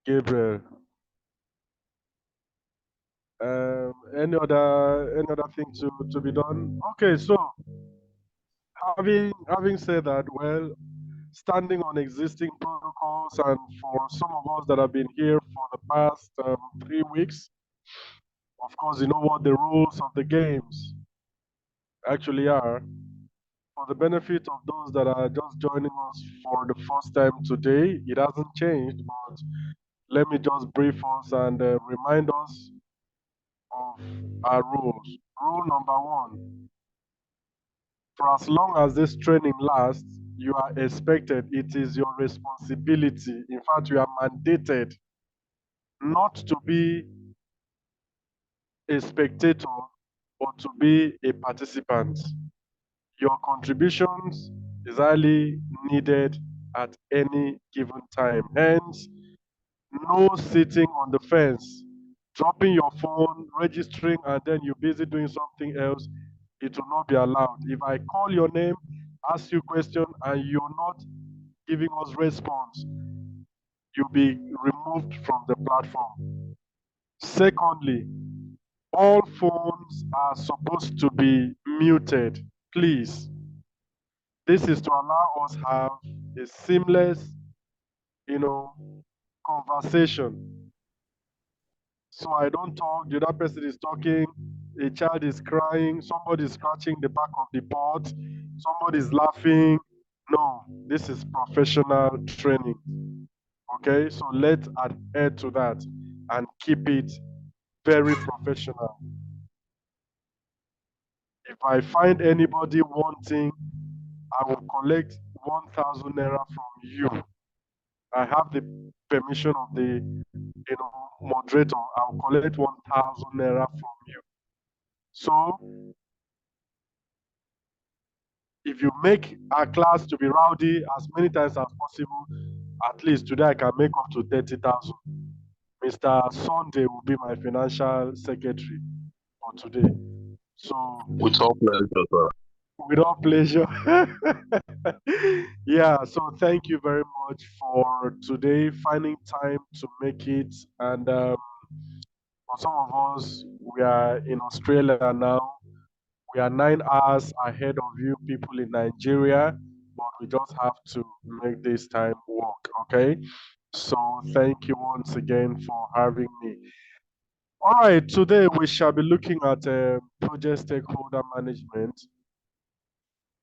Gabriel. Any other thing to be done? Okay, so having said that, well, standing on existing protocols, and for some of us that have been here for the past 3 weeks, of course, you know what the rules of the games actually are. For the benefit of those that are just joining us for the first time today, it hasn't changed, but let me just brief us and remind us of our rules. Rule number one: for as long as this training lasts, you are expected, it is your responsibility, in fact, you are mandated not to be a spectator, but to be a participant. Your contributions is highly needed at any given time. Hence, no sitting on the fence, dropping your phone, registering, and then you're busy doing something else. It will not be allowed. If I call your name, ask you a question, and you're not giving us response, you'll be removed from the platform. Secondly, all phones are supposed to be muted. Please. This is to allow us have a seamless, you know, conversation. So I don't talk, the other person is talking, a child is crying, somebody is scratching the back of the pot, somebody is laughing. No, this is professional training. Okay, so let's adhere to that and keep it very professional. If I find anybody wanting, I will collect 1,000 naira from you. I have the permission of the moderator. I'll collect 1,000 naira from you. So if you make our class to be rowdy as many times as possible, at least today I can make up to 30,000. Mr. Sunday will be my financial secretary for today. So With all pleasure, sir. with all pleasure. Yeah, so thank you very much for today, finding time to make it. And for some of us, we are in Australia now. We are 9 hours ahead of you people in Nigeria, but we just have to make this time work, okay? So thank you once again for having me. All right, today we shall be looking at project stakeholder management.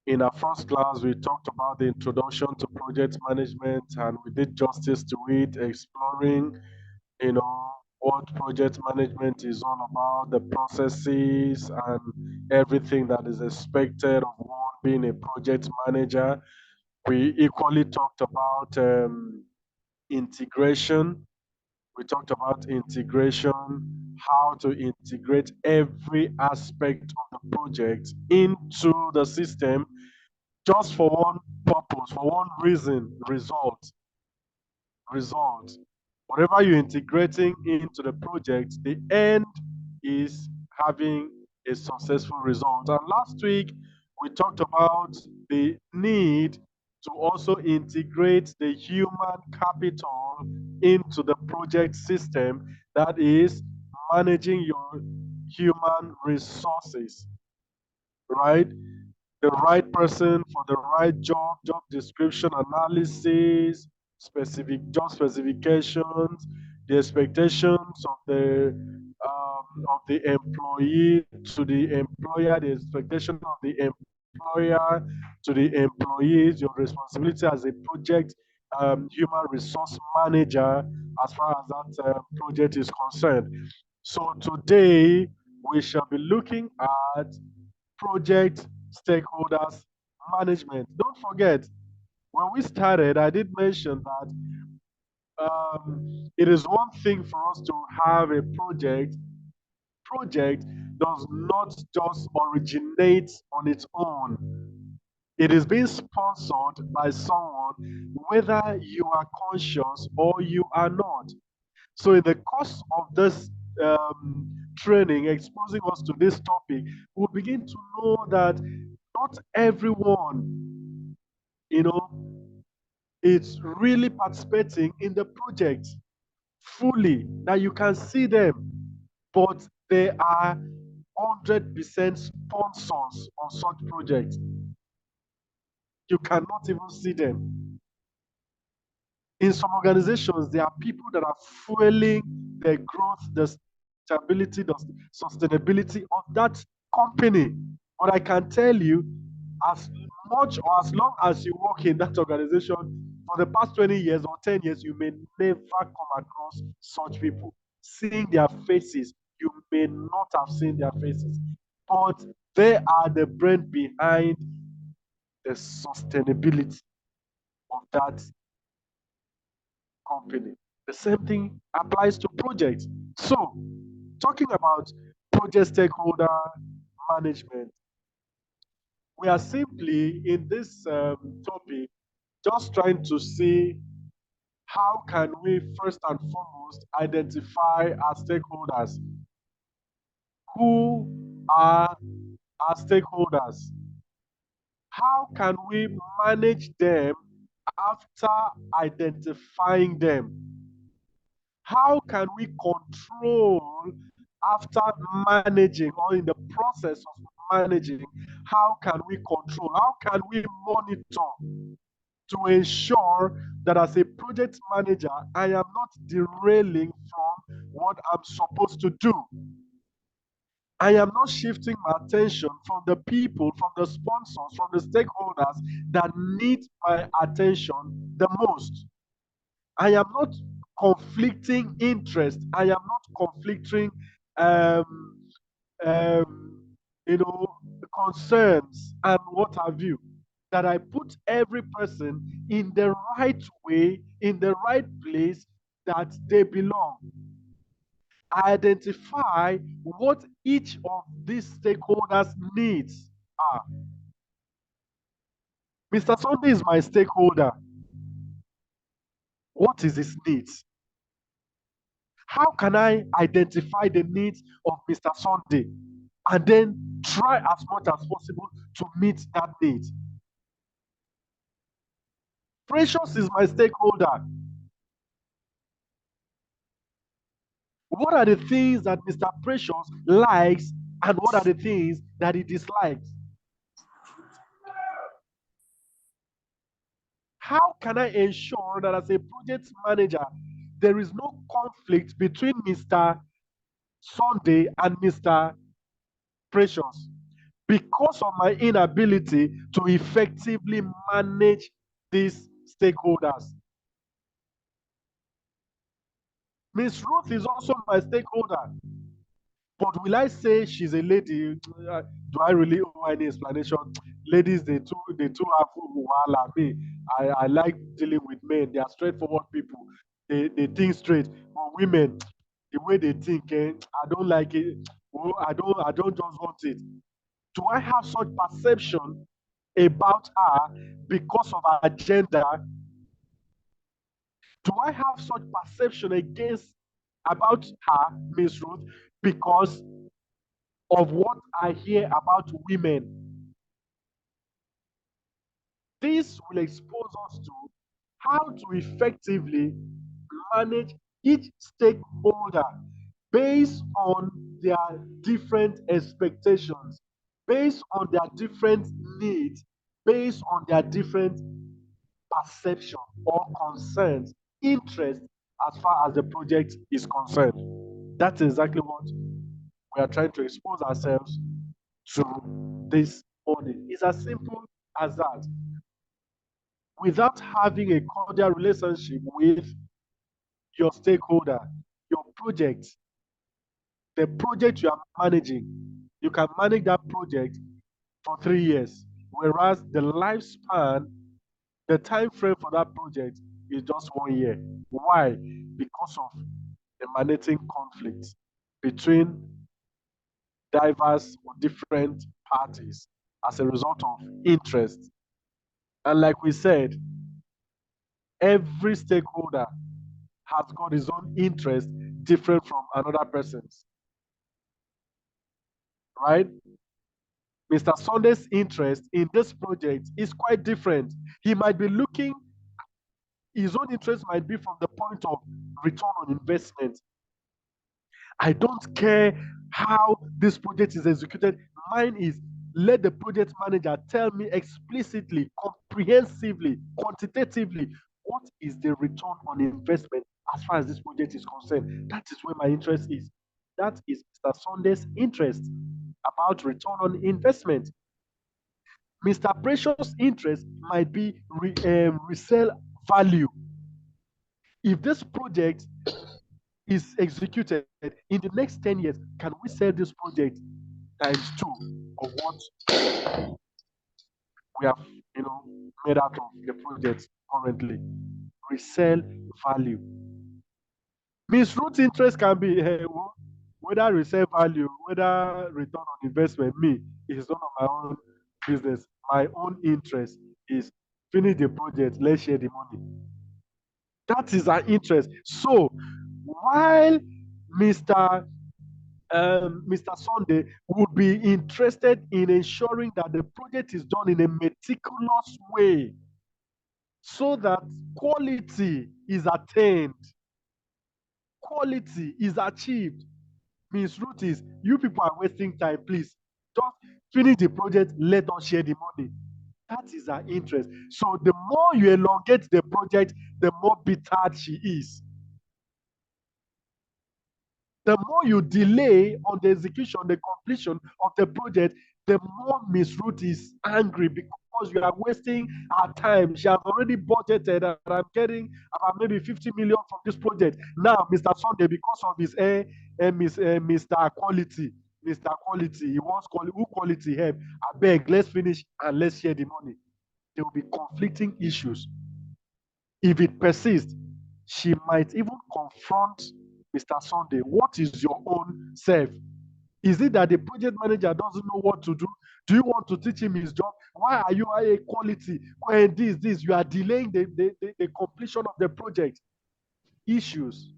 In our first class, we talked about the introduction to project management, and we did justice to it, exploring, what project management is all about, the processes, and everything that is expected of one being a project manager. We equally talked about integration. We talked about integration, how to integrate every aspect of the project into the system just for one purpose, for one reason: result. Whatever you're integrating into the project, the end is having a successful result. And last week, we talked about the need to also integrate the human capital into the project system, that is, managing your human resources, right? The right person for the right job description, analysis, specific job specifications, the expectations of the employee to the employer, the expectation of the employer to the employees, your responsibility as a project human resource manager as far as that project is concerned. So today we shall be looking at project stakeholders management. Don't forget, when we started, I did mention that it is one thing for us to have a project. Project does not just originate on its own. It is being sponsored by someone, whether you are conscious or you are not. So, in the course of this training, exposing us to this topic, we'll begin to know that not everyone, you know, is really participating in the project. fully, that you can see them, but they are 100% sponsors on such projects. You cannot even see them. In some organizations, there are people that are fueling the growth, the stability, the sustainability of that company. But I can tell you, as much or as long as you work in that organization, for the past 20 years or 10 years, you may never come across such people. Seeing their faces, you may not have seen their faces, but they are the brain behind the sustainability of that company. The same thing applies to projects. So, talking about project stakeholder management, we are simply in this topic just trying to see how can we first and foremost identify our stakeholders. Who are our stakeholders? How can we manage them after identifying them? How can we control after managing or in the process of managing? How can we control? How can we monitor to ensure that as a project manager, I am not derailing from what I'm supposed to do? I am not shifting my attention from the people, from the sponsors, from the stakeholders that need my attention the most. I am not conflicting interest. I am not conflicting, um, um, concerns and what have you. That I put every person in the right way, in the right place that they belong. I identify what each of these stakeholders needs are. Mr. Sunday is my stakeholder. What is his needs? How can I identify the needs of Mr. Sunday and then try as much as possible to meet that need? Precious is my stakeholder. What are the things that Mr. Precious likes and what are the things that he dislikes? How can I ensure that as a project manager, there is no conflict between Mr. Sunday and Mr. Precious because of my inability to effectively manage these stakeholders? Miss Ruth is also my stakeholder. But will I say she's a lady? Do I really owe any explanation? Ladies, they too have wahala. Me, I like dealing with men. They are straightforward people. They think straight. But women, the way they think, I don't like it. Oh, I don't just want it. Do I have such perception about her because of her gender? Do I have such perception against about her, Miss Ruth, because of what I hear about women? This will expose us to how to effectively manage each stakeholder based on their different expectations, based on their different needs, based on their different perception or concerns, interest as far as the project is concerned. That's exactly what we are trying to expose ourselves to this morning. It's as simple as that. Without having a cordial relationship with your stakeholder, your project, the project you are managing, you can manage that project for 3 years, whereas the lifespan, the time frame for that project is just 1 year. Why? Because of emanating conflicts between diverse or different parties as a result of interest. And like we said, every stakeholder has got his own interest different from another person's, right? Mr. Sunday's interest in this project is quite different. He might be looking His own interest might be from the point of return on investment. I don't care how this project is executed. Mine is, let the project manager tell me explicitly, comprehensively, quantitatively, what is the return on investment as far as this project is concerned. That is where my interest is. That is Mr. Sunday's interest about return on investment. Mr. Precious' interest might be resale value. If this project is executed in the next 10 years, can we sell this project times two of what we have, made out of the project currently? Resell value. Miss Ruth's interest can be whether resell value, whether return on investment. Me, it's none of my own business. My own interest is finish the project, let's share the money. That is our interest. So while Mr. Mr. Sunday would be interested in ensuring that the project is done in a meticulous way so that quality is attained, quality is achieved. Ms. Ruth is, you people are wasting time, please. Just finish the project, let us share the money. That is her interest. So the more you elongate the project, the more bitter she is. The more you delay on the execution, the completion of the project, the more Miss Ruth is angry because you are wasting her time. She has already budgeted, and I'm getting about maybe 50 million from this project. Now, Mr. Sunday, because of his Mr. Quality, Mr. Quality, he wants quality, who quality help. I beg, let's finish and let's share the money. There will be conflicting issues. If it persists, she might even confront Mr. Sunday. What is your own self? Is it that the project manager doesn't know what to do? Do you want to teach him his job? Why are you a quality? When this, you are delaying the completion of the project. Issues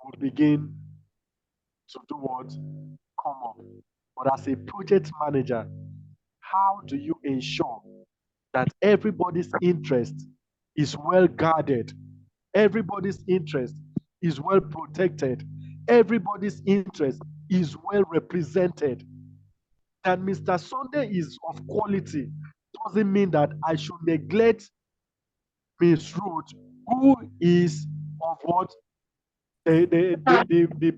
will begin to do what? Come up. But as a project manager, how do you ensure that everybody's interest is well guarded? Everybody's interest is well protected. Everybody's interest is well represented. That Mr. Sunday is of quality doesn't mean that I should neglect Ms. Ruth, who is of what? The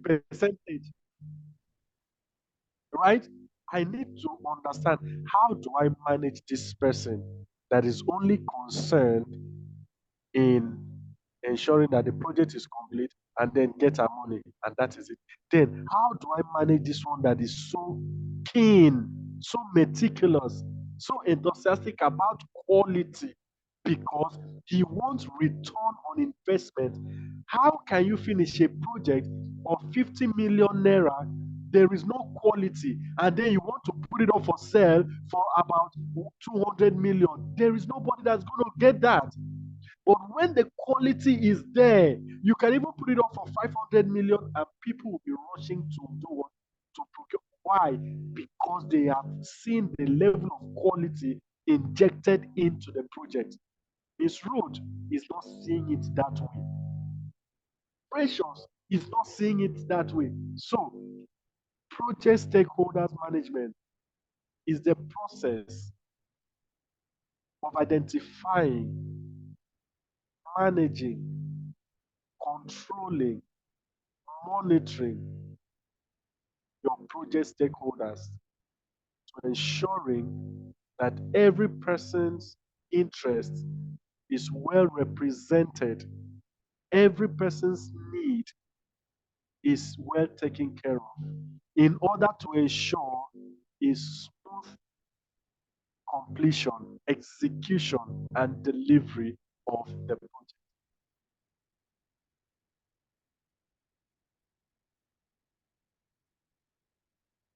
percentage, right? I need to understand, how do I manage this person that is only concerned in ensuring that the project is complete and then get our money, and that is it. Then how do I manage this one that is so keen, so meticulous, so enthusiastic about quality because he wants return on investment? How can you finish a project of 50 million naira? There is no quality, and then you want to put it up for sale for about 200 million. There is nobody that's going to get that. But when the quality is there, you can even put it up for 500 million and people will be rushing to do what? To procure. Why? Because they have seen the level of quality injected into the project. Miss Ruth is not seeing it that way. Precious is not seeing it that way. So, project stakeholders management is the process of identifying, managing, controlling, monitoring your project stakeholders to ensuring that every person's interest is well represented, every person's need is well taken care of, in order to ensure a smooth completion, execution, and delivery of the project.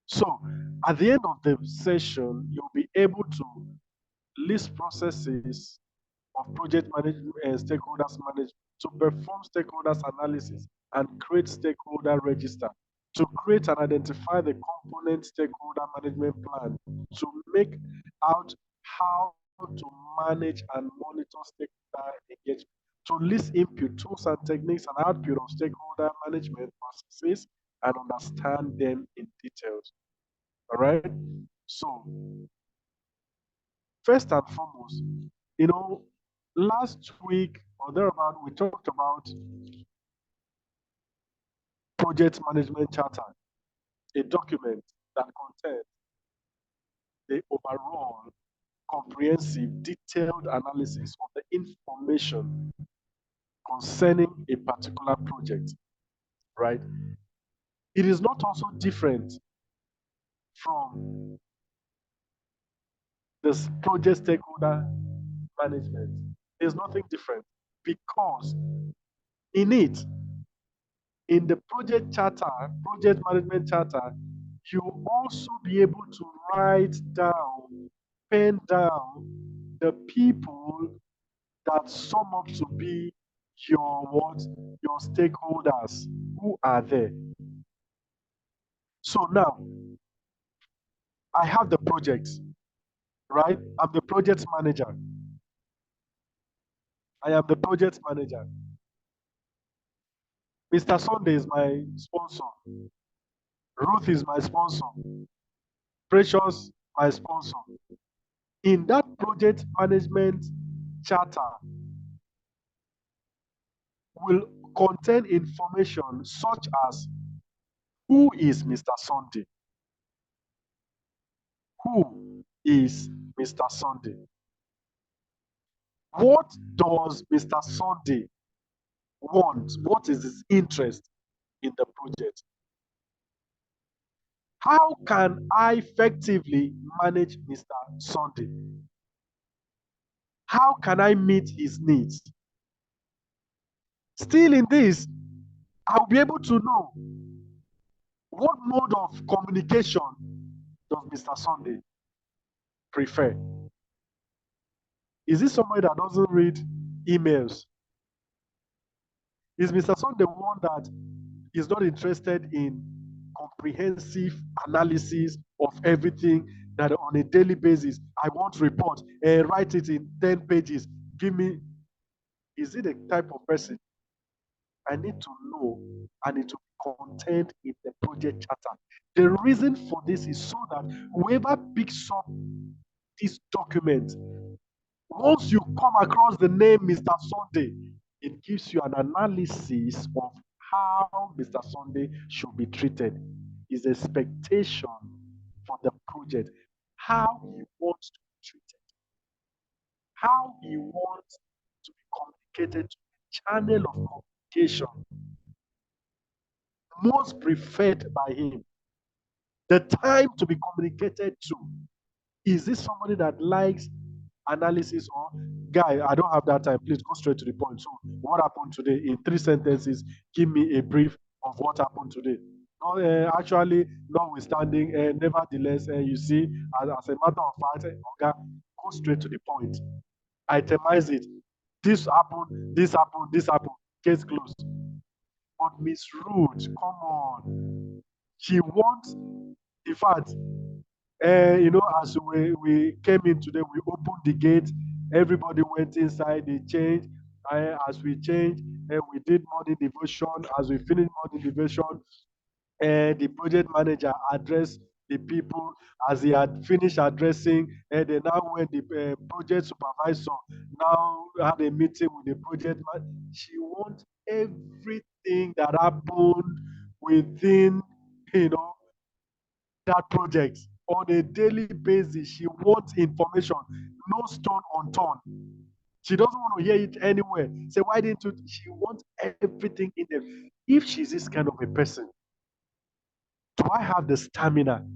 So, at the end of the session, you'll be able to list processes of project management and stakeholders management to perform stakeholders analysis and create stakeholder register, to create and identify the component stakeholder management plan, to make out how to manage and monitor stakeholder engagement. to list input, tools and techniques and output of stakeholder management processes and understand them in details. All right. So first and foremost, you know, last week or thereabout, we talked about project management charter, a document that contains the overall comprehensive, detailed analysis of the information concerning a particular project, right? It is not also different from this project stakeholder management. There's nothing different because in it, in the project charter, project management charter, you will also be able to write down, pen down the people that sum up to be your what? Your stakeholders who are there. So now I have the project, right? I'm the project manager. I am the project manager. Mr. Sunday is my sponsor. Ruth is my sponsor. Precious, my sponsor. In that project management charter will contain information such as who is Mr. Sunday? Who is Mr. Sunday? What does Mr. Sunday want? What is his interest in the project? How can I effectively manage Mr. Sunday? How can I meet his needs? Still in this, I'll be able to know what mode of communication does Mr. Sunday prefer. Is this somebody that doesn't read emails? Is Mr. Sunday one that is not interested in comprehensive analysis of everything that on a daily basis? I want to report and write it in 10 pages. Give me. Is it a type of person? I need to know and it to be contained in the project charter. The reason for this is so that whoever picks up this document, once you come across the name Mr. Sunday, it gives you an analysis of how Mr. Sunday should be treated, his expectation for the project, how he wants to be treated, how he wants to be communicated to, the channel of communication most preferred by him, the time to be communicated to. Is this somebody that likes analysis or guy? I don't have that time. Please go straight to the point. So, what happened today? In 3 sentences, give me a brief of what happened today. No, actually, notwithstanding, nevertheless, you see, as a matter of fact, okay, go straight to the point. Itemize it. This happened, this happened, this happened. Case closed. But Miss Ruth, come on. She wants, in fact, as we came in today, we opened the gate. Everybody went inside. They changed. As we changed, we did morning devotion. As we finished morning devotion, the project manager addressed the people. As he had finished addressing, and then now when the project supervisor now had a meeting with the project man, she wants everything that happened within, that project on a daily basis. She wants information, no stone unturned. She doesn't want to hear it anywhere. Say, why didn't you? She wants everything in there. If she's this kind of a person, do I have the stamina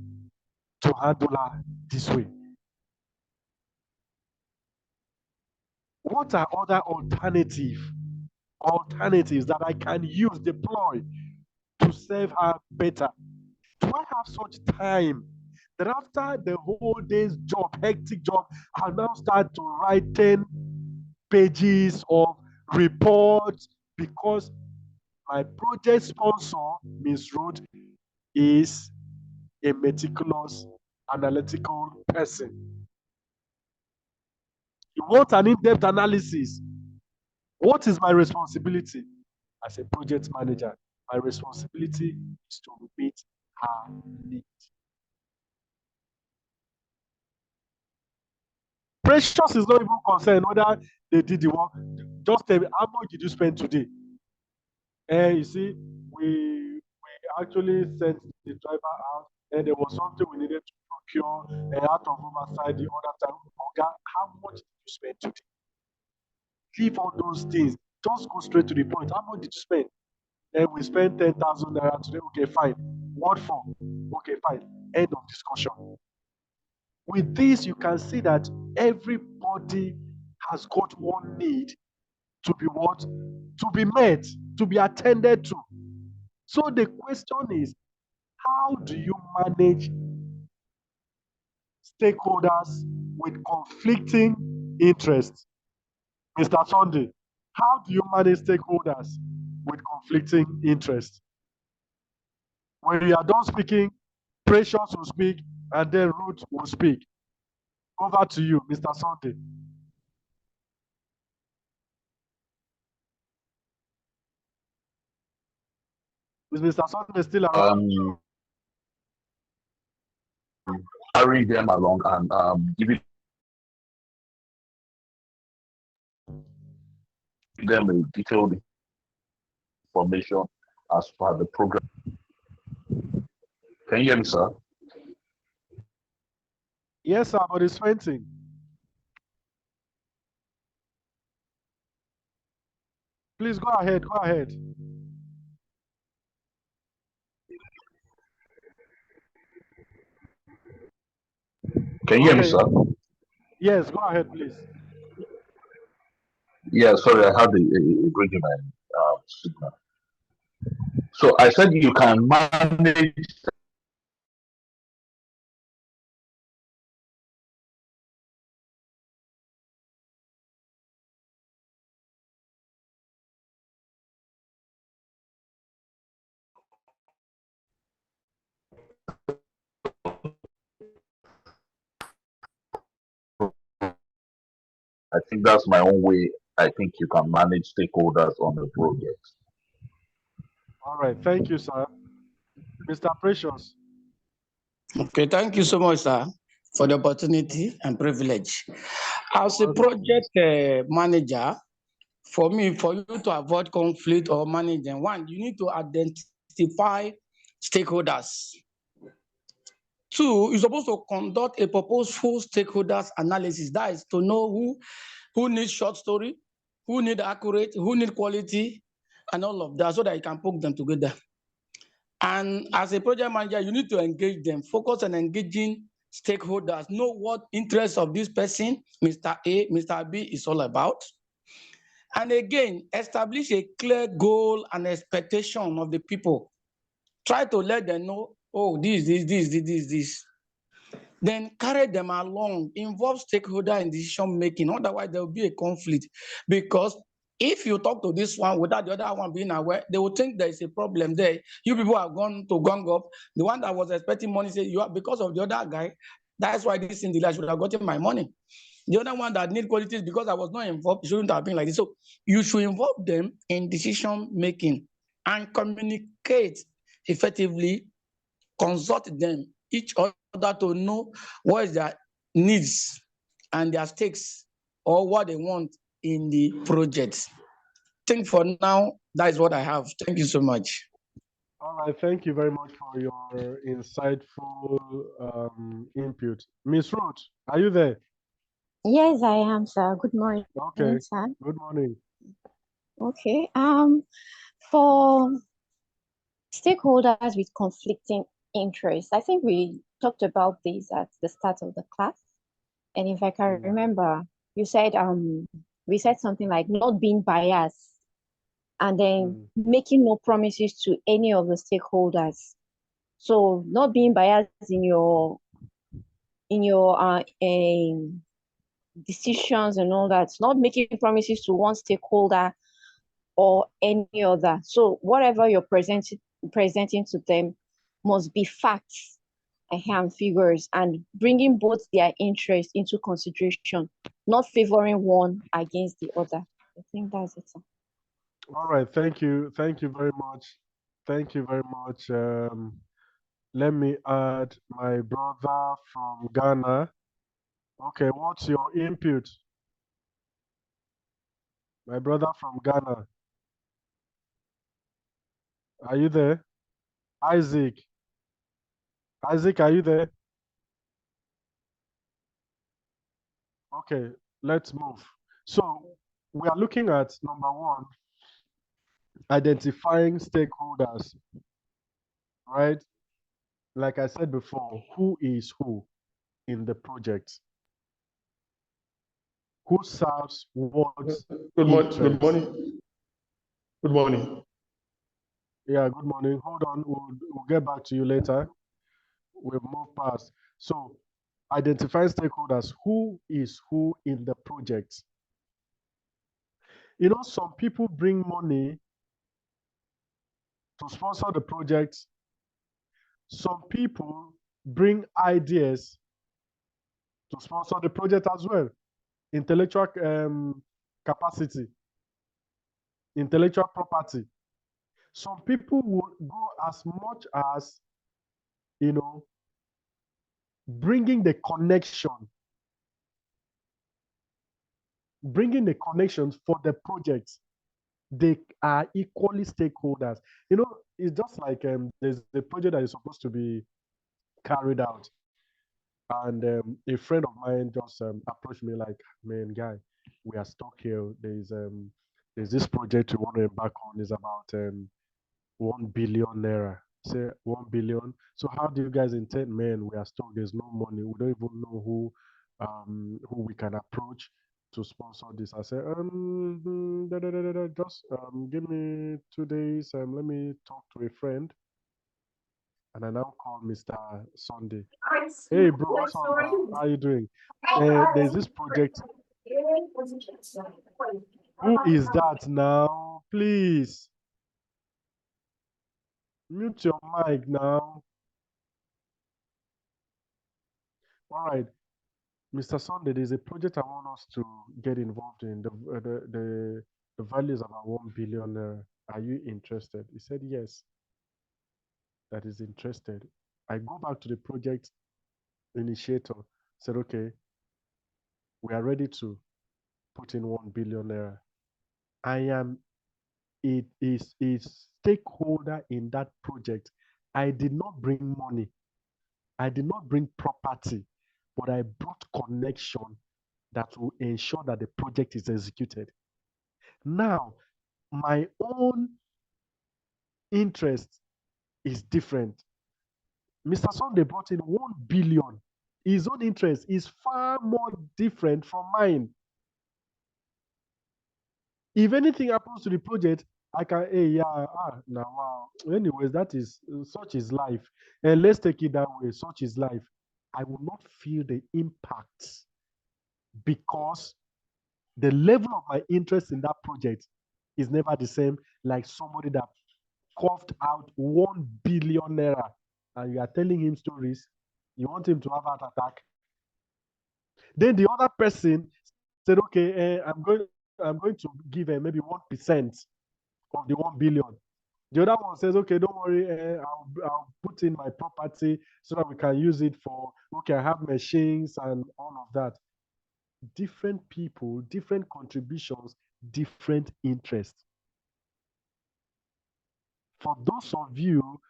to handle her this way? What are other alternatives that I can use, deploy to serve her better? Do I have such time that after the whole day's job, hectic job, I'll now start to write 10 pages of reports because my project sponsor, Ms. Ruth, is a meticulous, analytical person. You want an in-depth analysis? What is my responsibility as a project manager? My responsibility is to meet her need. Precious is not even concerned whether they did the work. Just tell me, how much did you spend today? And you see, we actually sent the driver out, and there was something we needed to procure, and out of oversight the other time. Oga, how much did you spend today? Leave all those things. Just go straight to the point. How much did you spend? And we spent 10,000 naira today. Okay, fine. What for? Okay, fine. End of discussion. With this, you can see that everybody has got one need to be what? To be met, to be attended to. So the question is, how do you manage stakeholders with conflicting interests? Mr. Sunday, how do you manage stakeholders with conflicting interests? When you are done speaking, Precious will speak, and then Ruth will speak. Over to you, Mr. Sunday. Is Mr. Sunday still around? Carrying them along and giving them a detailed information as per the program. Can you hear me, sir? Yes, sir, but it's fainting. Please go ahead, go ahead. Can you hear me, sir? Yes, go ahead, please. Yeah, sorry, I had a break in my signal. So I said you can manage. I think that's my own way. I think you can manage stakeholders on the project. All right, thank you, sir. Mr. Precious. Okay, thank you so much, sir, for the opportunity and privilege. As a project manager, for me, for you to avoid conflict or managing, one, you need to identify stakeholders. Two, you're supposed to conduct a purposeful stakeholders analysis. That is to know who needs short story, who need accurate, who need quality, and all of that, so that you can put them together. And as a project manager, you need to engage them, focus on engaging stakeholders, know what interests of this person, Mr. A, Mr. B, is all about. And again, establish a clear goal and expectation of the people. Try to let them know, oh, this. Then carry them along, involve stakeholder in decision making. Otherwise, there will be a conflict. Because if you talk to this one without the other one being aware, they will think there is a problem there. You people are going to gang up. The one that was expecting money say, you are because of the other guy. That's why this in the should have gotten my money. The other one that need qualities because I was not involved, shouldn't have been like this. So you should involve them in decision making and communicate effectively, consult them, each other to know what is their needs and their stakes or what they want in the project. I think for now, that is what I have. Thank you so much. All right, thank you very much for your insightful input. Miss Ruth, are you there? Yes, I am, sir. Good morning, Okay, sir. good morning. Okay. For stakeholders with conflicting interests, I think we talked about this at the start of the class. And if I can remember, you said we said something like not being biased and then making no promises to any of the stakeholders. So not being biased in your decisions and all that, not making promises to one stakeholder or any other. So whatever you're presenting to them must be facts and figures, and bringing both their interests into consideration, not favoring one against the other. I think that's it, sir. All right, thank you. Thank you very much. Thank you very much. Let me add my brother from Ghana. Okay, what's your input? My brother from Ghana. Are you there? Isaac. Isaac, are you there? Okay, let's move. So we are looking at number one, identifying stakeholders, right? Like I said before, who is who in the project? Who serves what Good morning. Good interest? morning. Good morning. Yeah, good morning. Hold on, we'll get back to you later. We've moved past. So identifying stakeholders, who is who in the project? You know, some people bring money to sponsor the project. Some people bring ideas to sponsor the project as well. Intellectual capacity, intellectual property. Some people would go as much as, you know, bringing the connections for the project. They are equally stakeholders. You know, it's just like there's a project that is supposed to be carried out, and a friend of mine just approached me like, "Man, guy, we are stuck here. There's this project we want to embark on. Is about 1 billion naira." Say 1 billion. So how do you guys intend? Man, we are stuck. There's no money. We don't even know who we can approach to sponsor this. I said, just give me 2 days. Let me talk to a friend. And I now call Mr. Sunday. Hey, bro, what's up now? How you doing? There's this project. Who is that now? Please mute your mic now. All right, Mr. Sunday, there's a project I want us to get involved in. The value is about 1 billion. Are you interested? He said yes, that is interested. I go back to the project initiator, said, okay, we are ready to put in 1 billion naira. I am a stakeholder in that project. I did not bring money. I did not bring property, but I brought connection that will ensure that the project is executed. Now, my own interest is different. Mr. Sunday brought in 1 billion. His own interest is far more different from mine. If anything happens to the project, I can, hey, yeah, now, wow. Anyways, that is, such is life. And let's take it that way, such is life. I will not feel the impact because the level of my interest in that project is never the same like somebody that coughed out 1 billion naira and you are telling him stories. You want him to have a heart attack. Then the other person said, okay, I'm going to give maybe 1% of the 1 billion. The other one says, okay, don't worry, I'll put in my property so that we can use it for, okay, I have machines and all of that. Different people, different contributions, different interests. For those of you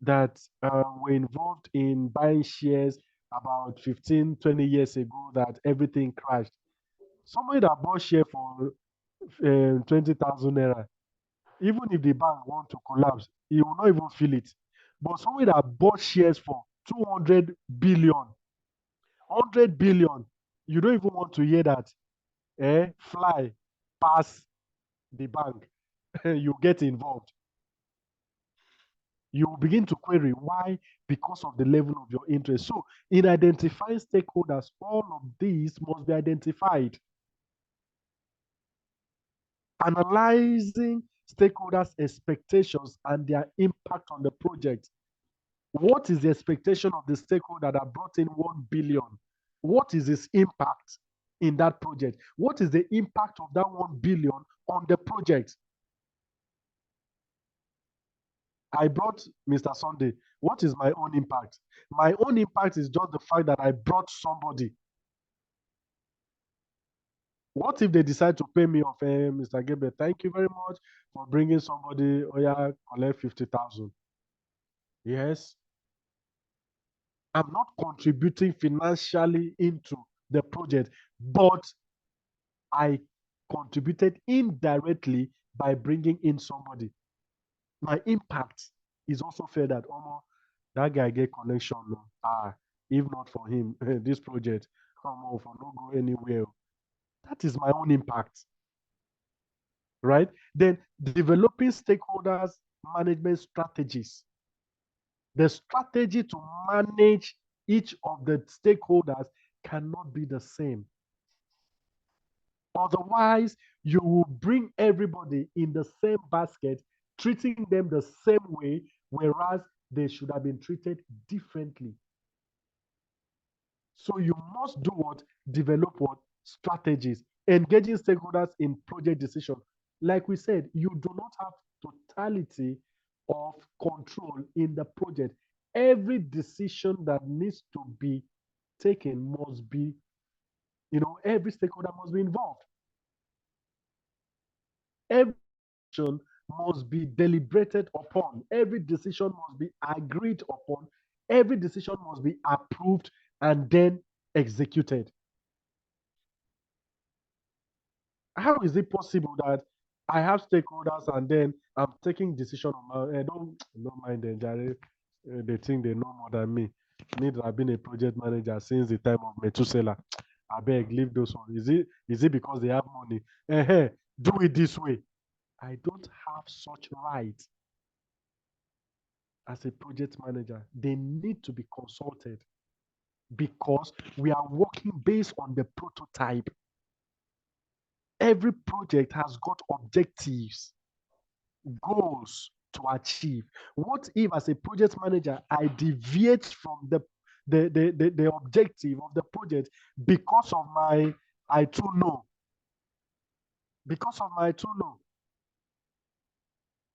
that were involved in buying shares about 15, 20 years ago that everything crashed, somebody that bought share for 20,000 naira, even if the bank want to collapse, he will not even feel it. But somebody that bought shares for 200 billion, 100 billion, you don't even want to hear that fly past the bank. You get involved. You begin to query why, because of the level of your interest. So in identifying stakeholders, all of these must be identified. Analyzing stakeholders' expectations and their impact on the project. What is the expectation of the stakeholder that brought in 1 billion? What is his impact? in that project? What is the impact of that 1 billion on the project? I brought Mr. Sunday. What is my own impact? My own impact is just the fact that I brought somebody. What if they decide to pay me off, Mr. Gabriel? Thank you very much for bringing somebody. Oh yeah, collect 50,000. Yes, I'm not contributing financially into the project, but I contributed indirectly by bringing in somebody. My impact is also felt that that guy get connection. If not for him, this project for not go anywhere. That is my own impact, right? Then developing stakeholders management strategies. The strategy to manage each of the stakeholders cannot be the same. Otherwise, you will bring everybody in the same basket, treating them the same way, whereas they should have been treated differently. So you must do what? Develop what? Strategies. Engaging stakeholders in project decision. Like we said, you do not have totality of control in the project. Every decision that needs to be taken must be, every stakeholder must be involved. Every decision must be deliberated upon. Every decision must be agreed upon. Every decision must be approved and then executed. How is it possible that I have stakeholders and then I'm taking decision on my don't mind them, Jare. They think they know more than me. Me that I've been a project manager since the time of Methuselah. I beg, leave those ones. Is it because they have money? Do it this way. I don't have such right as a project manager. They need to be consulted because we are working based on the prototype. Every project has got objectives, goals to achieve. What if, as a project manager, I deviate from the objective of the project because of my I too know? Because of my too know.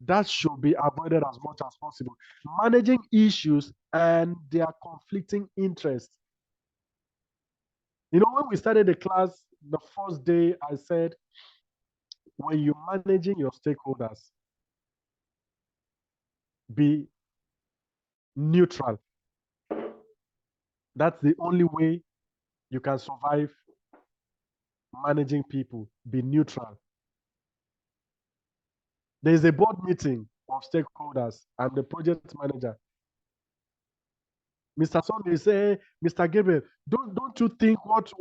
That should be avoided as much as possible. Managing issues and their conflicting interests. When we started the class, the first day, I said, when you're managing your stakeholders, be neutral. That's the only way you can survive managing people. Be neutral. There's a board meeting of stakeholders. I'm the project manager. Mr. Sunday say, Mr. Gabriel, don't you think what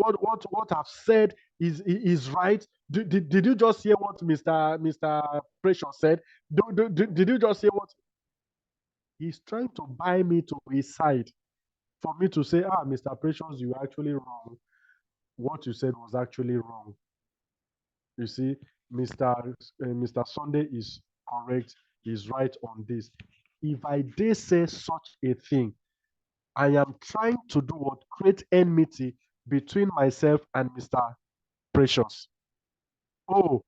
I've said is right? Did you just hear what Mr. Precious said? Did you just hear what? He's trying to buy me to his side for me to say, Mr. Precious, you were actually wrong. What you said was actually wrong. You see, Mr. Sunday is correct. He's right on this. If I dare say such a thing, I am trying to do what? Create enmity between myself and Mr. Precious. Oh,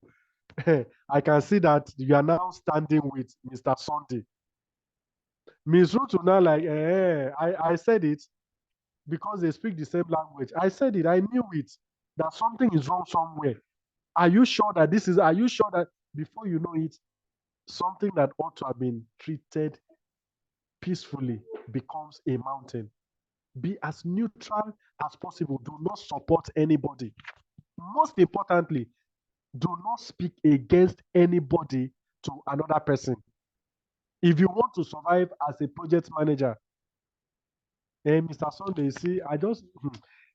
I can see that you are now standing with Mr. Sunday. Ms. Ruth will now like, I said it because they speak the same language. I said it, I knew it, that something is wrong somewhere. Are you sure that before you know it, something that ought to have been treated peacefully becomes a mountain? Be as neutral as possible. Do not support anybody. Most importantly, do not speak against anybody to another person. If you want to survive as a project manager, Mr. Sunday, see,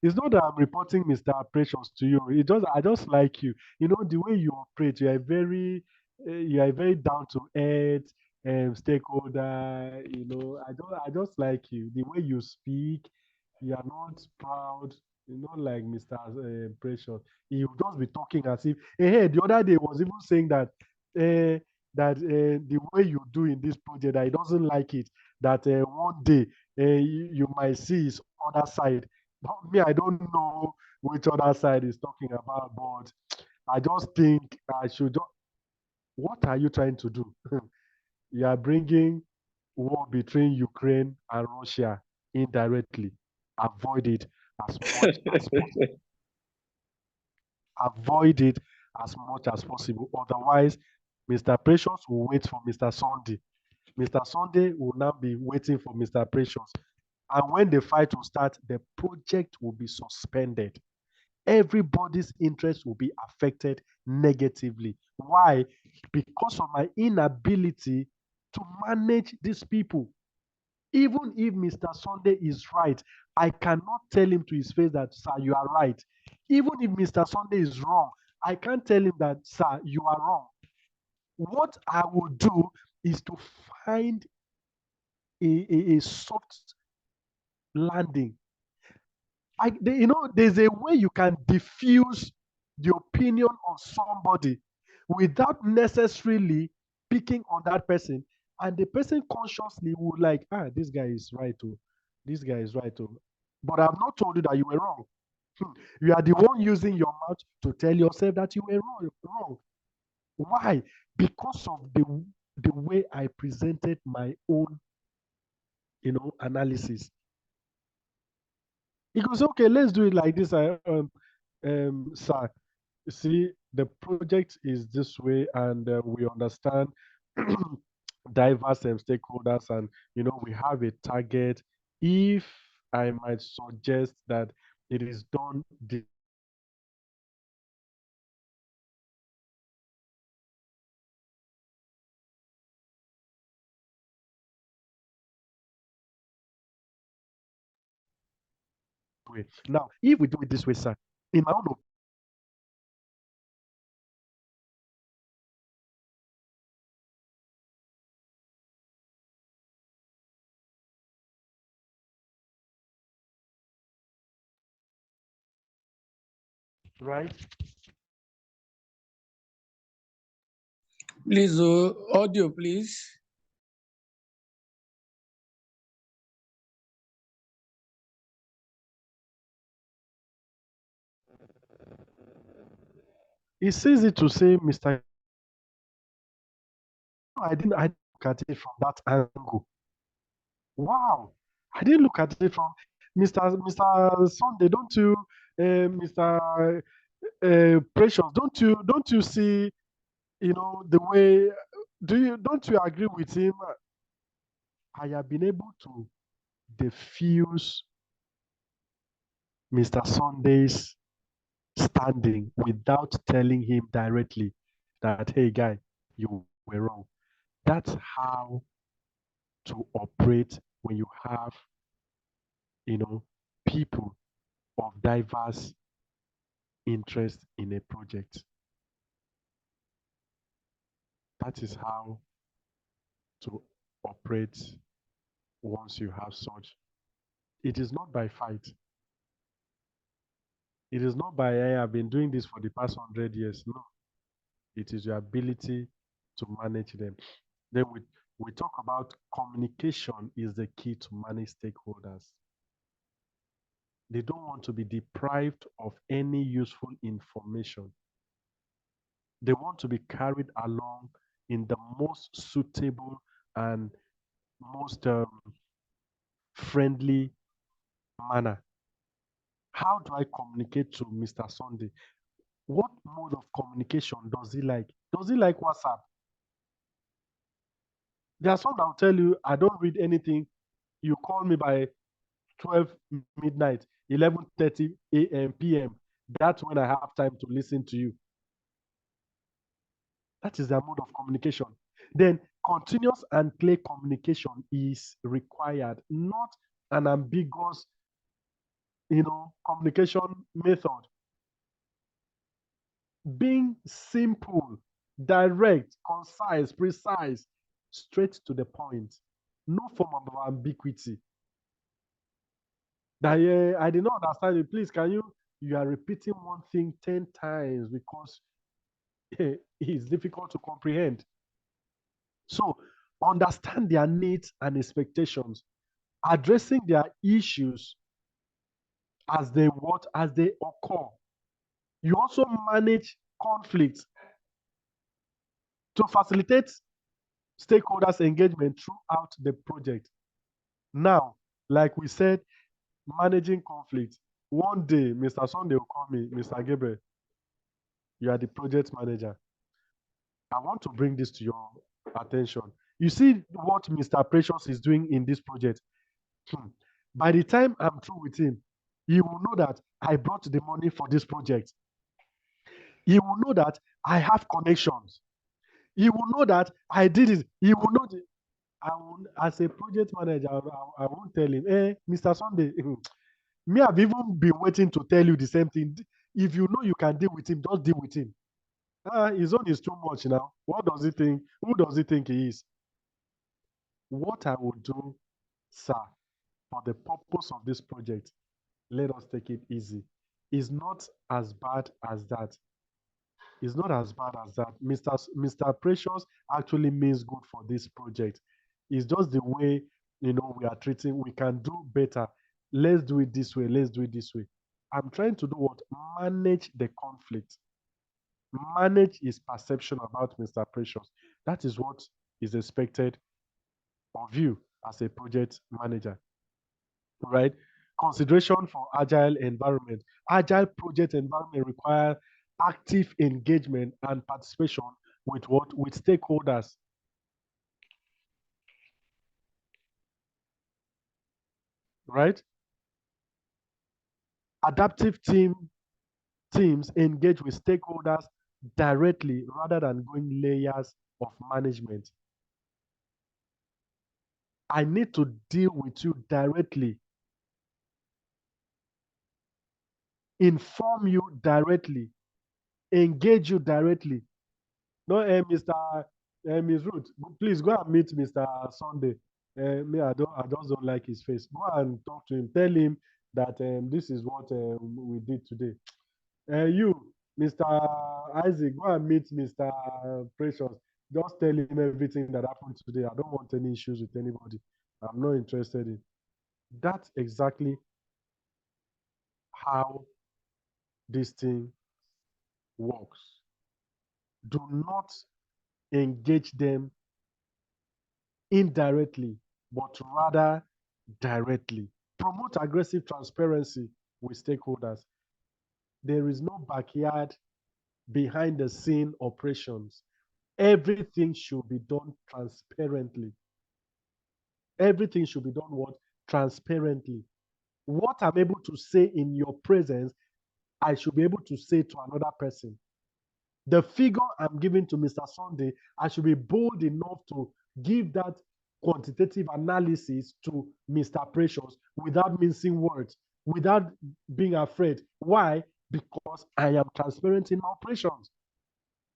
it's not that I'm reporting Mr. Precious to you. I just like you. The way you operate, you are very down to earth stakeholder. I just like you. The way you speak, you are not proud. You're not like Mr. Precious. He will just be talking as if. Hey, the other day was even saying that the way you do in this project, that he doesn't like it. That one day you might see his other side. But me, I don't know which other side is talking about, but I just think I should. What are you trying to do? You are bringing war between Ukraine and Russia indirectly. Avoid it as much as possible. Avoid it as much as possible. Otherwise, Mr. Precious will wait for Mr. Sunday. Mr. Sunday will now be waiting for Mr. Precious. And when the fight will start, the project will be suspended. Everybody's interest will be affected negatively. Why? Because of my inability to manage these people. Even if Mr. Sunday is right, I cannot tell him to his face that, sir, you are right. Even if Mr. Sunday is wrong, I can't tell him that, sir, you are wrong. What I will do is to find a soft landing. There's a way you can diffuse the opinion of somebody without necessarily picking on that person, and the person consciously will like, this guy is right too. This guy is right too. But I've not told you that you were wrong. You are the one using your mouth to tell yourself that you were wrong. Why? Because of the way I presented my own, analysis. He goes, okay, let's do it like this. Sir, see, the project is this way, and we understand diverse stakeholders, and we have a target. If I might suggest that it is done this way. Now, if we do it this way, sir, in my own opinion, right? Please, audio, please. It's easy to say, Mr. I didn't look at it from that angle. Wow, I didn't look at it from Mr. Sunday. Don't you, Mr. Precious? Don't you see? The way. Don't you agree with him? I have been able to diffuse Mr. Sunday's standing without telling him directly that, hey, guy, you were wrong. That's how to operate when you have, people of diverse interest in a project. That is how to operate once you have such. It is not by fight. It is not by, hey, I've been doing this for the past 100 years. No, it is your ability to manage them. Then we talk about communication is the key to manage stakeholders. They don't want to be deprived of any useful information. They want to be carried along in the most suitable and most friendly manner. How do I communicate to Mr. Sunday? What mode of communication does he like? Does he like WhatsApp? There are some that will tell you, I don't read anything. You call me by 12 midnight, 11:30 a.m. p.m. That's when I have time to listen to you. That is their mode of communication. Then continuous and clear communication is required, not an ambiguous, communication method. Being simple, direct, concise, precise, straight to the point. No form of ambiguity. That I did not understand it. Please, can you are repeating one thing 10 times because it's difficult to comprehend. So understand their needs and expectations, addressing their issues as they occur. You also manage conflicts to facilitate stakeholders' engagement throughout the project. Now, like we said, managing conflict. One day, Mr. Sunday will call me, Mr. Gabriel, you are the project manager. I want to bring this to your attention. You see what Mr. Precious is doing in this project. By the time I'm through with him, he will know that I brought the money for this project. He will know that I have connections. He will know that I did it. He will know as a project manager, I won't tell him, hey, Mr. Sunday, me, I've even been waiting to tell you the same thing. If you know you can deal with him, just deal with him. His own is too much now. What does he think? Who does he think he is? What I will do, sir, for the purpose of this project, let us take it easy. It's not as bad as that. It's not as bad as that. Mr. Precious actually means good for this project. It's just the way we are treating. We can do better. Let's do it this way. Let's do it this way. I'm trying to do what? Manage the conflict. Manage his perception about Mr. Precious. That is what is expected of you as a project manager, right? Consideration for agile environment. Agile project environment require active engagement and participation with what? With stakeholders. Right? Adaptive teams engage with stakeholders directly rather than going layers of management. I need to deal with you directly, inform you directly, engage you directly. No, Ms. Ruth, please go and meet Mr. Sunday. Me, I just don't like his face. Go and talk to him. Tell him that this is what we did today. You, Mr. Isaac, go and meet Mr. Precious. Just tell him everything that happened today. I don't want any issues with anybody. I'm not interested in. That's exactly how this thing works. Do not engage them indirectly, but rather directly. Promote aggressive transparency with stakeholders. There is no backyard behind the scene operations. Everything should be done transparently. Everything should be done what? Transparently. What I'm able to say in your presence, I should be able to say to another person. The figure I'm giving to Mr. Sunday, I should be bold enough to give that quantitative analysis to Mr. Precious without mincing words, without being afraid. Why? Because I am transparent in my operations.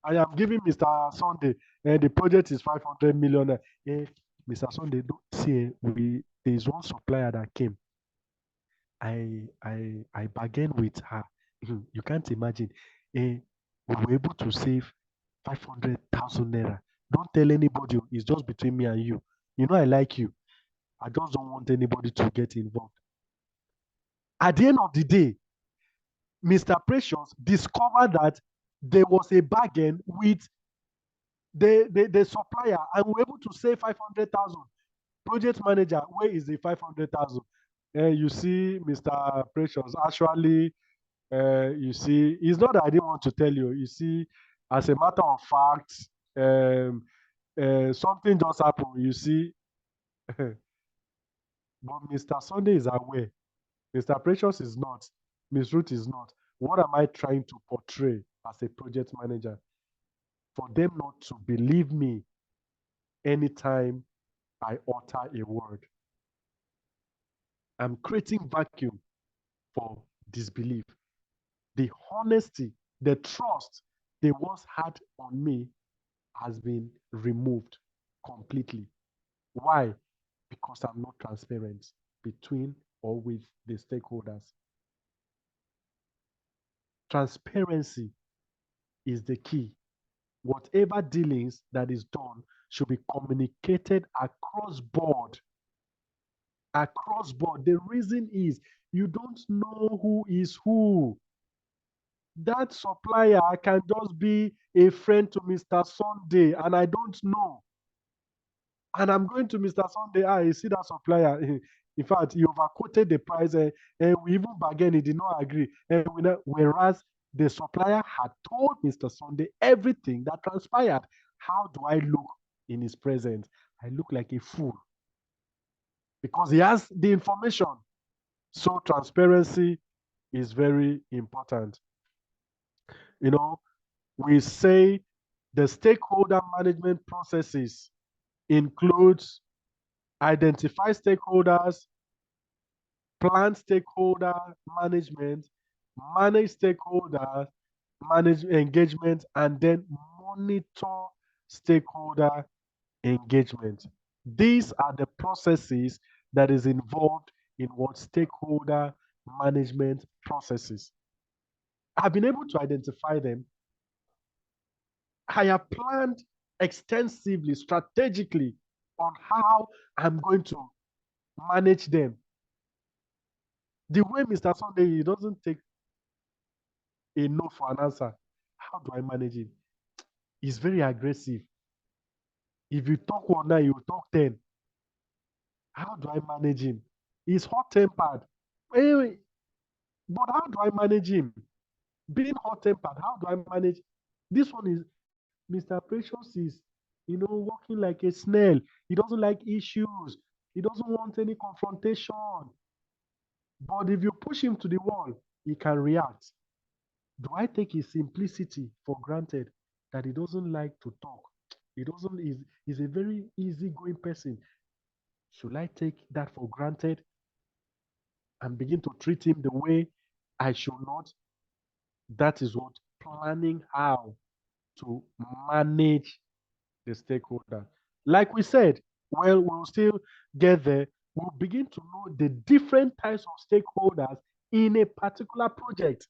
I am giving Mr. Sunday, the project is 500 million. Mr. Sunday, don't see, there is one supplier that came. I bargained with her. You can't imagine. We were able to save 500,000 naira. Don't tell anybody. It's just between me and you. You know I like you. I just don't want anybody to get involved. At the end of the day, Mr. Precious discovered that there was a bargain with the supplier, and we were able to save 500,000. Project manager, where is the 500,000? You see, Mr. Precious, actually, you see, it's not that I didn't want to tell you. You see, as a matter of fact, something just happened. You see, but Mr. Sunday is aware. Mr. Precious is not. Miss Ruth is not. What am I trying to portray as a project manager? For them not to believe me anytime I utter a word. I'm creating vacuum for disbelief. The honesty, the trust they once had on me has been removed completely. Why? Because I'm not transparent between or with the stakeholders. Transparency is the key. Whatever dealings that is done should be communicated across board. Across board. The reason is you don't know who is who. That supplier can just be a friend to Mr. Sunday, and I don't know. And I'm going to Mr. Sunday, you see that supplier. In fact, he overquoted the price, and we even bargained, he did not agree. Whereas the supplier had told Mr. Sunday everything that transpired. How do I look in his presence? I look like a fool because he has the information. So transparency is very important. You know, we say the stakeholder management processes includes identify stakeholders, plan stakeholder management, manage stakeholder manage engagement, and then monitor stakeholder engagement. These are the processes that is involved in what stakeholder management processes. I've been able to identify them. I have planned extensively, strategically on how I'm going to manage them. The way Mr. Sunday, he doesn't take a no for an answer. How do I manage him? He's very aggressive. If you talk 1 now, you talk 10. How do I manage him? He's hot-tempered. Anyway, but how do I manage him? Being hot-tempered, how do I manage? This one is, Mr. Precious is, walking like a snail. He doesn't like issues. He doesn't want any confrontation. But if you push him to the wall, he can react. Do I take his simplicity for granted, that he doesn't like to talk? He's a very easygoing person. Should I take that for granted and begin to treat him the way I should not? That is what planning how to manage the stakeholder. Like we said, well, we'll still get there. We'll begin to know the different types of stakeholders in a particular project.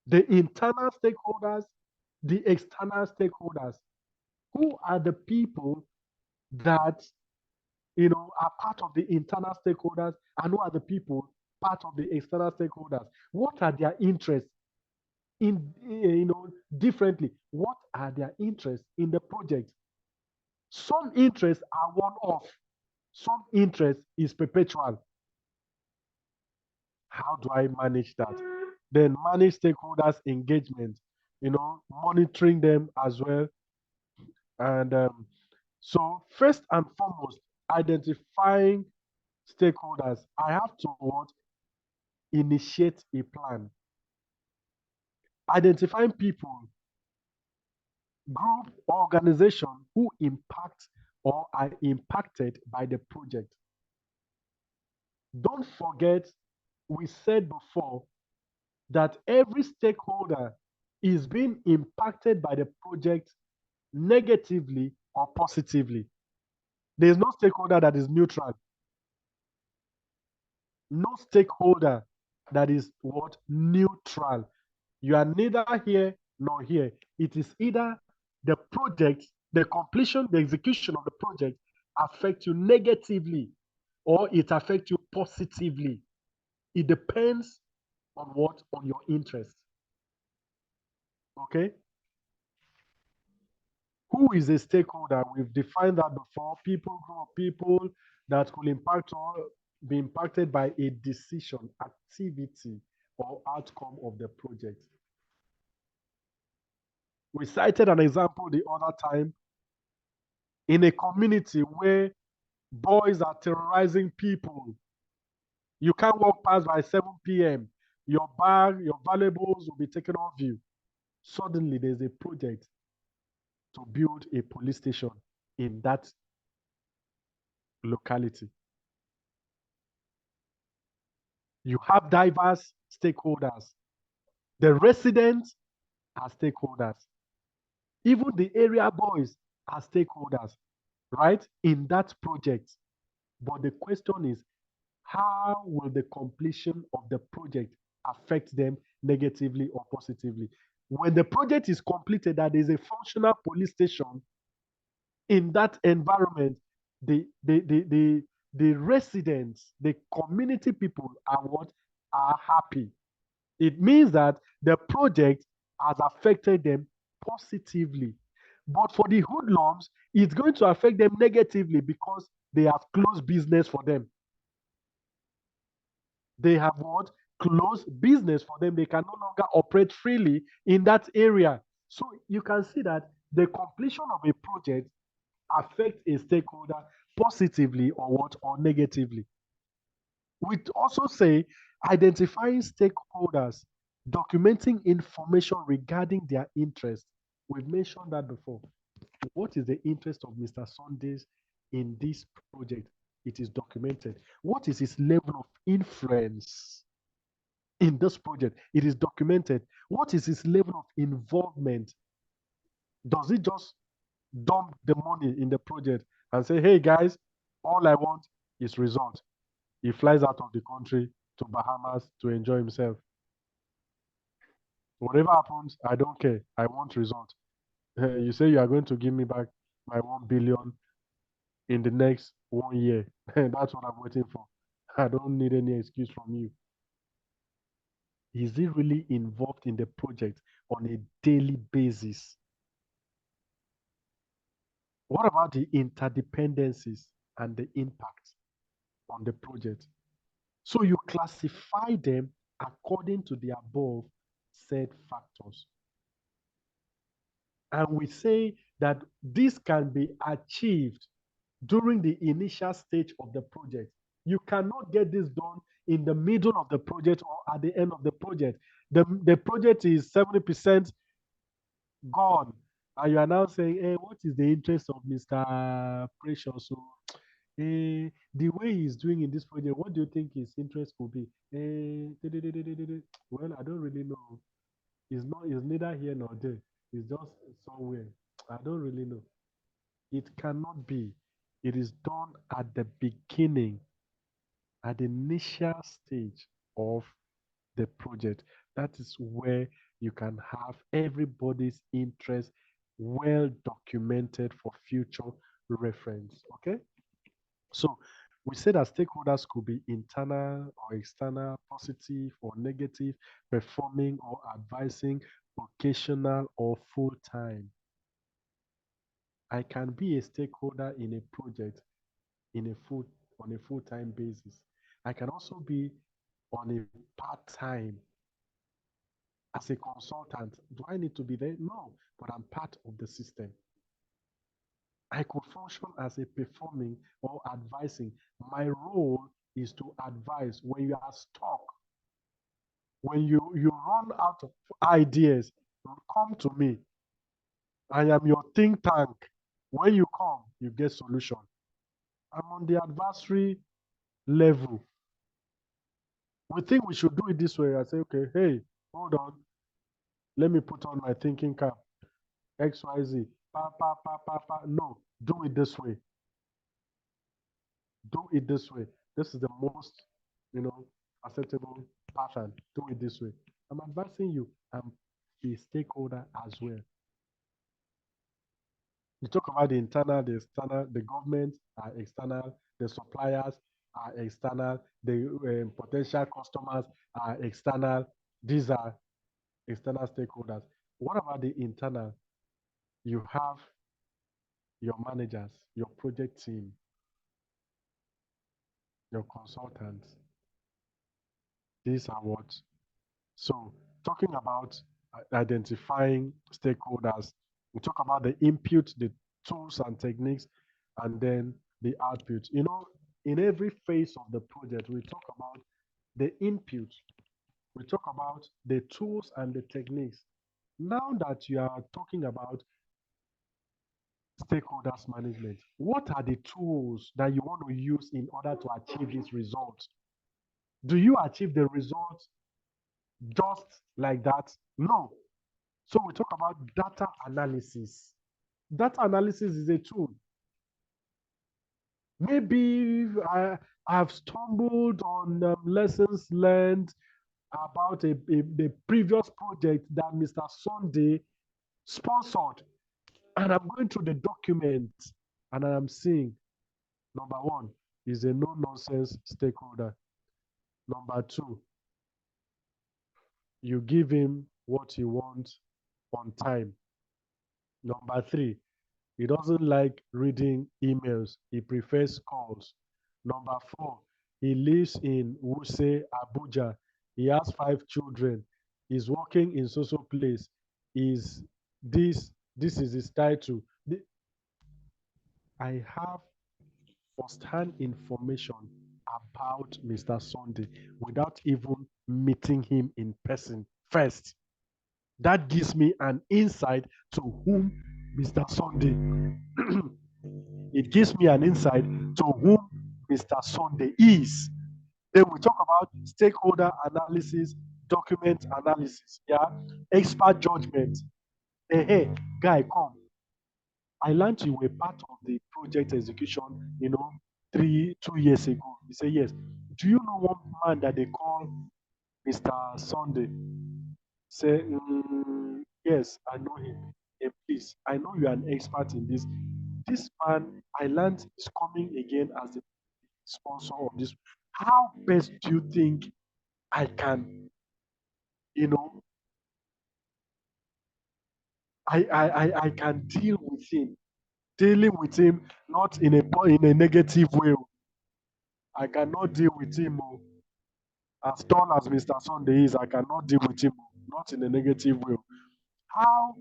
The internal stakeholders, the external stakeholders. Who are the people that are part of the internal stakeholders, and who are the people part of the external stakeholders? What are their interests differently? What are their interests in the project? Some interests are one-off. Some interest is perpetual. How do I manage that? Then manage stakeholders' engagement, monitoring them as well. And so first and foremost, identifying stakeholders. I have to initiate a plan. Identifying people, group, organization who impact or are impacted by the project. Don't forget, we said before that every stakeholder is being impacted by the project negatively or positively. There's no stakeholder that is neutral. No stakeholder that is what? Neutral. You are neither here nor here. It is either the project, the completion, the execution of the project affect you negatively, or it affects you positively. It depends on what? On your interest. Okay? Who is a stakeholder? We've defined that before. People, group of people that will impact or be impacted by a decision, activity, or outcome of the project. We cited an example the other time in a community where boys are terrorizing people. You can't walk past by 7 p.m. Your bag, your valuables will be taken off you. Suddenly, there's a project to build a police station in that locality. You have diverse stakeholders. The residents are stakeholders. Even the area boys are stakeholders, right, in that project. But the question is, how will the completion of the project affect them negatively or positively? When the project is completed, that is a functional police station in that environment, the the residents, the community people are happy. It means that the project has affected them positively. But for the hoodlums, it's going to affect them negatively because they have closed business for them. They have what? Closed business for them. They can no longer operate freely in that area. So you can see that the completion of a project affects a stakeholder positively or what? Or negatively. We also say identifying stakeholders, documenting information regarding their interests. We've mentioned that before. What is the interest of Mr. Sundays in this project? It is documented. What is his level of influence in this project? It is documented. What is his level of involvement? Does he just dump the money in the project and say, hey guys, all I want is result? He flies out of the country to Bahamas to enjoy himself. Whatever happens, I don't care. I want result. You say you are going to give me back my 1 billion in the next 1 year. That's what I'm waiting for. I don't need any excuse from you. Is he really involved in the project on a daily basis? What about the interdependencies and the impact on the project? So you classify them according to the above said factors. And we say that this can be achieved during the initial stage of the project. You cannot get this done in the middle of the project or at the end of the project. The project is 70% gone. And you are now saying, hey, what is the interest of Mr. Precious? So, the way he's doing in this project, what do you think his interest could be? Well, I don't really know. It's neither here nor there. It's just somewhere. I don't really know. It cannot be. It is done at the beginning, at the initial stage of the project. That is where you can have everybody's interest well documented for future reference. Okay? So we said that stakeholders could be internal or external, positive or negative, performing or advising, occasional or full time. I can be a stakeholder in a project on a full-time basis. I can also be on a part-time as a consultant. Do I need to be there? No, but I'm part of the system. I could function as a performing or advising. My role is to advise when you are stuck, when you run out of ideas, come to me. I am your think tank. When you come, you get solution. I'm on the advisory level. We think we should do it this way. I say, okay, hey, hold on. Let me put on my thinking cap. XYZ. Pa, pa, pa, pa, pa. No, do it this way. Do it this way. This is the most, acceptable pattern. Do it this way. I'm advising you. I'm a stakeholder as well. You talk about the internal, the external, the government are external, the suppliers are external, the potential customers are external. These are external stakeholders. What about the internal? You have your managers, your project team, your consultants. These are what? So, talking about identifying stakeholders, we talk about the input, the tools and techniques, and then the output. In every phase of the project, we talk about the input, we talk about the tools and the techniques. Now that you are talking about stakeholders management, what are the tools that you want to use in order to achieve these results? Do you achieve the results just like that? No. So we talk about data analysis. Data analysis is a tool. Maybe I've stumbled on lessons learned about a previous project that Mr. Sunday sponsored. And I'm going through the documents and I'm seeing, number one, is a no-nonsense stakeholder. Number two, you give him what he wants on time. Number three, he doesn't like reading emails. He prefers calls. Number four, he lives in Wuse, Abuja. He has 5 children. He's working in social place. Is this is his title. I have first-hand information about Mr. Sunday without even meeting him in person first. That gives me an insight to whom Mr. Sunday it gives me an insight to whom Mr. Sunday is. Then we talk about stakeholder analysis, document analysis, yeah, expert judgment. Hey, guy, come. I learned you were part of the project execution, 2 years ago. He said, yes. Do you know one man that they call Mr. Sunday? Say, yes, I know him. Please, I know you are an expert in this. This man, I learned, is coming again as the sponsor of this. How best do you think I can, you know, I can deal with him, dealing with him not in a negative way. I cannot deal with him. As tall as Mr. Sunday is, I cannot deal with him, not in a negative way. How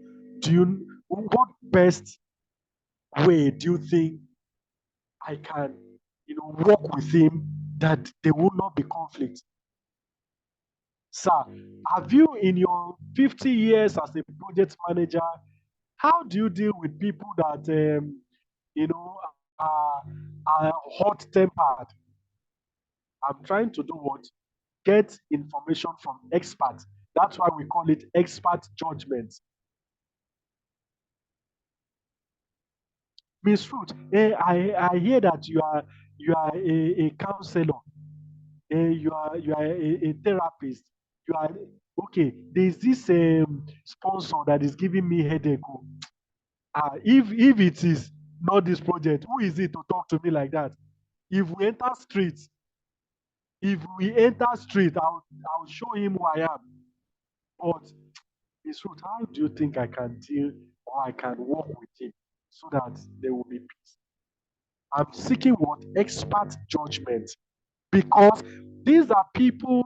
what best way do you think I can, work with him that there will not be conflict? Sir, have you in your 50 years as a project manager, how do you deal with people that, you know, are hot-tempered? I'm trying to do what? Get information from experts. That's why we call it expert judgment. Miss Ruth, I hear that you are a counselor. You are a therapist. You are okay. There's this sponsor that is giving me headache. If it is not this project, who is it to talk to me like that? If we enter street, I'll show him who I am. But Miss Ruth, how do you think I can deal or I can work with him so that there will be peace? I'm seeking what? Expert judgment. Because these are people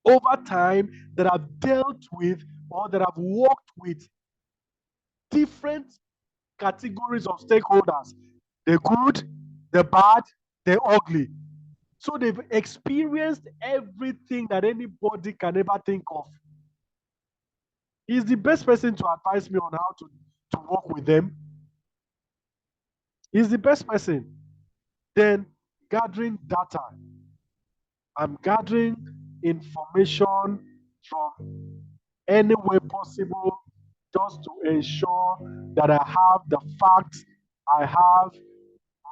over time that have dealt with or that have worked with different categories of stakeholders, the good, the bad, the ugly. So they've experienced everything that anybody can ever think of. He's the best person to advise me on how to work with them. He's the best person. Then gathering data. I'm gathering information from any way possible just to ensure that I have the facts, I have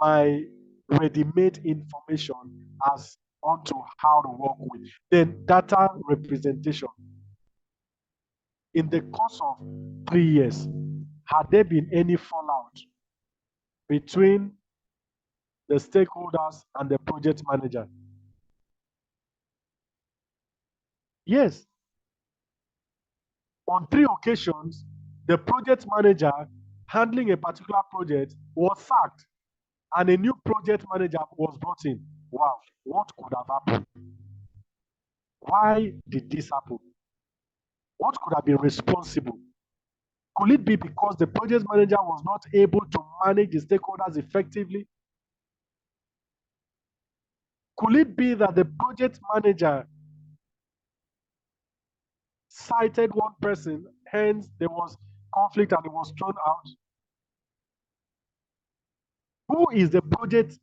my ready-made information as onto how to work with. Then data representation. In the course of 3 years, had there been any fallout between the stakeholders and the project manager? Yes. On 3 occasions, the project manager handling a particular project was sacked and a new project manager was brought in. Wow, what could have happened? Why did this happen? What could have been responsible? Could it be because the project manager was not able to manage the stakeholders effectively? Could it be that the project manager cited one person, hence there was conflict and it was thrown out? Who is the project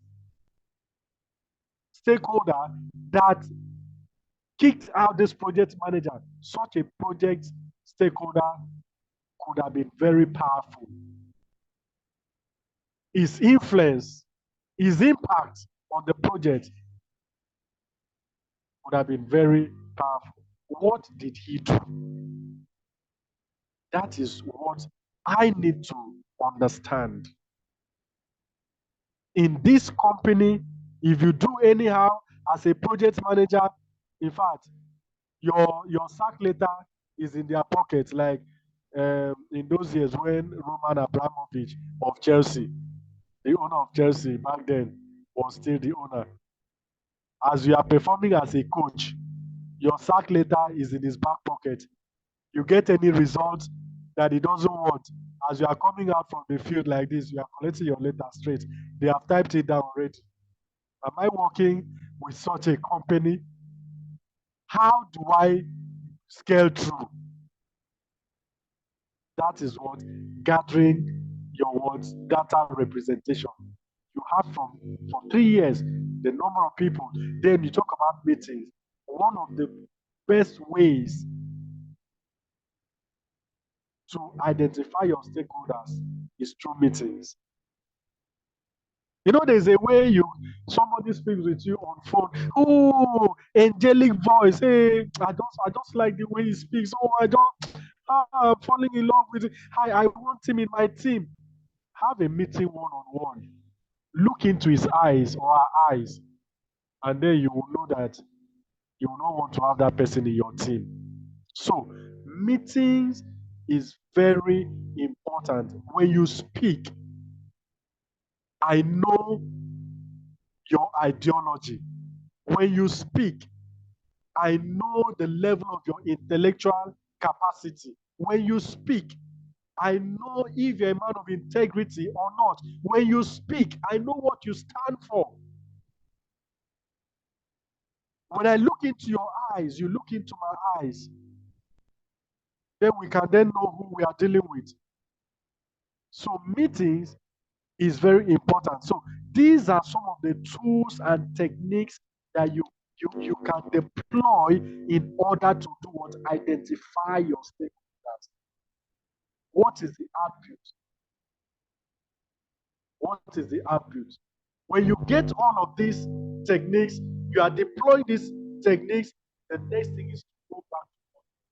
stakeholder that kicked out this project manager? Such a project stakeholder could have been very powerful. His influence, his impact on the project would have been very powerful. What did he do? That is what I need to understand. In this company, If you do anyhow as a project manager, in fact, your sack letter is in their pocket, like in those years when Roman Abramovich of Chelsea, the owner of Chelsea back then, was still the owner. As you are performing as a coach, your sack letter is in his back pocket. You get any result that he doesn't want, as you are coming out from the field like this, you are collecting your letter straight. They have typed it down already. Am I working with such a company? How do I scale through? That is what gathering your words, data representation. You have for 3 years the number of people. Then you talk about meetings. One of the best ways to identify your stakeholders is through meetings. You know, there's a way somebody speaks with you on phone. Oh, angelic voice. Hey, I just like the way he speaks. Oh, I'm falling in love with it. Hi, I want him in my team. Have a meeting one-on-one. Look into his eyes or her eyes, and then you will know that you will not want to have that person in your team. So, meetings is very important. When you speak, I know your ideology. When you speak, I know the level of your intellectual capacity. When you speak, I know if you're a man of integrity or not. When you speak, I know what you stand for. When I look into your eyes, you look into my eyes, then we can then know who we are dealing with. So meetings is very important. So these are some of the tools and techniques that you can deploy in order to do what? Identify your stakeholders. What is the output? What is the output? When you get all of these techniques, you are deploying these techniques, the next thing is to go back to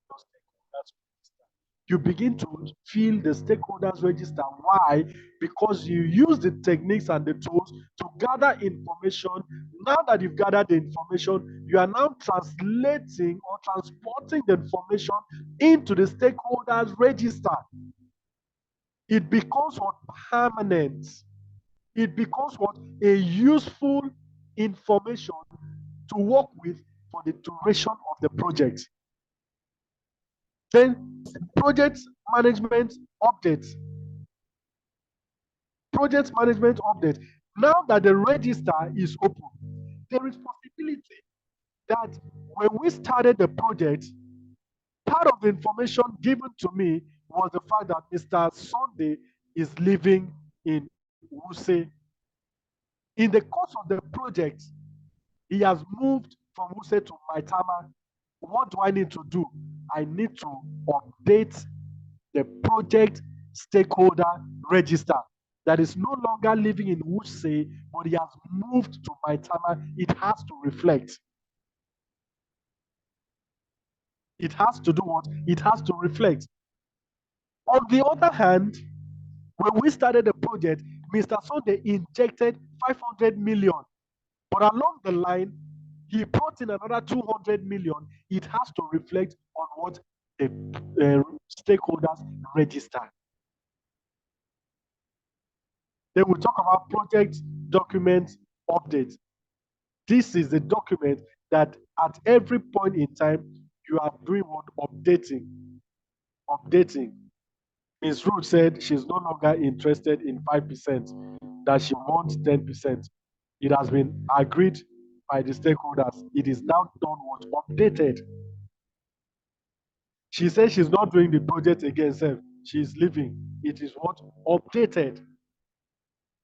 your stakeholders register. You begin to fill the stakeholders register. Why? Because you use the techniques and the tools to gather information. Now that you've gathered the information, you are now translating or transporting the information into the stakeholders register. It becomes what? Permanent. It becomes what? A useful information to work with for the duration of the project. Then project management update. Project management update. Now that the register is open, there is possibility that when we started the project, part of the information given to me was the fact that Mr. Sunday is living in Wuse. In the course of the project, he has moved from Wuse to Maitama. What do I need to do? I need to update the project stakeholder register. That is no longer living in Wuse, but he has moved to Maitama. It has to reflect. It has to do what? It has to reflect. On the other hand, when we started the project, Mr. Sunday injected 500 million. But along the line, he brought in another 200 million. It has to reflect on what the stakeholders register. Then we talk about project document update. This is the document that at every point in time, you are doing what? Updating. Updating. Ms. Ruth said she's no longer interested in 5%, that she wants 10%. It has been agreed by the stakeholders. It is now done what? Updated. She says she's not doing the project again, sir. She's leaving. It is what? Updated.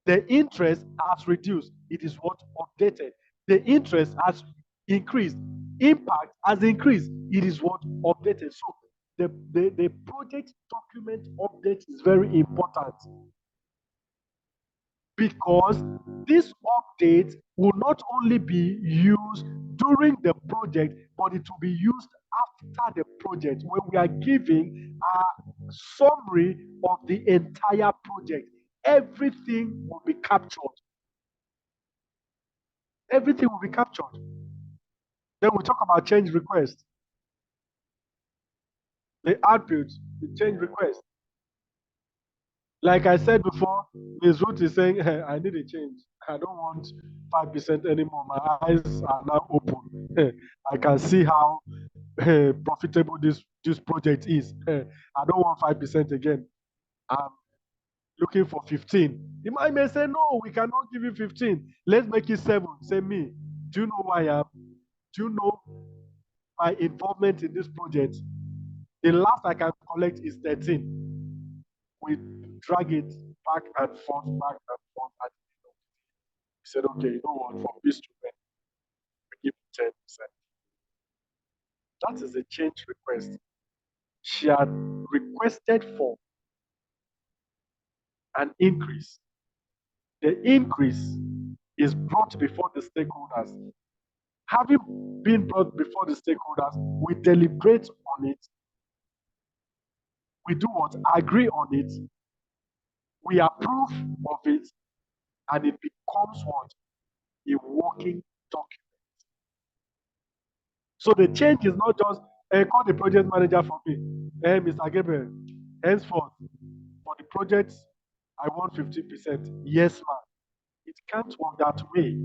The interest has reduced. It is what? Updated. The interest has increased. Impact has increased. It is what? Updated. So the project document update is very important, because this update will not only be used during the project, but it will be used after the project, when we are giving a summary of the entire project. Everything will be captured. Everything will be captured. Then we talk about change request. The output, the change request. Like I said before, Ms. Ruth is saying, I need a change. I don't want 5% anymore. My eyes are now open. I can see how profitable this project is. I don't want 5% again. I'm looking for 15. The man may say, no, we cannot give you 15. Let's make it 7. Say me. Do you know who I am? Do you know my involvement in this project? The last I can collect is 13. We drag it back and forth, back and forth. And we said, okay, you know what? For these students, we give 10%. That is a change request. She had requested for an increase. The increase is brought before the stakeholders. Having been brought before the stakeholders, we deliberate on it. We do what? Agree on it. We approve of it, and it becomes what? A working document. So the change is not just call the project manager for me. Mr. Gabriel, henceforth, for the project, I want 50%. Yes, ma'am. It can't work that way.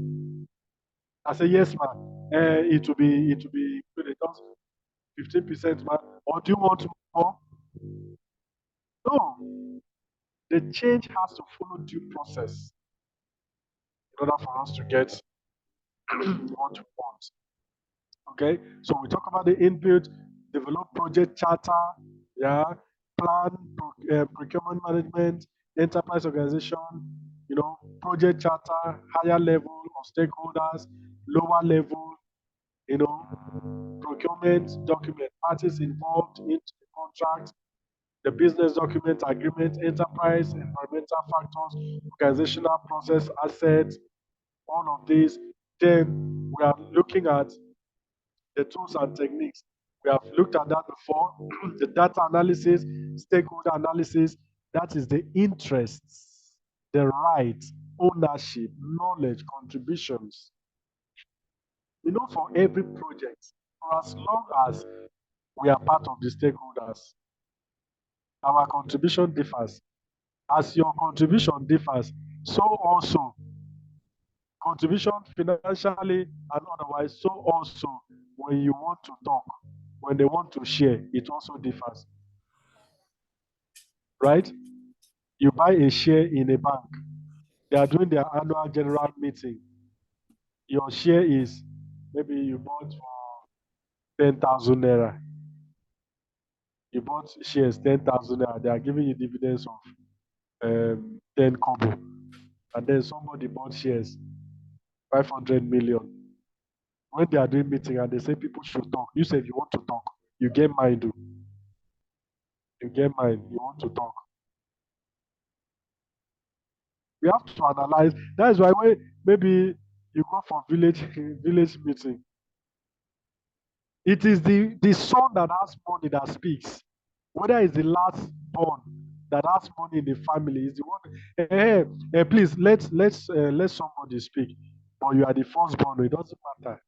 I say, yes, ma'am. It will be included. Just 15%, ma'am. Or do you want more? No. The change has to follow due process in order for us to get what we want. Okay, so we talk about the input, develop project charter, yeah, plan, procurement management, enterprise organization, project charter, higher level of stakeholders, lower level, procurement document, parties involved in the contract, the business document, agreement, enterprise, environmental factors, organizational process, assets, all of these. Then we are looking at the tools and techniques. We have looked at that before. The data analysis, stakeholder analysis, that is the interests, the rights, ownership, knowledge, contributions. For every project, for as long as we are part of the stakeholders, our contribution differs. As your contribution differs, so also contribution financially and otherwise, so also when you want to talk, when they want to share, it also differs. Right? You buy a share in a bank, they are doing their annual general meeting. Your share is maybe you bought for 10,000 naira. You bought shares 10,000 naira, they are giving you dividends of 10 kobo. And then somebody bought shares 500 million. When they are doing meeting and they say people should talk, you said you want to talk, you get mind. You get mind, you want to talk. We have to analyze. That is why when maybe you go for village meeting, it is the son that has money that speaks. Whether it's the last born that has money in the family, is the one. Please let somebody speak. But you are the firstborn, it doesn't matter.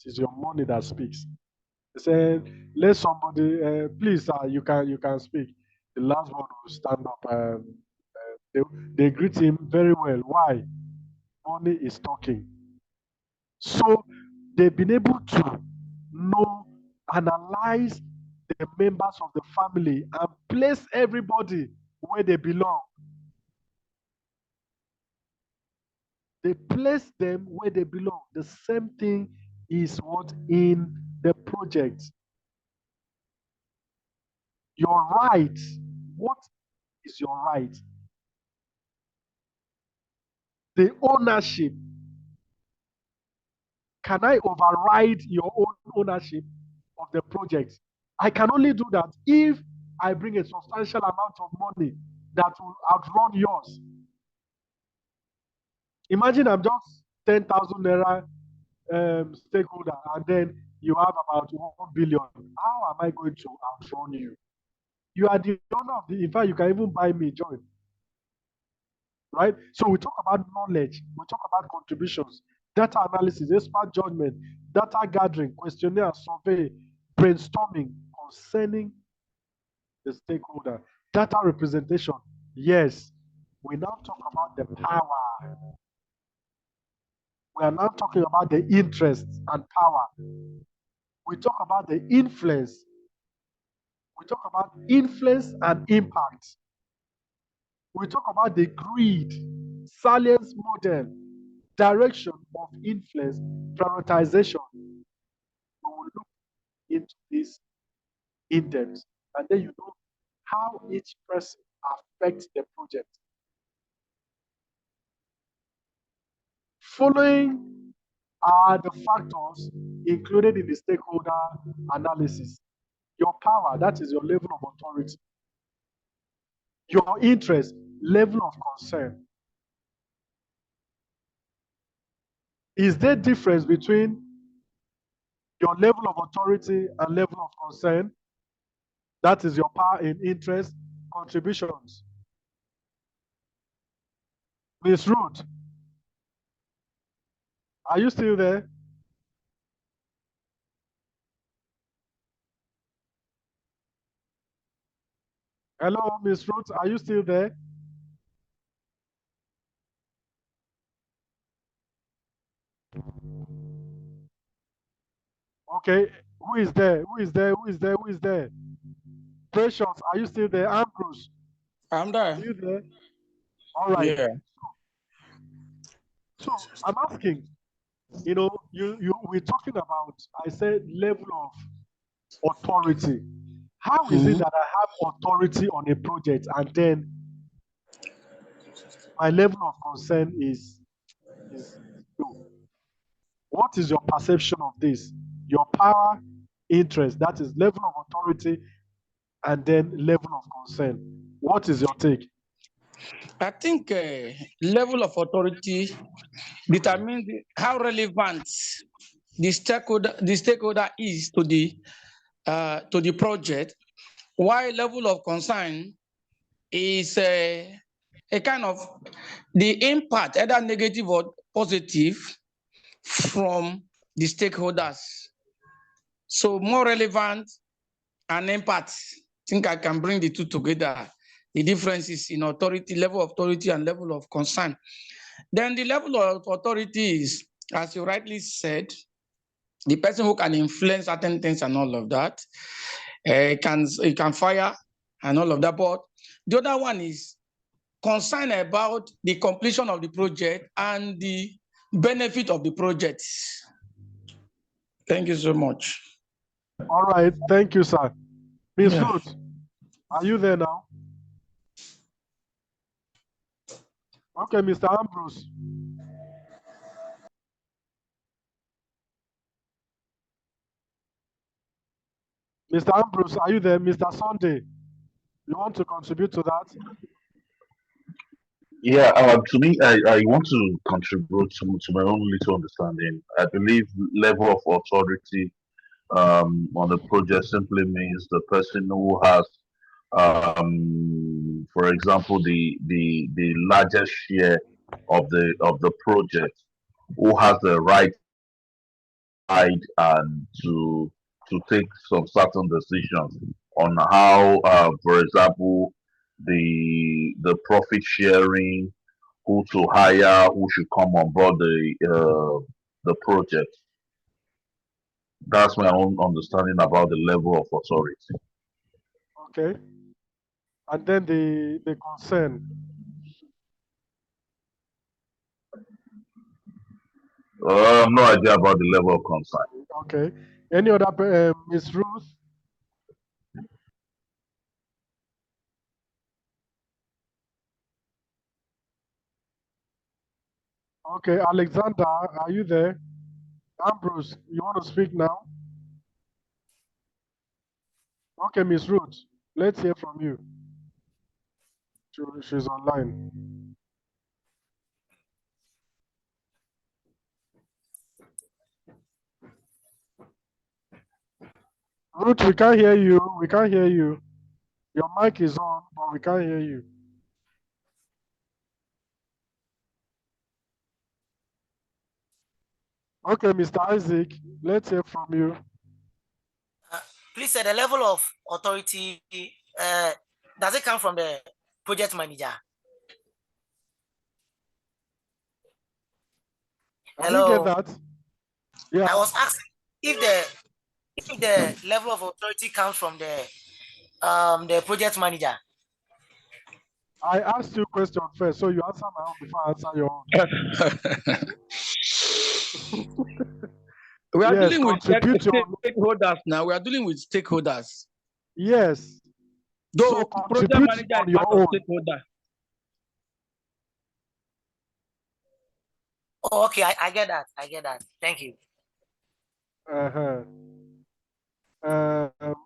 It is your money that speaks. They say, let somebody, please, you can speak. The last one will stand up. They greet him very well. Why? Money is talking. So they've been able to know, analyze the members of the family and place everybody where they belong. They place them where they belong. The same thing is what in the project. Your right. What is your right? The ownership. Can I override your own ownership of the project? I can only do that if I bring a substantial amount of money that will outrun yours. Imagine I'm just 10,000 naira stakeholder, and then you have about 1 billion. How am I going to outrun you? You are the owner of the, in fact, you can even buy me, join. Right? So we talk about knowledge, we talk about contributions. data analysis, expert judgment, data gathering, questionnaire, survey, brainstorming concerning the stakeholder, data representation. Yes, we now talk about the power. We are now talking about the interest and power. We talk about the influence. We talk about influence and impact. We talk about the greed, salience model, direction of influence, prioritization. We will look into this in depth, and then you know how each person affects the project. Following are the factors included in the stakeholder analysis. Your power, that is your level of authority. Your interest, level of concern. Is there difference between your level of authority and level of concern? That is your power and interest, contributions. Miss Ruth, are you still there? Hello, Miss Ruth, are you still there? Okay, who is there? Who is there? Who is there? Who is there? Precious, are you still there? Ambrose, I'm are there. you there? All right. Yeah. So I'm asking, we're talking about, I said, level of authority. How is it that I have authority on a project and then my level of concern is low? What is your perception of this? Your power, interest, that is level of authority, and then level of concern. What is your take? I think level of authority determines how relevant the stakeholder is to the project, while level of concern is a kind of the impact, either negative or positive, from the stakeholders. So more relevant and impact. I think I can bring the two together. The differences in authority, level of authority and level of concern. Then the level of authority is, as you rightly said, the person who can influence certain things and all of that. He can fire and all of that. But the other one is concerned about the completion of the project and the benefit of the project. Thank you so much. All right, thank you, sir. Miss Ruth, are you there now? Okay, Mr. Ambrose. Mr. Ambrose, are you there? Mr. Sunday, you want to contribute to that? Yeah, to me, I want to contribute to my own little understanding. I believe level of authority on the project simply means the person who has, for example, the largest share of the project, who has the right side and to take some certain decisions on how, for example, the profit sharing, who to hire, who should come on board the project. That's my own understanding about the level of authority. Okay. And then the concern. No idea about the level of concern. Okay. Any other, Miss Ruth? Okay, Alexander, are you there? Ambrose, you want to speak now? Okay, Miss Ruth, let's hear from you. She's online. Ruth, we can't hear you. We can't hear you. Your mic is on, but we can't hear you. Okay, Mr. Isaac, let's hear from you. Please say the level of authority, does it come from the project manager? I didn't get Hello. that. Yeah. I was asking if the level of authority comes from the project manager. I asked you a question first, so you answer my own before I answer your own. We are Yes, dealing with contribute your stakeholders now. We are dealing with stakeholders. yes. Though So project contribute manager on is part your of own. stakeholder. Oh, okay, I get that. I get that. Thank you. Uh-huh.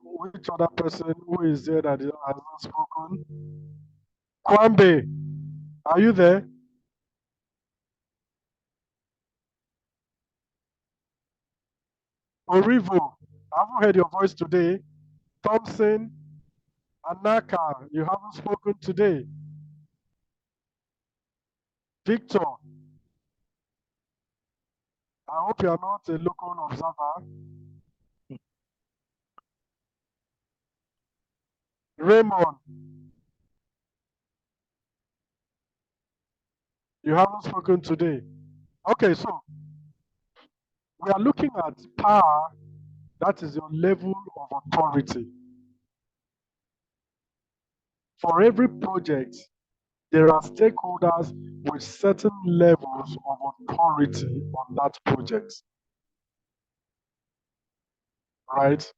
Which other person who is there that has not spoken? Kwambe, are you there? Orivo, I haven't heard your voice today. Thompson, Anaka, you haven't spoken today. Victor, I hope you are not a local observer. Raymond, you haven't spoken today. Okay, so we are looking at power, that is your level of authority. For every project, there are stakeholders with certain levels of authority on that project, right?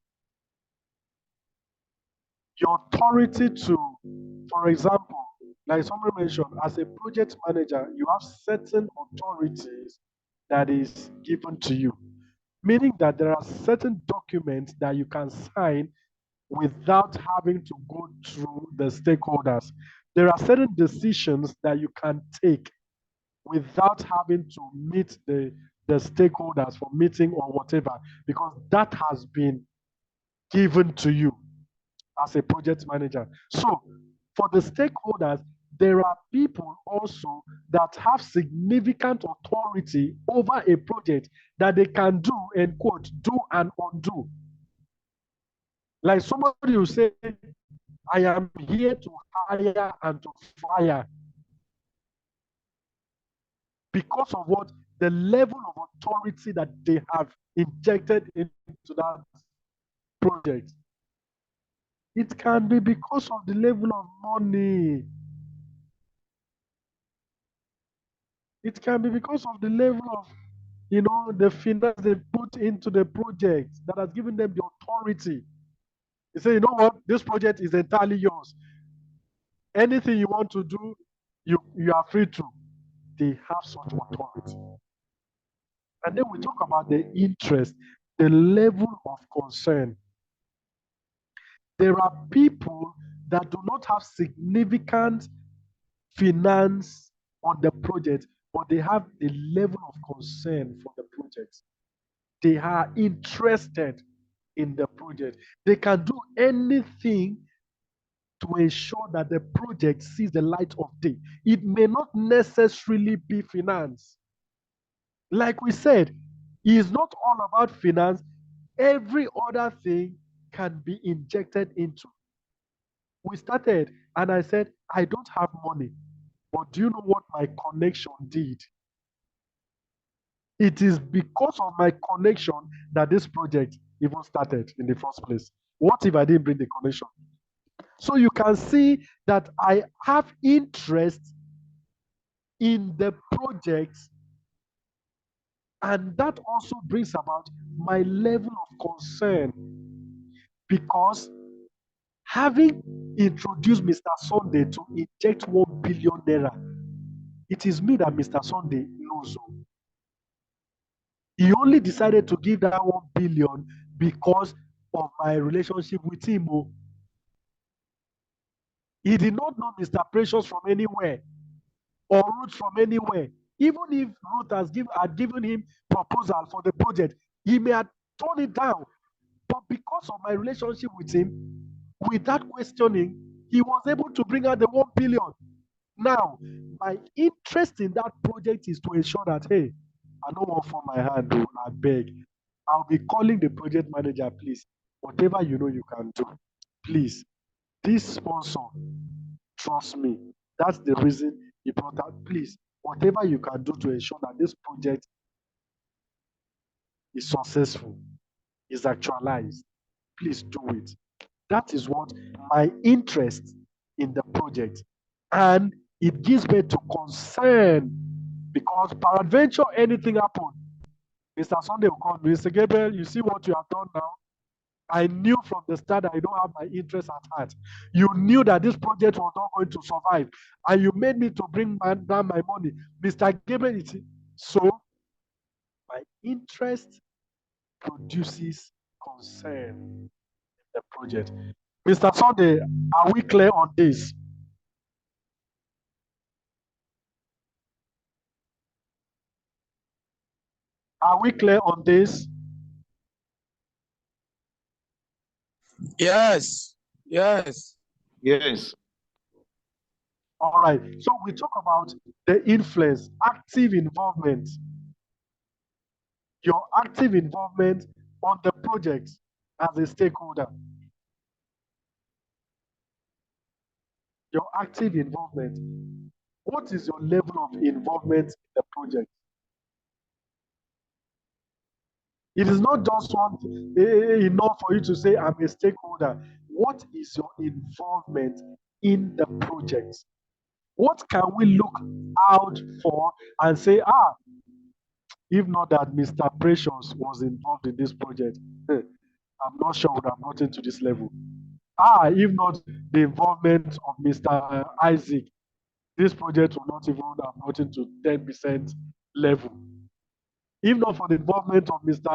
Your authority to, for example, like somebody mentioned, as a project manager, you have certain authorities that is given to you, meaning that there are certain documents that you can sign without having to go through the stakeholders. There are certain decisions that you can take without having to meet the stakeholders for meeting or whatever, because that has been given to you as a project manager. So for the stakeholders, there are people also that have significant authority over a project that they can do and quote, do and undo. Like somebody will say, I am here to hire and to fire. Because of what? The level of authority that they have injected into that project. It can be because of the level of money. It can be because of the level of, the finance they put into the project that has given them the authority. They say, you know what, this project is entirely yours. Anything you want to do, you are free to. They have such authority. And then we talk about the interest, the level of concern. There are people that do not have significant finance on the project, but they have a level of concern for the project. They are interested in the project. They can do anything to ensure that the project sees the light of day. It may not necessarily be finance. Like we said, it's not all about finance. Every other thing can be injected into. We started and I said, I don't have money, but do you know what my connection did? It is because of my connection that this project even started in the first place. What if I didn't bring the connection? So you can see that I have interest in the project, and that also brings about my level of concern, because having introduced Mr. Sunday to inject 1 billion naira, it is me that Mr. Sunday knows. He only decided to give that 1 billion because of my relationship with him. He did not know Mr. Precious from anywhere or Ruth from anywhere. Even if Ruth had given him proposal for the project, he may have turned it down. But because of my relationship with him, without questioning, he was able to bring out the 1 billion. Now, my interest in that project is to ensure that, hey, I don't want for my hand, though, I beg. I'll be calling the project manager, please. Whatever you know you can do, please. This sponsor, trust me, that's the reason he brought out. Please, whatever you can do to ensure that this project is successful, is actualized, please do it. That is what my interest in the project. And it gives me to concern because peradventure anything happen. Mr. Sunday will call me, Mr. Gabriel, you see what you have done now? I knew from the start that I don't have my interest at heart. You knew that this project was not going to survive, and you made me to bring down my money. Mr. Gabriel, so my interest produces concern in the project. Mr. Sunday, are we clear on this? Are we clear on this? Yes. Yes. Yes. All right. So we talk about the influence, active involvement. Your active involvement on the project as a stakeholder. Your active involvement. What is your level of involvement in the project? It is not just enough for you to say, I'm a stakeholder. What is your involvement in the project? What can we look out for and say, if not that Mr. Precious was involved in this project, I'm not sure we would have gotten to this level. If not the involvement of Mr. Isaac, this project will not even have gotten to 10% level. If not for the involvement of Mr.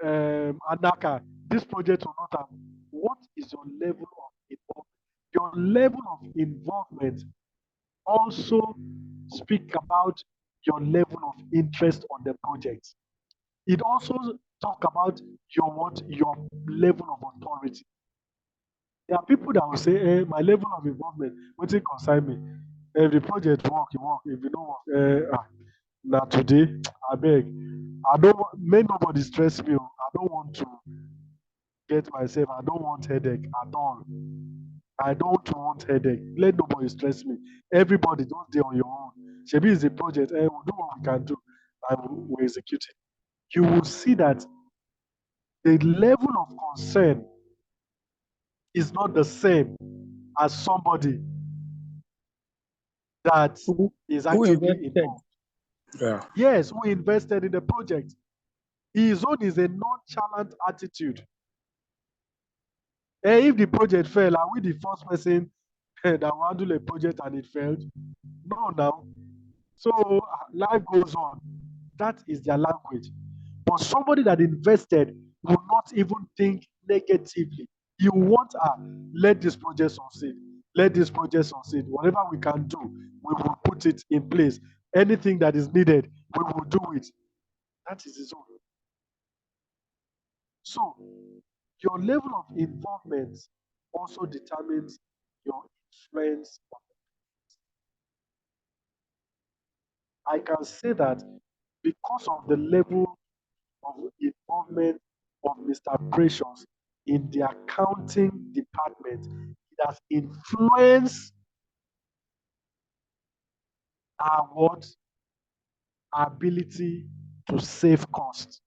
Anaka, this project will not have. What is your level of involvement? Your level of involvement also speak about your level of interest on the project. It also talk about your level of authority. There are people that will say, my level of involvement, what it concern me. If the project work, you work. If you don't work, now today, I beg. I don't may nobody stress me. I don't want to get myself. I don't want headache at all. I don't want headache. Let nobody stress me. Everybody just stay on your own. Shebi is a project. We'll do what we can do and we'll execute it. You will see that the level of concern is not the same as somebody that is Who actively invested? involved. Yeah. Yes, who invested in the project. His own is a nonchalant attitude. If the project fail, are we the first person that will handle a project and it failed? No, now. So life goes on. That is their language. But somebody that invested will not even think negatively. You want, let this project succeed. Let this project succeed. Whatever we can do, we will put it in place. Anything that is needed, we will do it. That is his own. So, your level of involvement also determines your influence. I can say that because of the level of involvement of Mr. Precious in the accounting department, it has influenced our ability to save costs.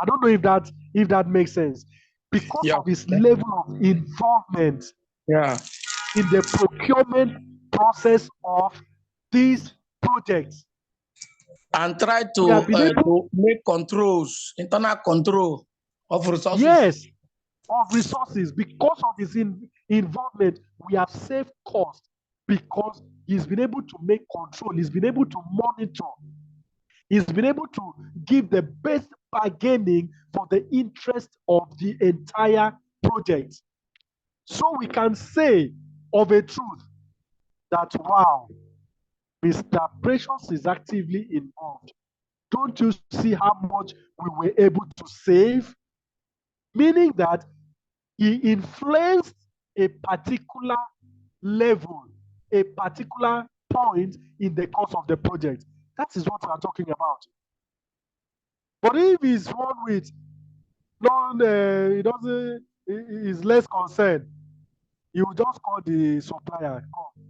I don't know if that makes sense. Because of his level of involvement in the procurement process of these projects. And try to make controls, internal control of resources. Yes, of resources. Because of his involvement, we have saved costs because he's been able to make control, he's been able to monitor, he's been able to give the best bargaining for the interest of the entire project. So we can say of a truth that, wow, Mr. Precious is actively involved. Don't you see how much we were able to save? Meaning that he influenced a particular level, a particular point in the course of the project. That is what we are talking about. But if it's one with he doesn't, is less concerned, you just call the supplier. Come,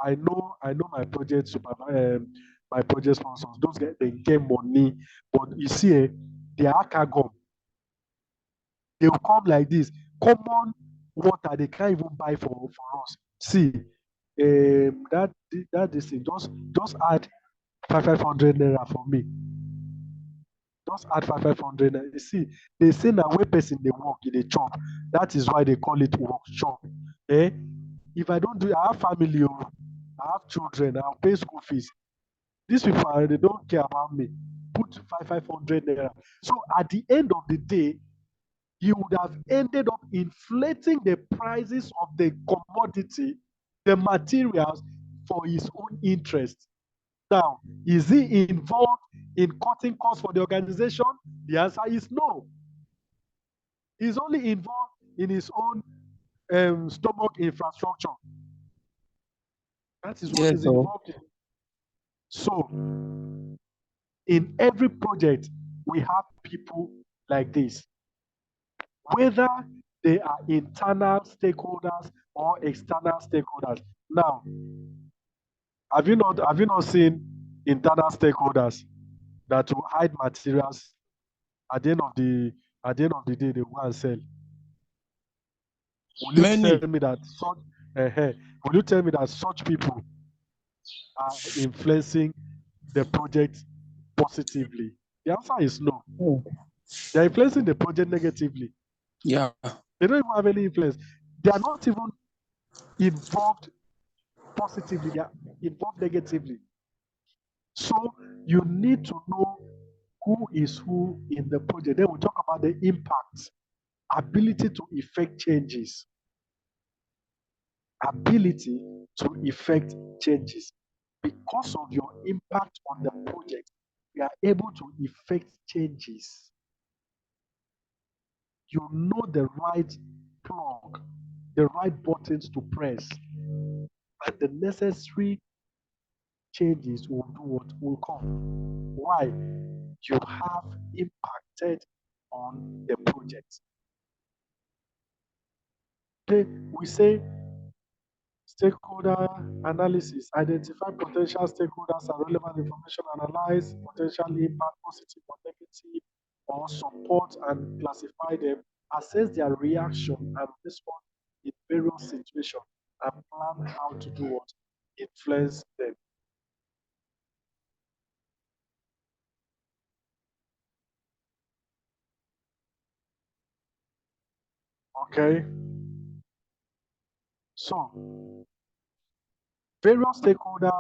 I know my project my project sponsors. Those guys, they get money, but you see, they are cargo. They will come like this. Common water they can't even buy for us. See, that this thing, just add 500 naira for me. Just add 500 naira. You see, they say now where person they work in the chop. That is why they call it workshop. Eh? If I don't do it, I have family, I have children, I'll pay school fees. These people they don't care about me. Put 500 naira. So at the end of the day, he would have ended up inflating the prices of the commodity, the materials, for his own interest. Now, is he involved in cutting costs for the organization? The answer is no. He's only involved in his own stomach infrastructure. That is what Yes, he's so involved in. So, in every project, we have people like this. Whether they are internal stakeholders or external stakeholders. Now, have you not seen internal stakeholders that will hide materials at the end of the day they go and sell? Will you tell many. me that such will you tell me that such people are influencing the project positively? The answer is no. Oh, They're influencing the project negatively. yeah. They don't even have any influence. They are not even involved positively, they are involved negatively. So you need to know who is who in the project. Then we talk about the impact, ability to effect changes. Ability to effect changes. Because of your impact on the project, you are able to effect changes. You know the right plug, the right buttons to press, and the necessary changes will do what will come. Why? You have impacted on the project. We say stakeholder analysis, identify potential stakeholders and relevant information, analyze potential impact, positive or negative, or support and classify them, assess their reaction and response in various situations, and plan how to do what? Influence them. Okay? So, various stakeholder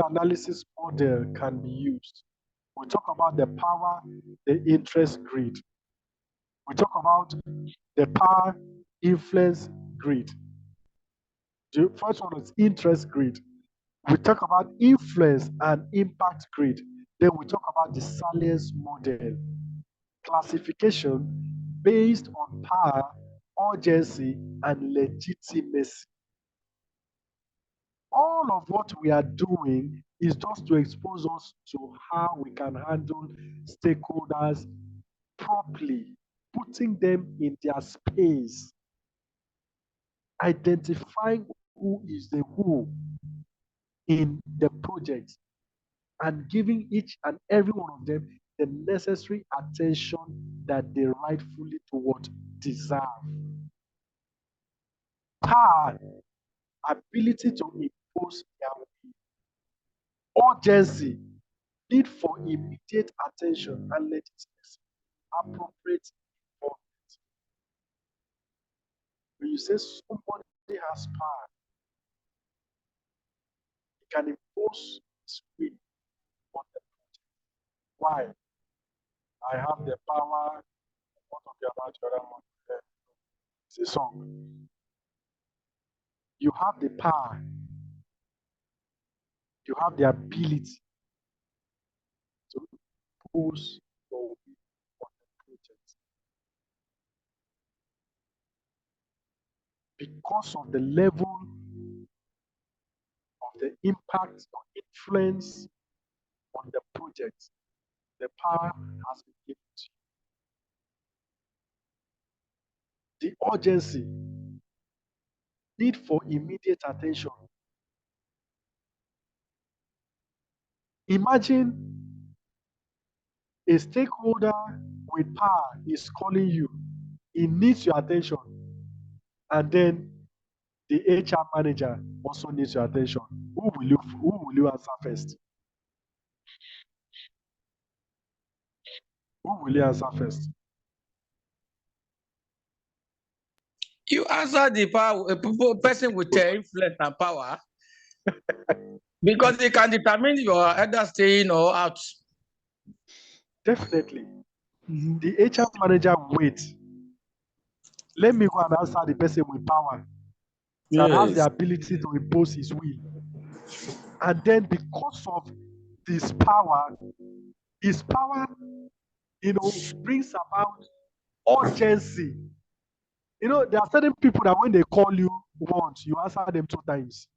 analysis model can be used. We talk about the power, the interest grid. We talk about the power, influence grid. The first one is interest grid. We talk about influence and impact grid. Then we talk about the salience model. Classification based on power, urgency, and legitimacy. All of what we are doing is just to expose us to how we can handle stakeholders properly, putting them in their space, identifying who is the who in the project, and giving each and every one of them the necessary attention that they rightfully to what deserve. Power, ability to impose their urgency, need for immediate attention and legitimacy, appropriate involvement. When you say somebody has power, he can impose his will on the project. Why? I have the power. What talking about the other one? It's a song. You have the power. You have the ability to impose your will on the project because of the level of the impact or influence on the project, the power has been given to you. The urgency, need for immediate attention. Imagine a stakeholder with power is calling you. He needs your attention. And then the HR manager also needs your attention. Who will you answer first? Who will you answer first? You answer the power, person with influence and power, because they can determine your either staying or out. Definitely. The HR manager wait. Let me go and answer the person with power that has the Yes. ability to impose his will. And then because of his power, brings about urgency. There are certain people that when they call you once, you answer them 2 times.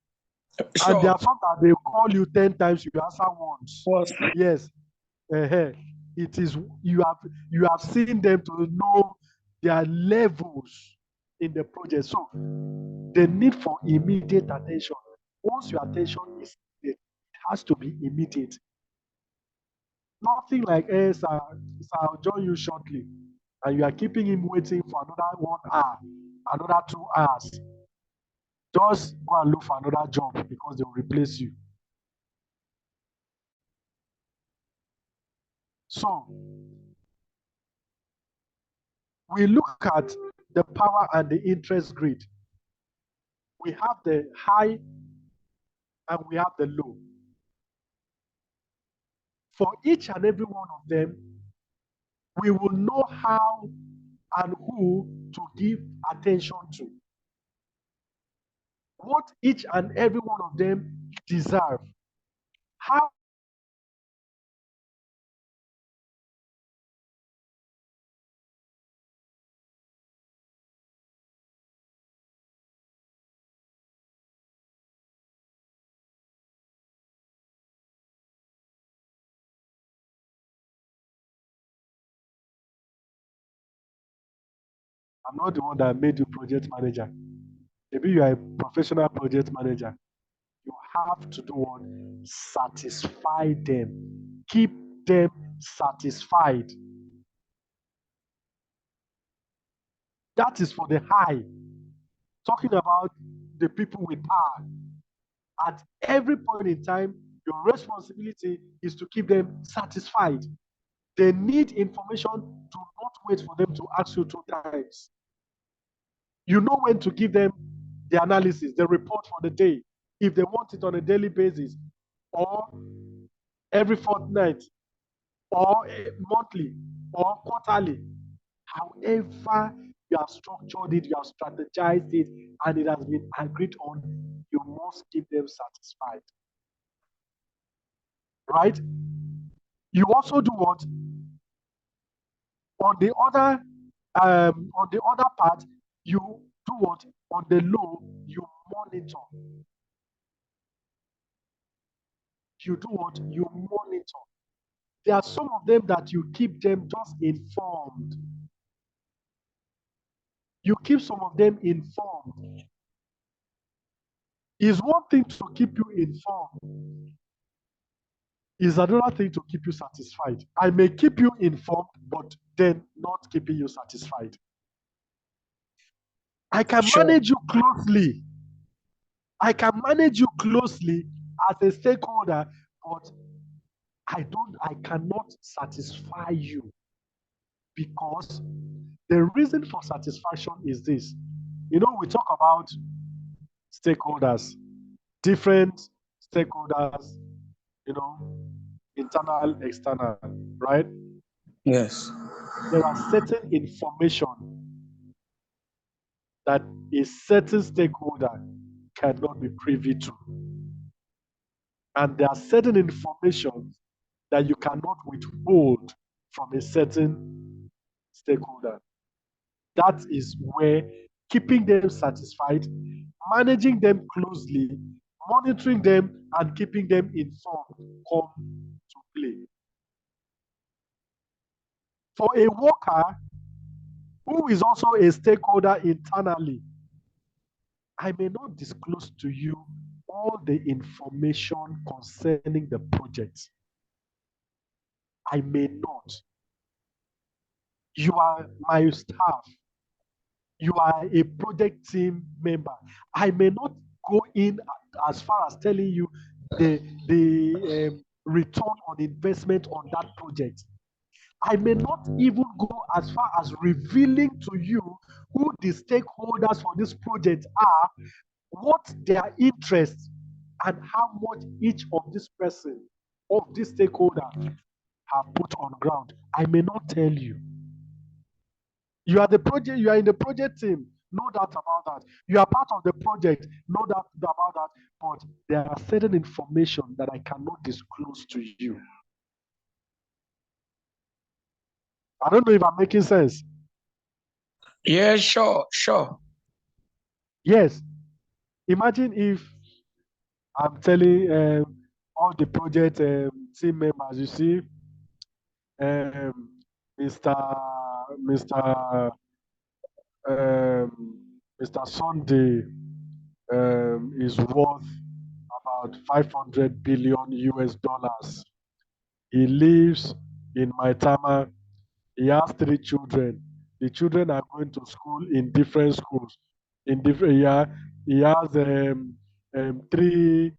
And there Sure. are some that they call you 10 times, you answer once. Yes. It is you have seen them to know their levels in the project. So the need for immediate attention. Once your attention is needed, it has to be immediate. Nothing like, sir, I'll join you shortly. And you are keeping him waiting for another 1 hour, another 2 hours. Just go and look for another job because they will replace you. So we look at the power and the interest grid. We have the high and we have the low. For each and every one of them, we will know how and who to give attention to. What each and every one of them deserve. How I'm not the one that made you project manager. Maybe you are a professional project manager. You have to do what? Satisfy them. Keep them satisfied. That is for the high. Talking about the people with power. At every point in time, your responsibility is to keep them satisfied. They need information. Do not wait for them to ask you 2 times. You know when to give them the analysis, the report for the day, if they want it on a daily basis, or every fortnight, or monthly, or quarterly. However, you have structured it, you have strategized it, and it has been agreed on, you must keep them satisfied. Right? You also do what? On the other part, you do what? On the low, you monitor. You do what? You monitor. There are some of them that you keep them just informed. You keep some of them informed. It's one thing to keep you informed. Is another thing to keep you satisfied. I may keep you informed, but then not keeping you satisfied. I can manage you closely. I can manage you closely as a stakeholder, but I cannot satisfy you, because the reason for satisfaction is this. We talk about stakeholders, different stakeholders, internal, external, right? Yes. There are certain information that a certain stakeholder cannot be privy to. And there are certain information that you cannot withhold from a certain stakeholder. That is where keeping them satisfied, managing them closely, monitoring them and keeping them informed come to play. For a worker who is also a stakeholder internally, I may not disclose to you all the information concerning the project. I may not. You are my staff. You are a project team member. I may not go in as far as telling you the return on investment on that project. I may not even go as far as revealing to you who the stakeholders for this project are, what their interests, and how much each of this person, of this stakeholder, have put on ground. I may not tell you. You are in the project team, no doubt about that. You are part of the project, no doubt about that. But there are certain information that I cannot disclose to you. I don't know if I'm making sense. Yeah, sure. Yes. Imagine if I'm telling all the project team members, you see, um, Mr. Mr. Sunday is worth about 500 billion US dollars. He lives in Maitama. He has 3 children. The children are going to school in different schools. In different, yeah, he has three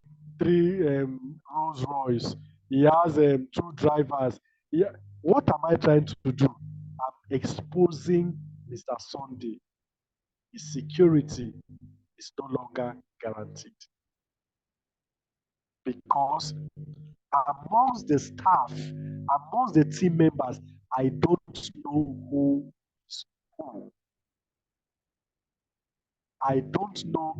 Rolls Royce. He has 2 drivers. Yeah, what am I trying to do? I'm exposing Mr. Sunday. His security is no longer guaranteed because amongst the staff, amongst the team members, I don't know who is who. I don't know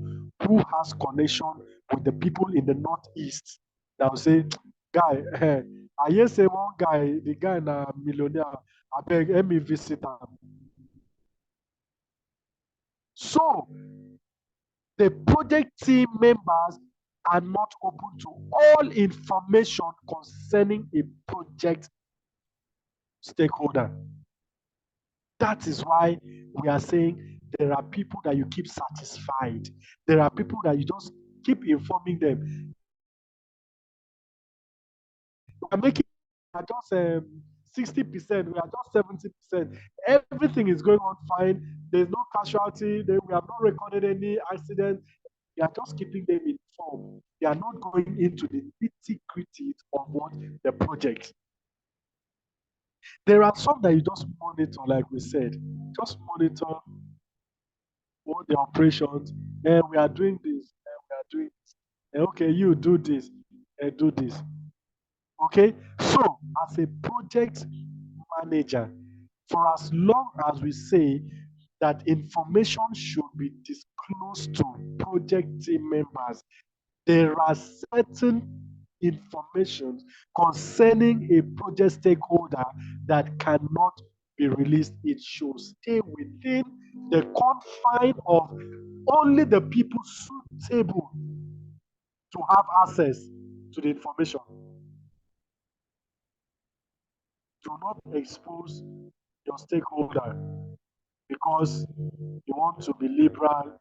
who has connection with the people in the Northeast that will say, guy, I hear say one guy, the guy na millionaire, I beg, let me visit him. So the project team members are not open to all information concerning a project stakeholder. That is why we are saying there are people that you keep satisfied. There are people that you just keep informing them. We are making just 60%, we are just 70%. Everything is going on fine. There's no casualty. We have not recorded any accident. We are just keeping them informed. They are not going into the nitty-gritty of what the project. There are some that you just monitor, like we said, just monitor all the operations. And we are doing this, and we are doing this. And okay, you do this, and do this. Okay, so as a project manager, for as long as we say that information should be disclosed to project team members, there are certain information concerning a project stakeholder that cannot be released. It should stay within the confine of only the people suitable to have access to the information. Do not expose your stakeholder because you want to be liberal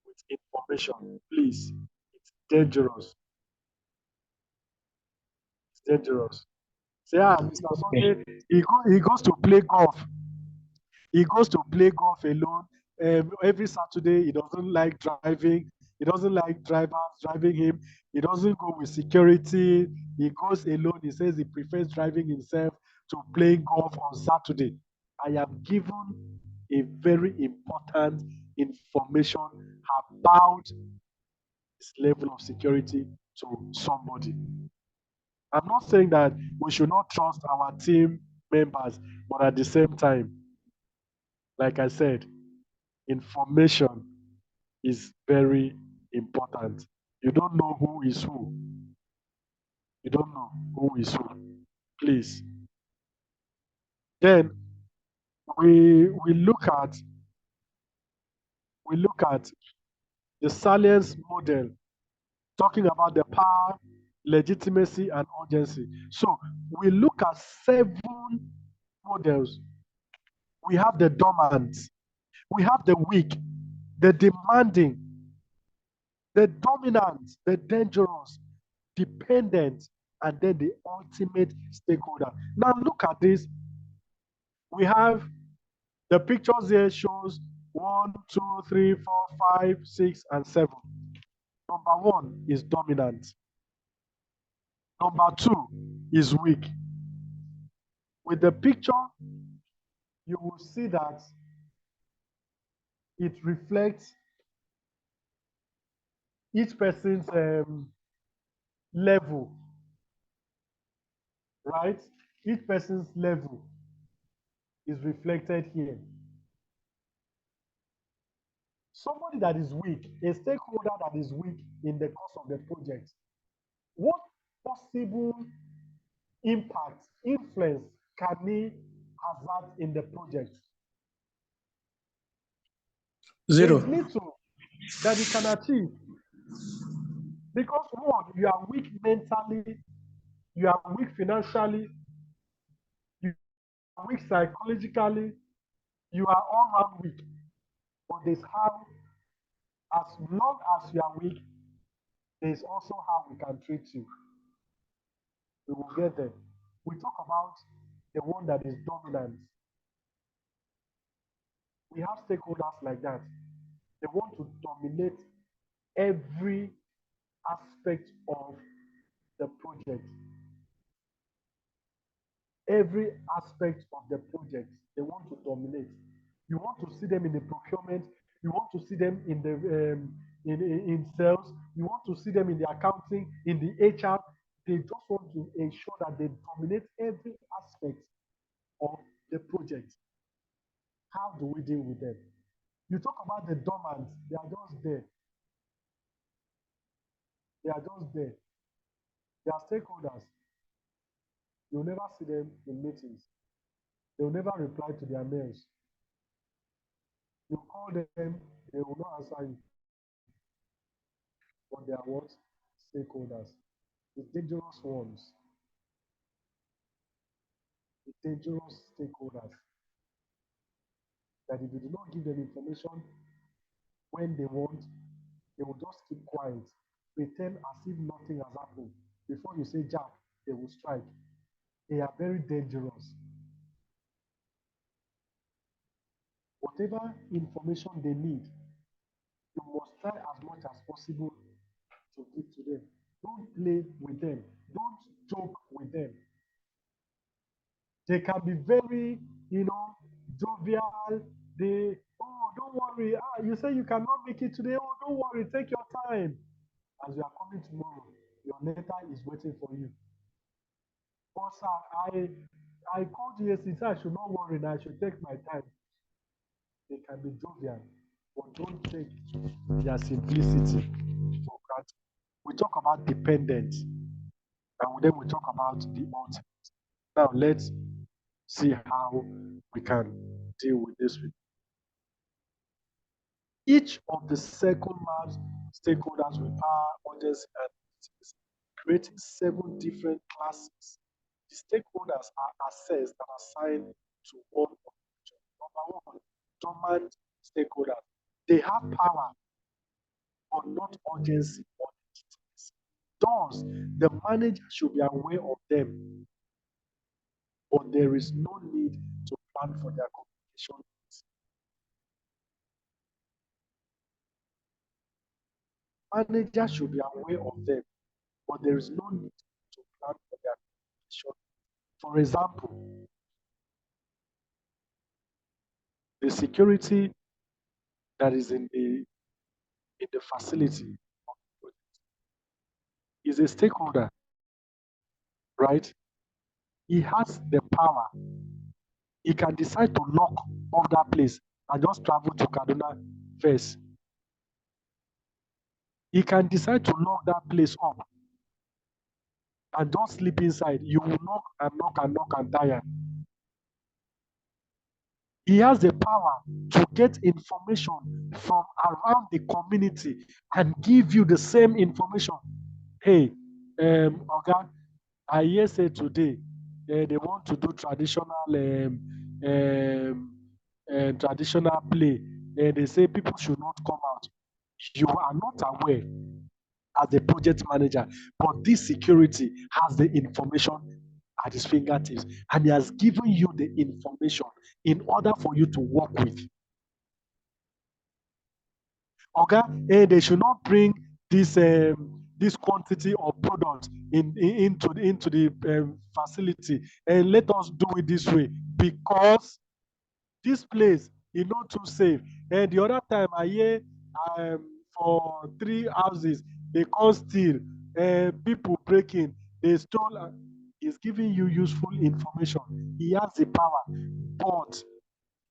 with information. Please, it's dangerous. It's dangerous. Say, Mr. Sunday, he goes to play golf. He goes to play golf alone. Every Saturday, he doesn't like driving. He doesn't like drivers driving him. He doesn't go with security. He goes alone. He says he prefers driving himself to playing golf on Saturday. I have given a very important information about this level of security to somebody. I'm not saying that we should not trust our team members, but at the same time, like I said, information is very important. You don't know who is who. You don't know who is who. Please. Then we look at the salience model talking about the power, legitimacy, and urgency. So we look at 7 models. We have the dormant, we have the weak, the demanding, the dominant, the dangerous, dependent, and then the ultimate stakeholder. Now look at this. We have the pictures here shows 1, 2, 3, 4, 5, 6, and 7. Number 1 is dominant. Number 2 is weak. With the picture, you will see that it reflects each person's level, right? Each person's level is reflected here. Somebody that is weak, a stakeholder that is weak in the course of the project, what possible impact, influence can he hazard in the project? Zero. There is little that he can achieve. Because 1, you are weak mentally, you are weak financially, you are weak psychologically, you are all around weak. But there's how, as long as you are weak, there's also how we can treat you. We will get there. We talk about the one that is dominant. We have stakeholders like that. They want to dominate every aspect of the project. Every aspect of the project, they want to dominate. You want to see them in the procurement. You want to see them in the in sales. You want to see them in the accounting, in the HR. They just want to ensure that they dominate every aspect of the project. How do we deal with them? You talk about the dormant. They are just there. They are just there. They are stakeholders. You'll never see them in meetings. They will never reply to their mails. You call them, they will not answer you. But they are what? Stakeholders. The dangerous ones. The dangerous stakeholders. That if you do not give them information when they want, they will just keep quiet, pretend as if nothing has happened. Before you say Jack, they will strike. They are very dangerous. Whatever information they need, you must try as much as possible to give to them. Don't play with them. Don't joke with them. They can be very, jovial. They, oh, don't worry. You say you cannot make it today. Oh, don't worry. Take your time. As you are coming tomorrow, your letter is waiting for you. Oh, sir, I called you yesterday. I should not worry. Now I should take my time. They can be jovial, but don't take their simplicity for granted. We talk about dependence, and then we talk about the ultimate. Now let's see how we can deal with this. Each of the second maps stakeholders with power, audience, and activities, creating 7 different classes. The stakeholders are assessed and assigned to one objective. Number 1, dormant stakeholders. They have power, but not urgency or legitimacy. Thus, the manager should be aware of them, but there is no need to plan for their communication. Manager should be aware of them, but there is no need to plan for their communication. For example, the security that is in the facility is a stakeholder, right? He has the power. He can decide to lock off that place and just travel to Kaduna first. He can decide to lock that place up and just sleep inside. You will knock and knock and knock and tire. He has the power to get information from around the community and give you the same information. Hey, Oga, I hear say today they want to do traditional play. They say people should not come out. You are not aware as a project manager, but this security has the information at his fingertips, and he has given you the information in order for you to work with. Okay, they should not bring this quantity of product into the facility, and let us do it this way because this place is not too safe. And the other time I hear for 3 houses they can't steal, people breaking, they stole. He's giving you useful information. He has the power, but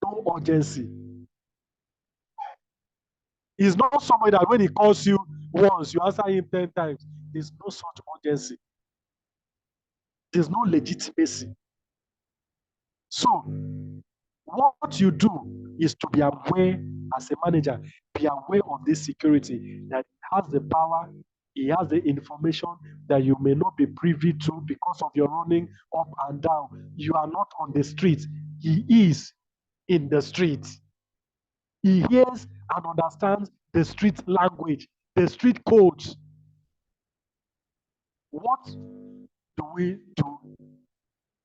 no urgency. He's not somebody that when he calls you once, you answer him 10 times. There's no such urgency. There's no legitimacy. So, what you do is to be aware as a manager, be aware of this security, that he has the power, he has the information that you may not be privy to because of your running up and down. You are not on the street. He is in the street. He hears and understands the street language, the street codes. What do we do?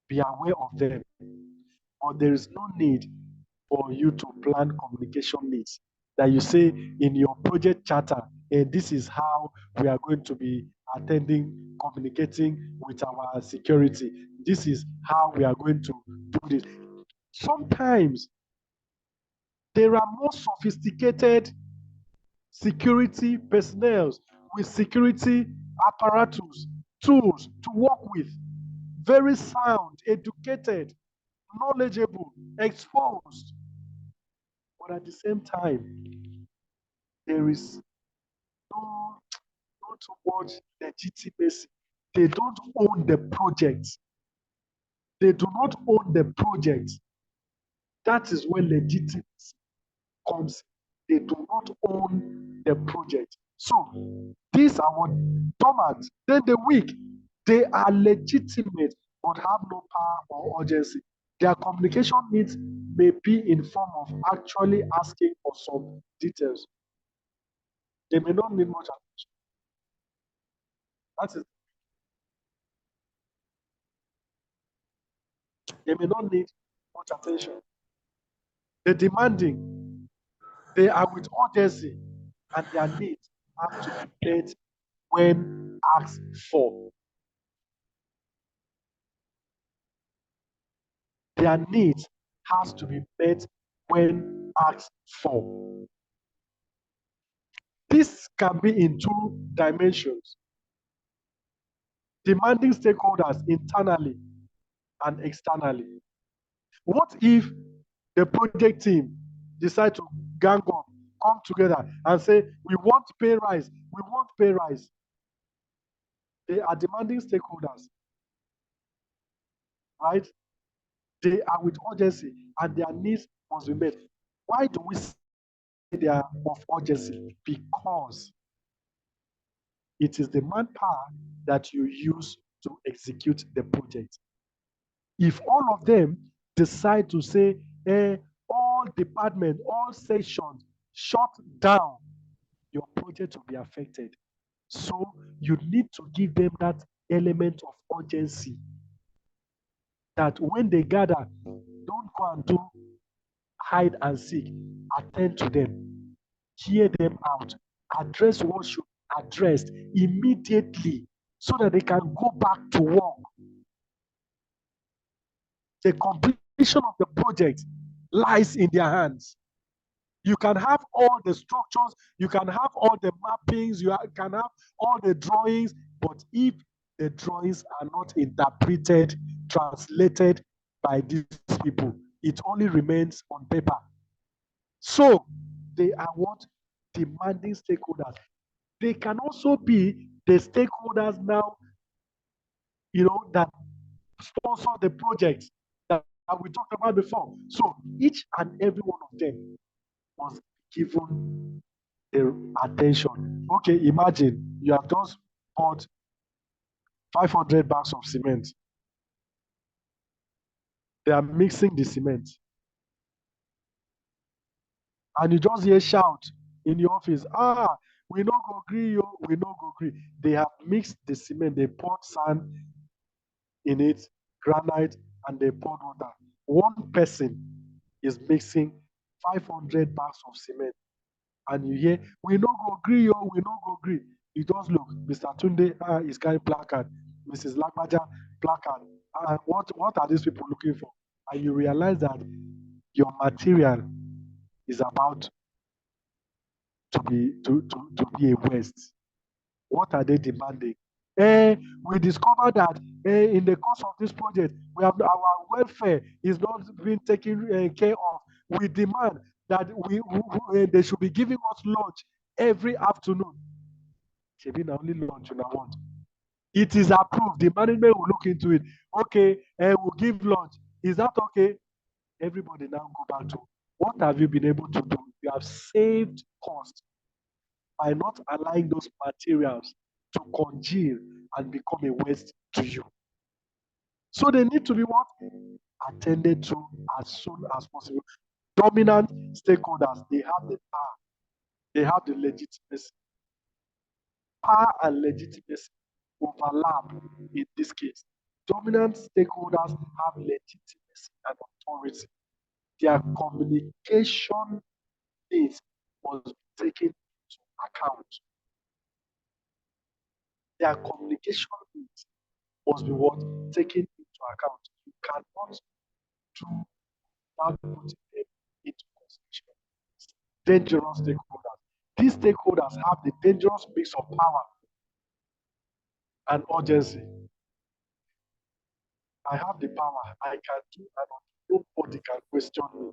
Be aware of them. But there is no need for you to plan communication needs. That you say in your project charter, and this is how we are going to be attending, communicating with our security. This is how we are going to do this. Sometimes there are more sophisticated security personnel with security apparatus, tools to work with, very sound, educated, knowledgeable, exposed. But at the same time, there is no, not too much legitimacy. They don't own the project. They do not own the project. That is where legitimacy comes. They do not own the project. So these are what dormant. Then the weak, they are legitimate but have no power or urgency. Their communication needs may be in form of actually asking for some details. They may not need much attention. That is, they may not need much attention. The demanding, they are with urgency, and their needs have to be met when asked for. Their needs has to be met when asked for. This can be in two dimensions. Demanding stakeholders internally and externally. What if the project team decide to gang up, come together and say, we want pay rise, we want pay rise? They are demanding stakeholders, right? They are with urgency and their needs must be met. Why do we say they are of urgency? Because it is the manpower that you use to execute the project. If all of them decide to say, all departments, all sections shut down, your project will be affected. So you need to give them that element of urgency, that when they gather, don't go and do hide and seek. Attend to them, hear them out, address what should be addressed immediately so that they can go back to work. The completion of the project lies in their hands. You can have all the structures, you can have all the mappings, you can have all the drawings, but if the drawings are not interpreted, translated by these people, it only remains on paper. So they are what? Demanding stakeholders. They can also be the stakeholders now, that sponsor the project, that that we talked about before. So each and every one of them was given their attention. Okay, imagine you have just bought 500 bags of cement. They are mixing the cement. And you just hear shout in your office, we no go gree, yo, we no go gree. They have mixed the cement, they poured sand in it, granite, and they poured water. One person is mixing 500 bags of cement. And you hear, we no go gree, yo, we no go gree. You just look, Mr. Tunde is carrying placard, Mrs. Lagbaja placard. What are these people looking for? And you realize that your material is about to be a waste. What are they demanding? We discovered that in the course of this project, we have our welfare is not being taken care of. We demand that they should be giving us lunch every afternoon. Shebi na only lunch una want. It is approved. The management will look into it. Okay, we'll give lunch. Is that okay? Everybody now go back to what have you been able to do? You have saved cost by not allowing those materials to congeal and become a waste to you. So they need to be what? Attended to as soon as possible. Dominant stakeholders, they have the power, they have the legitimacy. Power and legitimacy overlap in this case. Dominant stakeholders have legitimacy and authority. Their communication needs must be taken into account. Their communication needs must be what? Taken into account. You cannot do without putting them into consideration. Dangerous stakeholders. These stakeholders have the dangerous mix of power and urgency. I have the power. I can do and nobody can question me.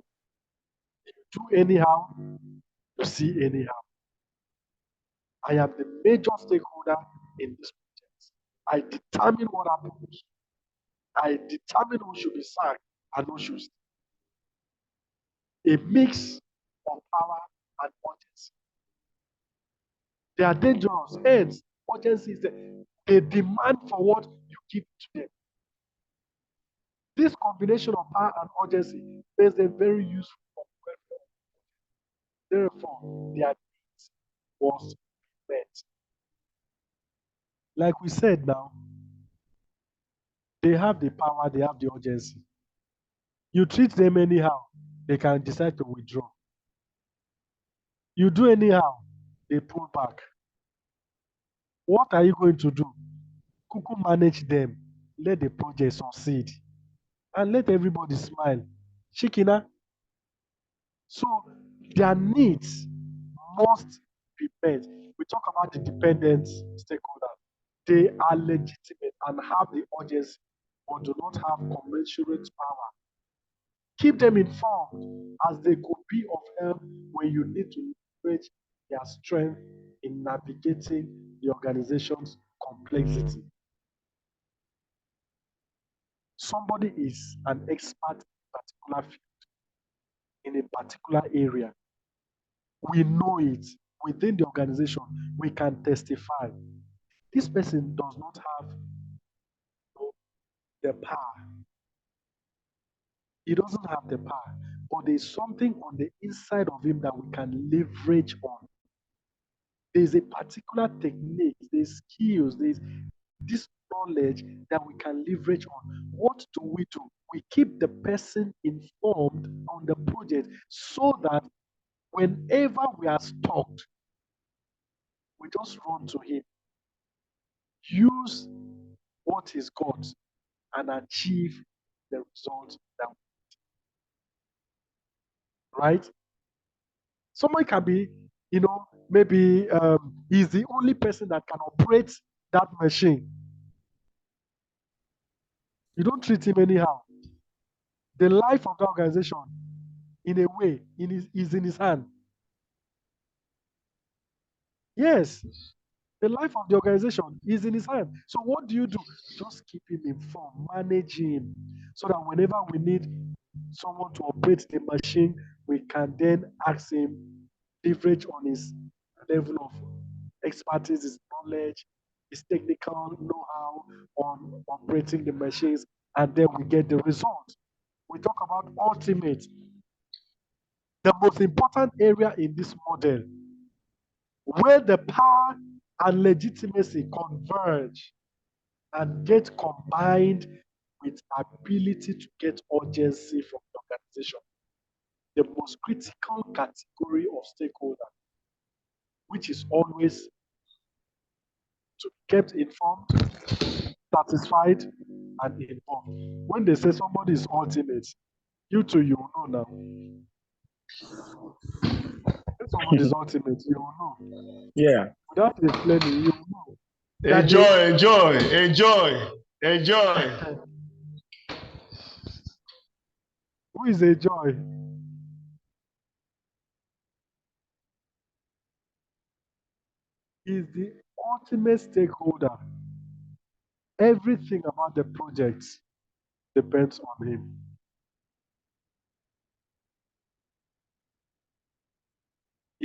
If you do anyhow, you see anyhow. I am the major stakeholder in this project. I determine what happens. I determine who should be sacked and who should stay. A mix of power and urgency. They are dangerous. Hence, urgency is the demand for what you give to them. This combination of power and urgency makes them very useful for welfare. Therefore, their needs must be met. Like we said now, they have the power, they have the urgency. You treat them anyhow, they can decide to withdraw. You do anyhow, they pull back. What are you going to do? Kuku manage them, let the project succeed, and let everybody smile. Shikina. So their needs must be met. We talk about the dependent stakeholders. They are legitimate and have the urgency, but do not have commensurate power. Keep them informed as they could be of help when you need to leverage their strength in navigating the organization's complexity. Somebody is an expert in a particular field, in a particular area. We know it within the organization. We can testify. This person does not have the power. He doesn't have the power, but there's something on the inside of him that we can leverage on. There's a particular technique, there's skills, there's this knowledge that we can leverage on. What do? We keep the person informed on the project so that whenever we are stuck, we just run to him, use what he's got, and achieve the result that we want. Right? Someone can be, maybe he's the only person that can operate that machine. You don't treat him anyhow. The life of the organization, in a way, is in his hand. Yes, The life of the organization is in his hand. So what do? Just keep him informed, manage him, so that whenever we need someone to operate the machine, we can then ask him, leverage on his level of expertise, his knowledge, his technical know-how on operating the machines, and then we get the result. We talk about ultimate. The most important area in this model, where the power and legitimacy converge and get combined with ability to get urgency from the organization. The most critical category of stakeholder, which is always to be kept informed, satisfied, and involved. When they say somebody is ultimate, you too, you will know now. If somebody is ultimate, you will know. Yeah. Without explaining, you will know. Enjoy. Who is a joy? Is the ultimate stakeholder. Everything about the project depends on him.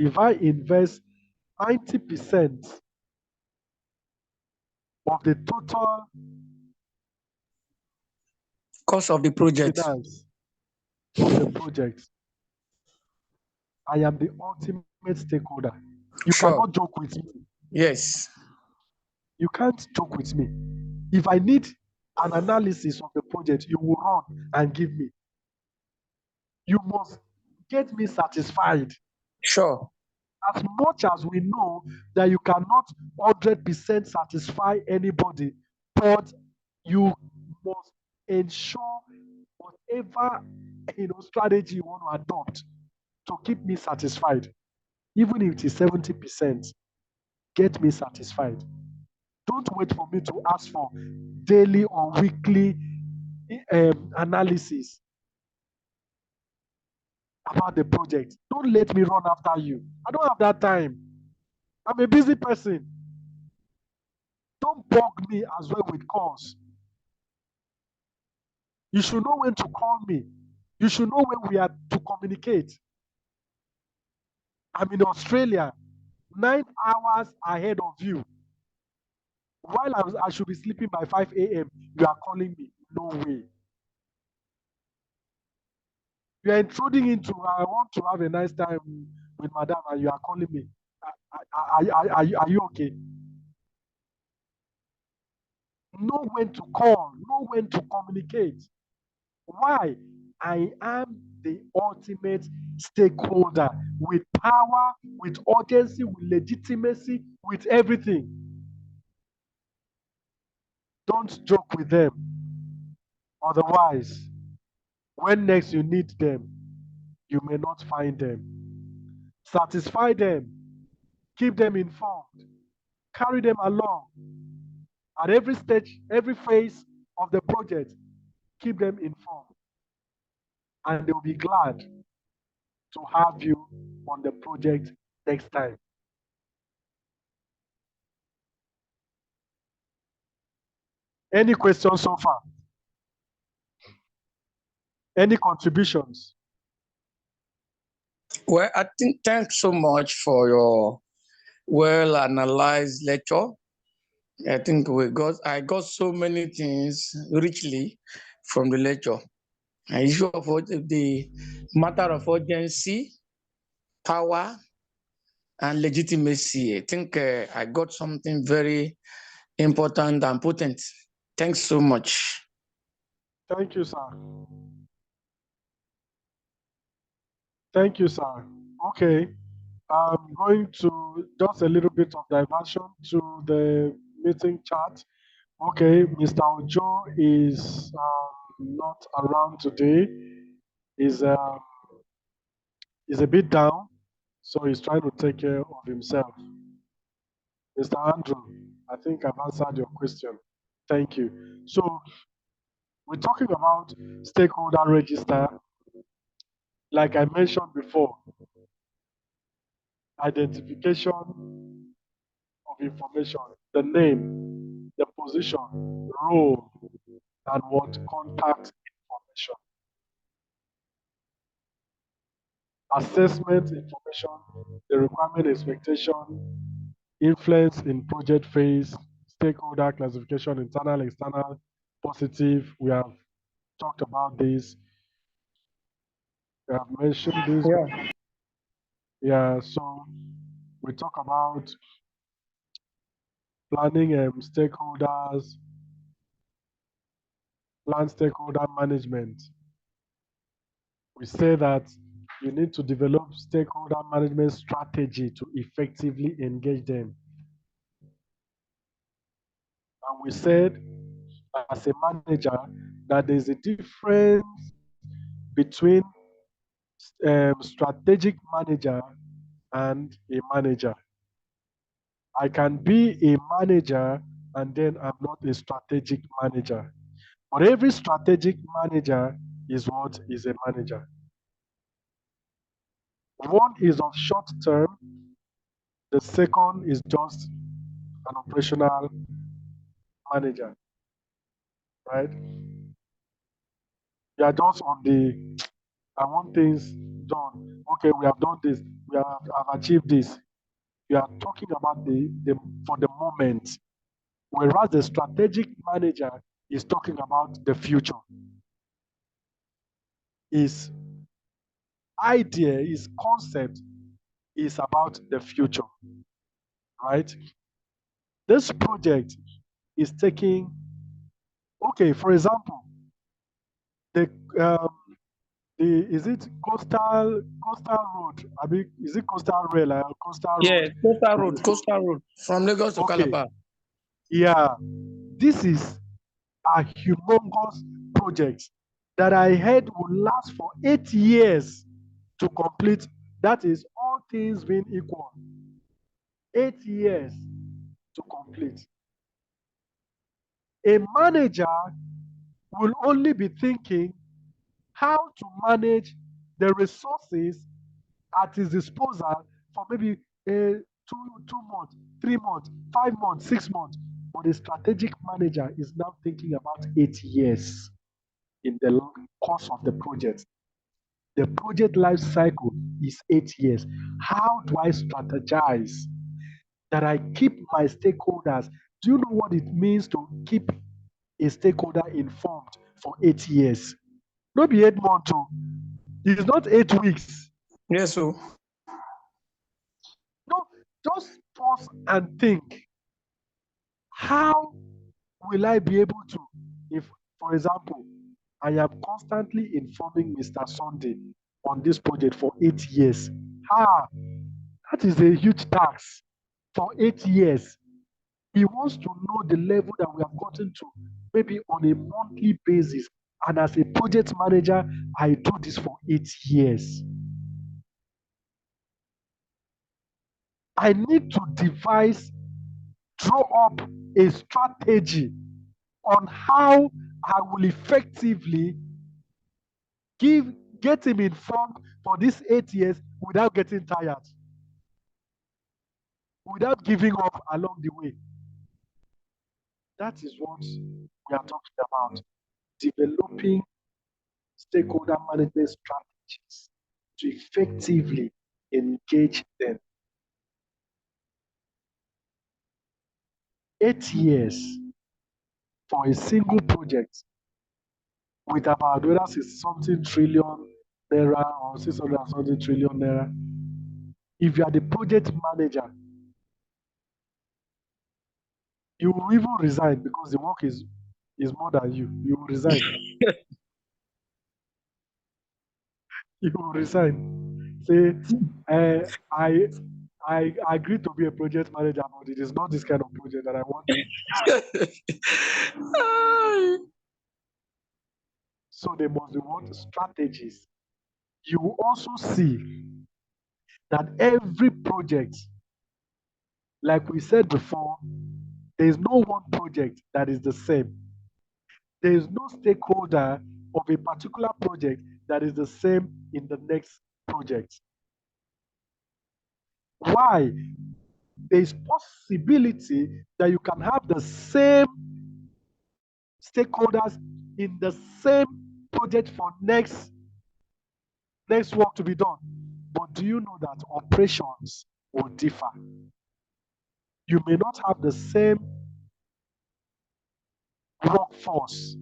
If I invest 90% of the total Cost of the project. finance of the project, I am the ultimate stakeholder. You cannot joke with me. Yes. You can't joke with me. If I need an analysis of the project, you will run and give me. You must get me satisfied. Sure. As much as we know that you cannot 100% satisfy anybody, but you must ensure whatever strategy you want to adopt to keep me satisfied, even if it is 70%, get me satisfied. Don't wait for me to ask for daily or weekly analysis about the project. Don't let me run after you. I don't have that time. I'm a busy person. Don't bug me as well with calls. You should know when to call me. You should know when we are to communicate. I'm in Australia, 9 hours ahead of you. While I should be sleeping by 5 a.m., you are calling me. No way. You are intruding into, I want to have a nice time with madam, and you are calling me. Are you okay? Know when to call, know when to communicate. Why? I am the ultimate stakeholder with power, with urgency, with legitimacy, with everything. Don't joke with them. Otherwise, when next you need them, you may not find them. Satisfy them, keep them informed, carry them along. At every stage, every phase of the project, keep them informed. And they'll be glad to have you on the project next time. Any questions so far? Any contributions? Well, I think thanks so much for your well-analyzed lecture. I think I got so many things richly from the lecture. An issue of the matter of urgency, power, and legitimacy. I think I got something very important and potent. Thanks so much. Thank you, sir. Thank you, sir. Okay. I'm going to just a little bit of diversion to the meeting chat. Okay, Mr. Ojo is not around today. He's a bit down, so he's trying to take care of himself. Mr. Andrew, I think I've answered your question. Thank you. So we're talking about stakeholder register. Like I mentioned before, identification of information, the name, the position, role, and what contact information. Assessment information, the requirement expectation, influence in project phase, stakeholder classification, internal, external, positive. We have talked about this. We have mentioned this. Yeah. Yeah, so we talk about planning stakeholders, plan stakeholder management. We say that you need to develop stakeholder management strategy to effectively engage them. And we said, as a manager, that there's a difference between strategic manager and a manager. I can be a manager and then I'm not a strategic manager. But every strategic manager is what is a manager. One is of short term, the second is just an operational manager, right? You are just on the, I want things done. Okay, we have done this, we have achieved this. You are talking about the for the moment, whereas the strategic manager is talking about the future. His idea, his concept is about the future, right? This project is taking, okay, for example, the is it coastal road? I mean, is it coastal rail or coastal Yes, road? Coastal Road from Lagos to Okay, Calabar. yeah, this is a humongous project that I heard will last for 8 years to complete. That is all things being equal. 8 years to complete. A manager will only be thinking how to manage the resources at his disposal for maybe two months, 3 months, 5 months, 6 months. But the strategic manager is now thinking about 8 years in the course of the project. The project life cycle is 8 years. How do I strategize that I keep my stakeholders? Do you know what it means to keep a stakeholder informed for 8 years? Not be 8 months. It's not 8 weeks. Yes, so No, just pause and think. How will I be able to, if, for example, I am constantly informing Mr. Sunday on this project for 8 years? That is a huge tax for 8 years. He wants to know the level that we have gotten to, maybe on a monthly basis. And as a project manager, I do this for 8 years. I need to draw up a strategy on how I will effectively get him informed for these 8 years without getting tired, without giving up along the way. That is what we are talking about. Developing stakeholder management strategies to effectively engage them. 8 years for a single project with about whether it's something trillion naira or 600 something trillion naira. If you are the project manager, you will even resign because the work is more than you. You will resign. You will resign. Say, I agreed to be a project manager, but it is not this kind of project that I want to. So they must be what strategies. You will also see that every project, like we said before, there is no one project that is the same. There is no stakeholder of a particular project that is the same in the next project. Why? there is possibility that you can have the same stakeholders in the same project for next work to be done. But do you know that operations will differ? You may not have the same workforce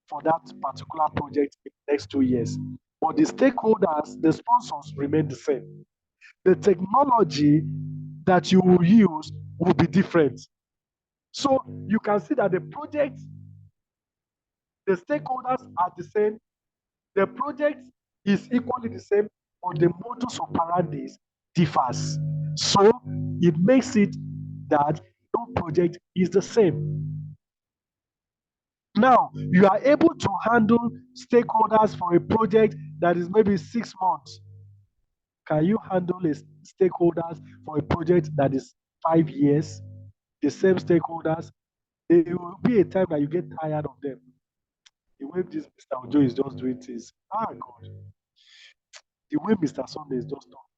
for that particular project in the next 2 years, but the stakeholders, the sponsors remain the same. The technology that you will use will be different. So you can see that the project, the stakeholders are the same, the project is equally the same, but the modus operandi differs. So it makes it that no project is the same. Now, you are able to handle stakeholders for a project that is maybe 6 months. Can you handle a stakeholders for a project that is 5 years? The same stakeholders, there will be a time that you get tired of them. The way this Mr. Ojo is just doing things, God, the way Mr. Sunday is just talking,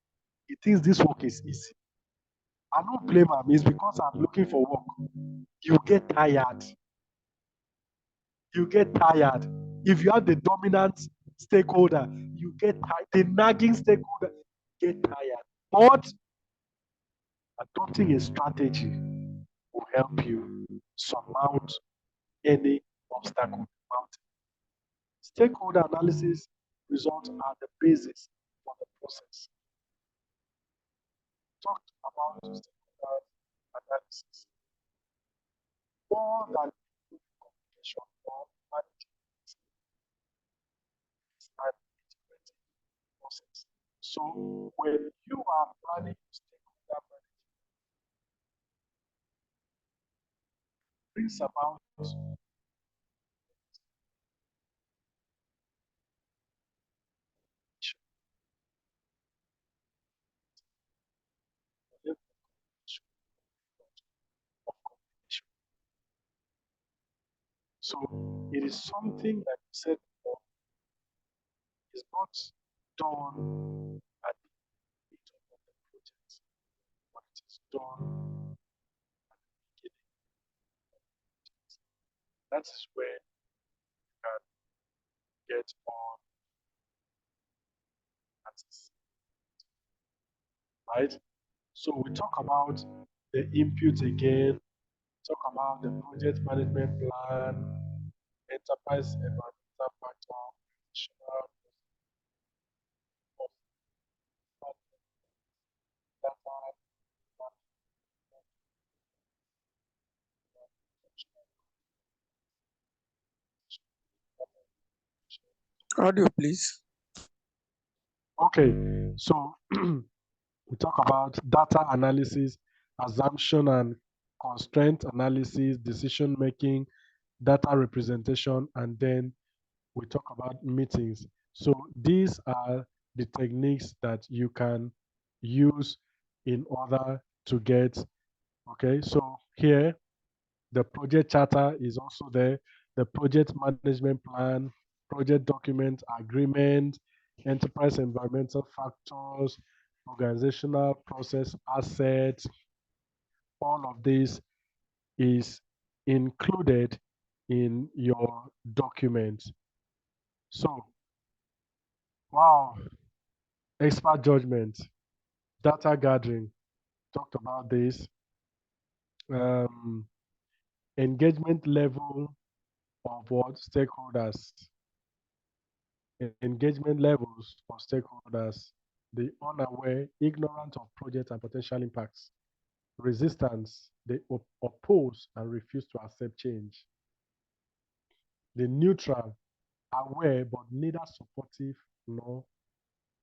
he thinks this work is easy. I don't blame him, it's because I'm looking for work. You get tired. You get tired. If you have the dominant stakeholder, you get tired. The nagging stakeholder, get tired. But adopting a strategy will help you surmount any obstacle. Stakeholder analysis results are the basis for the process. Talked about stakeholder analysis. More than communication or managing and integrating process. So when you are planning stakeholder management, it brings about of communication. So it is something that you said before is not done at the middle of the project, but it is done at the beginning. That is where you can get on answers, right? So we talk about the input again, talk about the project management plan, enterprise environmental factor, additional data, Audio, please. okay, so we talk about data analysis, assumption and constraint analysis, decision making, data representation, and then we talk about meetings. So these are the techniques that you can use in order to get, okay, so here the project charter is also there, the project management plan, project document, agreement, enterprise environmental factors, organizational process assets, all of this is included in your document. So, wow, expert judgment, data gathering, talked about this, um, engagement level of what stakeholders, engagement levels of stakeholders, the unaware, ignorant of project and potential impacts, resistance, they oppose and refuse to accept change, the neutral, aware but neither supportive nor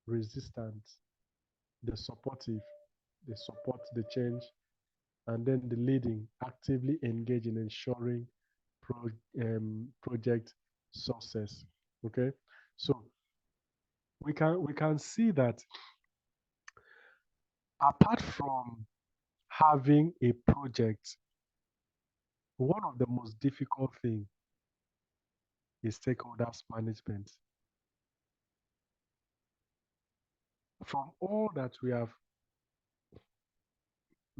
resistant, the supportive, they support the change, and then the leading, actively engage in ensuring project success. Okay, so we can see that apart from having a project, one of the most difficult things is stakeholders management. From all that we have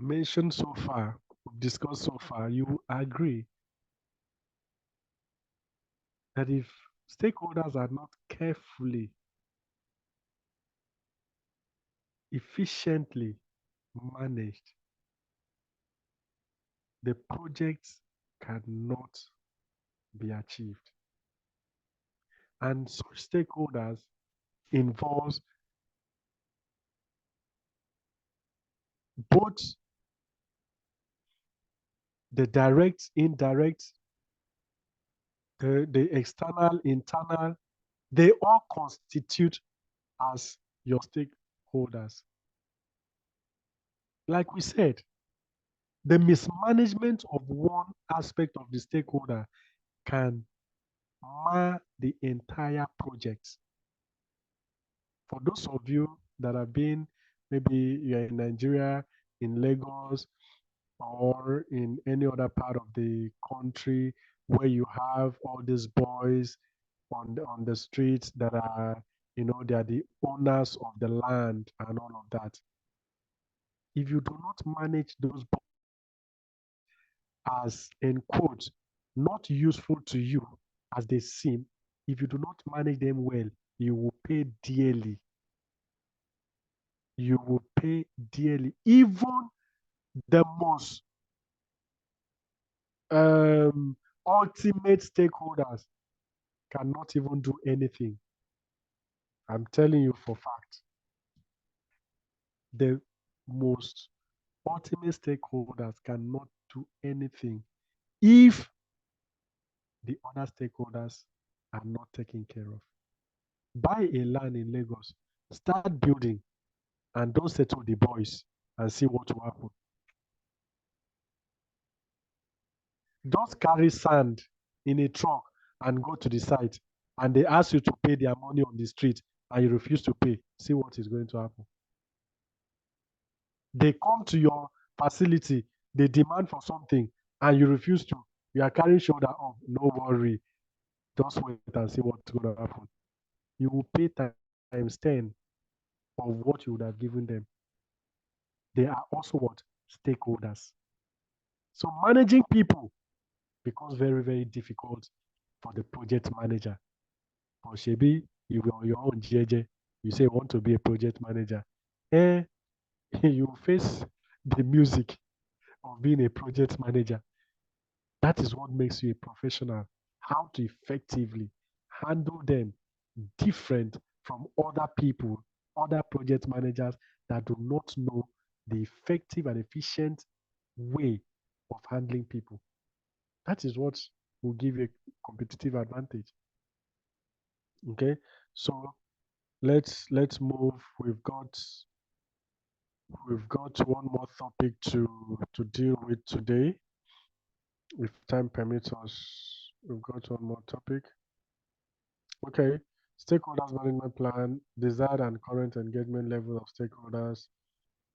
mentioned so far, we've discussed so far, you agree that if stakeholders are not carefully, efficiently managed, the project cannot be achieved. And such stakeholders involves both the direct, indirect, the external, internal, they all constitute as your stakeholders. Like we said, the mismanagement of one aspect of the stakeholder can mar the entire project. For those of you that have been, maybe you're in Nigeria, in Lagos, or in any other part of the country where you have all these boys on the streets that are, they are the owners of the land and all of that. If you do not manage those boys as, in quotes, not useful to you as they seem, if you do not manage them well, you will pay dearly. You will pay dearly. Even the most ultimate stakeholders cannot even do anything. I'm telling you for fact. The most ultimate stakeholders cannot do anything if the other stakeholders are not taken care of. Buy a land in Lagos, start building, and don't settle the boys and see what will happen. Just carry sand in a truck and go to the site, and they ask you to pay their money on the street, and you refuse to pay. See what is going to happen. They come to your facility, they demand for something, and you refuse to. You are carrying shoulder up. No worry. Just wait and see what's going to happen. You will pay times 10 of what you would have given them. They are also what? Stakeholders. So managing people becomes very, very difficult for the project manager. For Shebi, you are on your own JJ. You say you want to be a project manager. You face the music of being a project manager. That is what makes you a professional. How to effectively handle them different from other people, other project managers that do not know the effective and efficient way of handling people. That is what will give you a competitive advantage. Okay, so let's move. We've got one more topic to deal with today. If time permits us, we've got one more topic. Okay, stakeholders management plan, desired and current engagement level of stakeholders,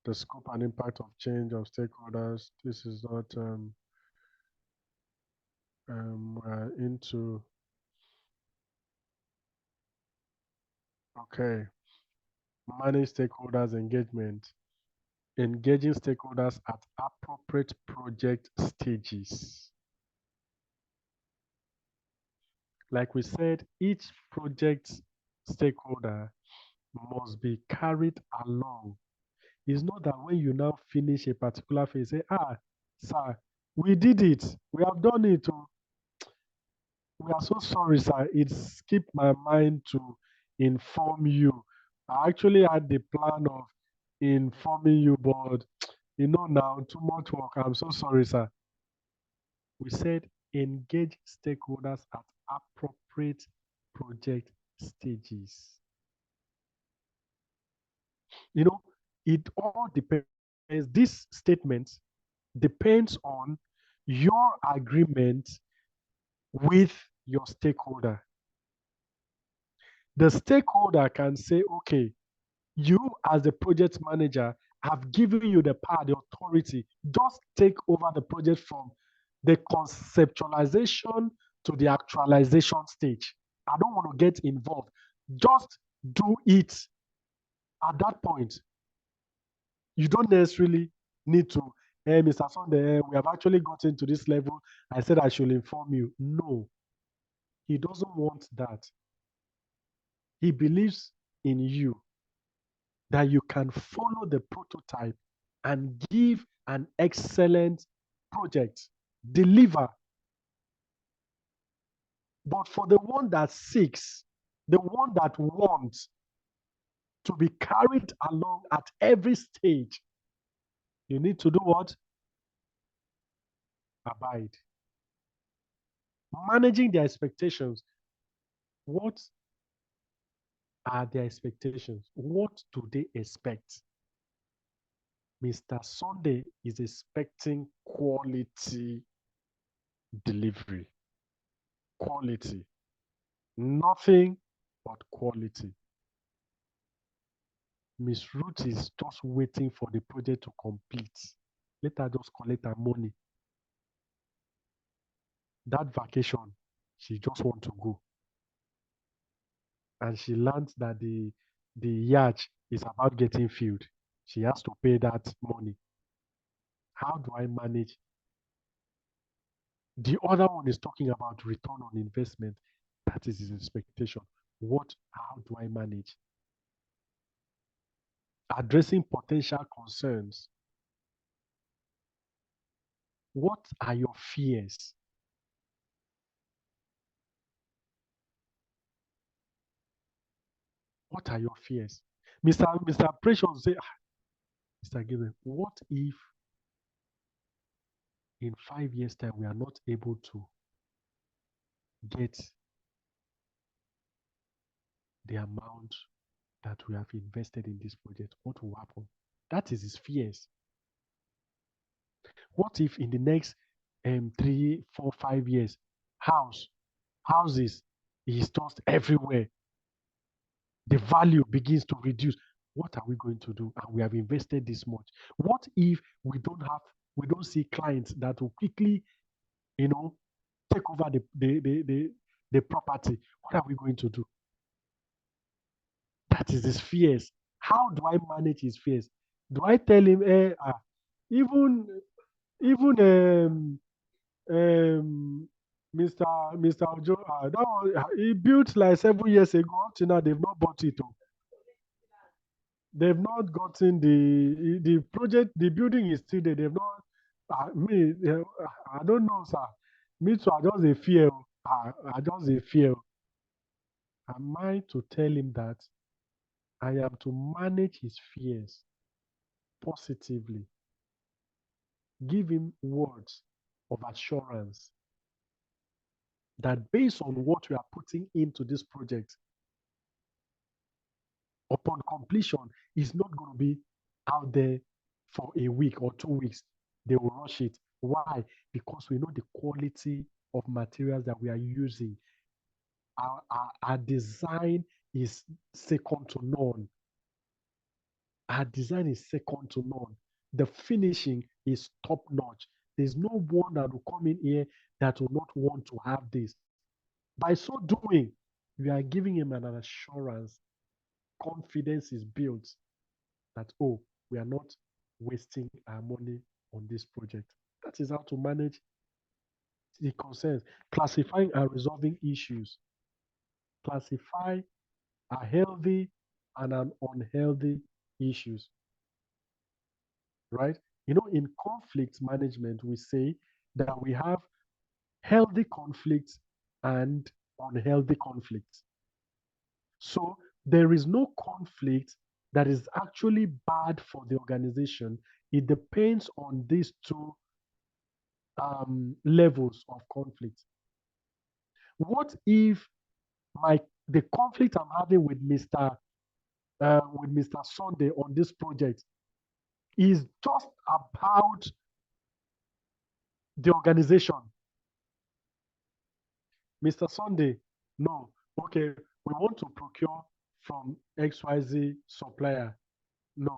the scope and impact of change of stakeholders. This is not into. Okay, manage stakeholders engagement, engaging stakeholders at appropriate project stages. Like we said, each project stakeholder must be carried along. It's not that when you now finish a particular phase, say, sir, we did it. We have done it. We are so sorry, sir. It skipped my mind to inform you. I actually had the plan of informing you, but now, too much work. I'm so sorry, sir. We said engage stakeholders at appropriate project stages. It all depends. This statement depends on your agreement with your stakeholder. The stakeholder can say, okay, you as the project manager have given you the power, the authority, just take over the project from the conceptualization to the actualization stage. I don't want to get involved. Just do it at that point. You don't necessarily need to, Mr. Sunday, we have actually gotten to this level. I said I should inform you. No, he doesn't want that. He believes in you, that you can follow the prototype and give an excellent project, deliver. But for the one that seeks, the one that wants to be carried along at every stage, you need to do what? Abide. Managing their expectations. What are their expectations? What do they expect? Mr. Sunday is expecting quality delivery. Quality. Nothing but quality. Miss Ruth is just waiting for the project to complete. Let her just collect her money. That vacation, she just want to go. And she learns that the yacht is about getting filled. She has to pay that money. How do I manage? The other one is talking about return on investment. That is his expectation. How do I manage? Addressing potential concerns. What are your fears? What are your fears? Mr. Precious say, Mr. Given, what if in 5 years' time we are not able to get the amount that we have invested in this project? What will happen? That is his fears. What if in the next 3, 4, 5 years, houses is just everywhere? The value begins to reduce. What are we going to do? And we have invested this much. What if we don't see clients that will quickly, take over the property? What are we going to do? That is his fears. How do I manage his fears? Do I tell him, even Mr. Ojo, that one, he built like 7 years ago. Up to now, they've not bought it. They've not gotten the project. The building is still there. They've not. I don't know, sir. Me too. I just a fear. I just a fear. Am I to tell him that I am to manage his fears positively? Give him words of assurance that based on what we are putting into this project, upon completion, is not going to be out there for a week or 2 weeks. They will rush it. Why? Because we know the quality of materials that we are using. Our design is second to none. Our design is second to none. The finishing is top notch. There's no one that will come in here that will not want to have this. By so doing, we are giving him an assurance. Confidence is built that, we are not wasting our money on this project. That is how to manage the concerns. Classifying and resolving issues. Classify a healthy and an unhealthy issues. Right? In conflict management, we say that we have healthy conflicts and unhealthy conflicts. So there is no conflict that is actually bad for the organization. It depends on these two levels of conflict. What if the conflict I'm having with Mr. Sunday on this project is just about the organization? Mr. Sunday, no. Okay, we want to procure from XYZ supplier. No,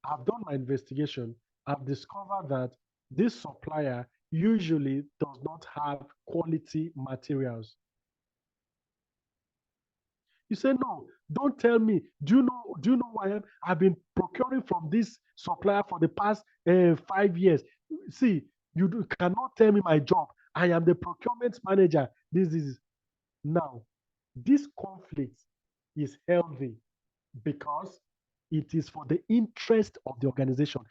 I've done my investigation. I've discovered that this supplier usually does not have quality materials. You say, no, don't tell me. Do you know who I am? I've been procuring from this supplier for the past 5 years. See, cannot tell me my job. I am the procurement manager. This is now. This conflict is healthy because it is for the interest of the organization.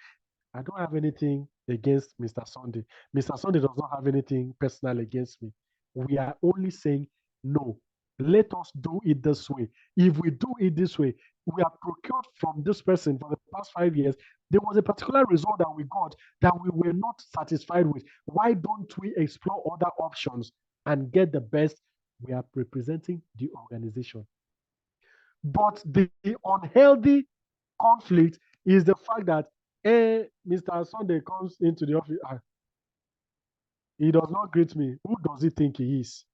I don't have anything against Mr. Sunday. Mr. Sunday does not have anything personal against me. We are only saying, no, let us do it this way. If we do it this way, we have procured from this person for the past 5 years. There was a particular result that we got that we were not satisfied with. Why don't we explore other options and get the best? We are representing the organization. But the unhealthy conflict is the fact that Mr. Sunday comes into the office. He does not greet me. Who does he think he is?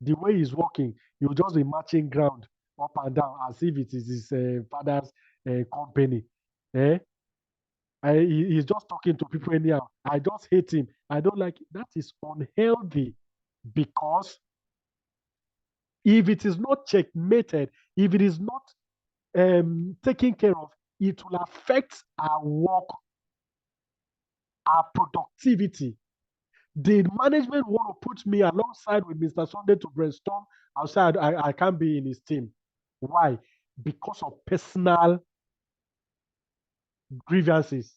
The way he's walking, he'll just be marching ground up and down as if it is his father's company. Eh? He's just talking to people anyhow. I just hate him. I don't like it. That is unhealthy because if it is not checkmated, if it is not taken care of, it will affect our work, our productivity. The management want to put me alongside with Mr. Sunday to brainstorm. Outside, I can't be in his team. Why? Because of personal grievances,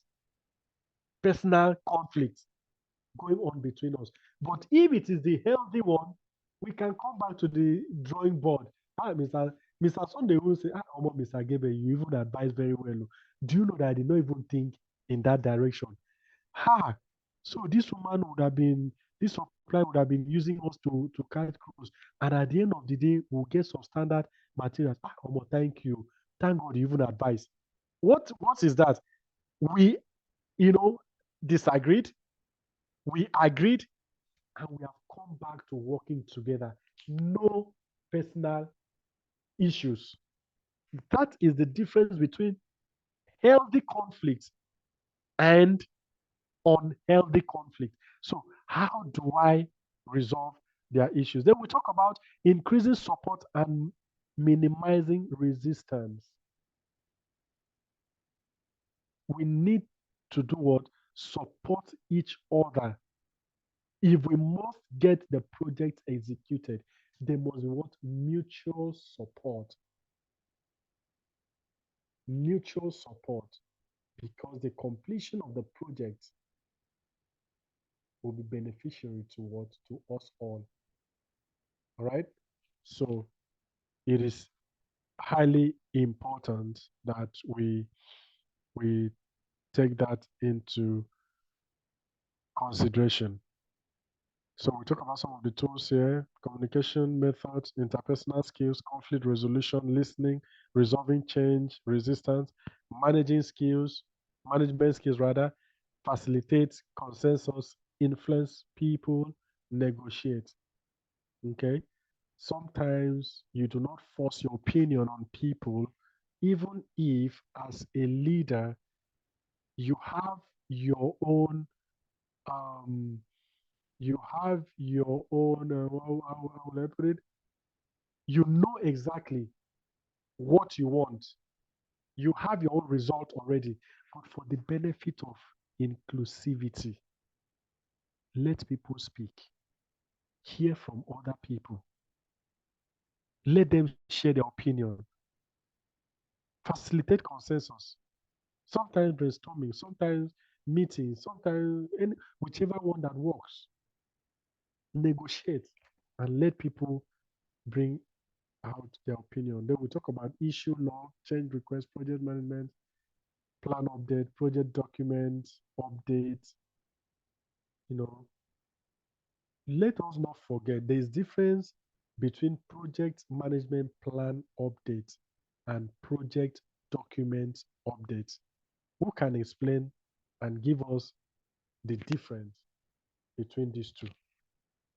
personal conflicts going on between us. But if it is the healthy one, we can come back to the drawing board. Mr. Sunday will say, Mr. Gebe, you even advise very well. Do you know that I did not even think in that direction? So this woman would have been, this supplier would have been using us to carry crews. And at the end of the day, we'll get some standard materials. Thank you. Thank God you even advised. What is that? We, disagreed. We agreed, and we have come back to working together. No personal issues. That is the difference between healthy conflict and unhealthy conflict. So, how do I resolve their issues? Then we talk about increasing support and minimizing resistance. We need to do what? Support each other. If we must get the project executed, there must be what? Mutual support. Mutual support. Because the completion of the project will be beneficiary to what? To us all. All right? So it is highly important that we take that into consideration. So we talk about some of the tools here: communication methods, interpersonal skills, conflict resolution, listening, resolving change, resistance, management skills rather, facilitate consensus, influence people, negotiate. Okay. Sometimes you do not force your opinion on people, even if as a leader you have your own how will I put it? You know exactly what you want. You have your own result already. But for the benefit of inclusivity, let people speak. Hear from other people. Let them share their opinion. Facilitate consensus. Sometimes brainstorming, sometimes meetings, sometimes whichever one that works. Negotiate and let people bring out their opinion. Then we talk about issue law, change request, project management, plan update, project document, update. Let us not forget there is difference between project management plan update and project document update. Who can explain and give us the difference between these two?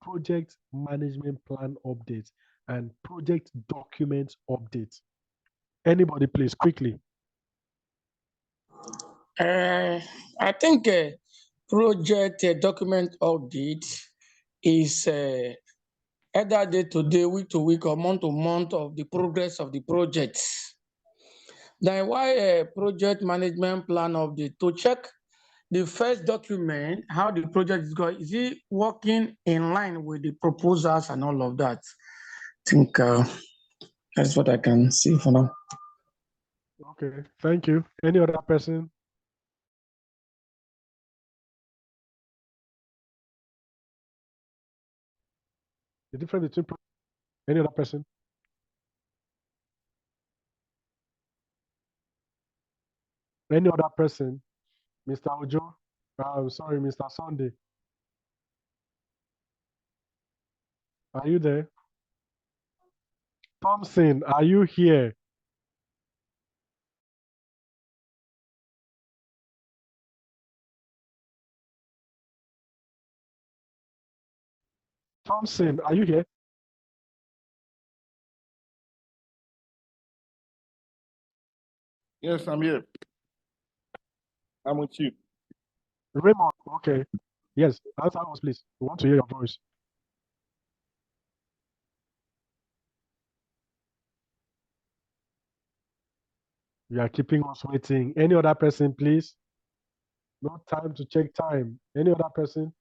Project management plan update and project document update. Anybody, please, quickly. I think project document update is either day to day, week to week, or month to month of the progress of the project. Then why a project management plan update? To check the first document, how the project is going. Is it working in line with the proposals and all of that? I think that's what I can see for now. Okay, thank you. Any other person? The difference between any other person? Any other person? Mr. Ojo? Sorry, Mr. Sunday. Are you there? Thompson, are you here? Thompson, are you here? Yes, I'm here. I'm with you. Raymond, okay. Yes, answer us, please. We want to hear your voice. You are keeping us waiting. Any other person, please? No time to check time. Any other person?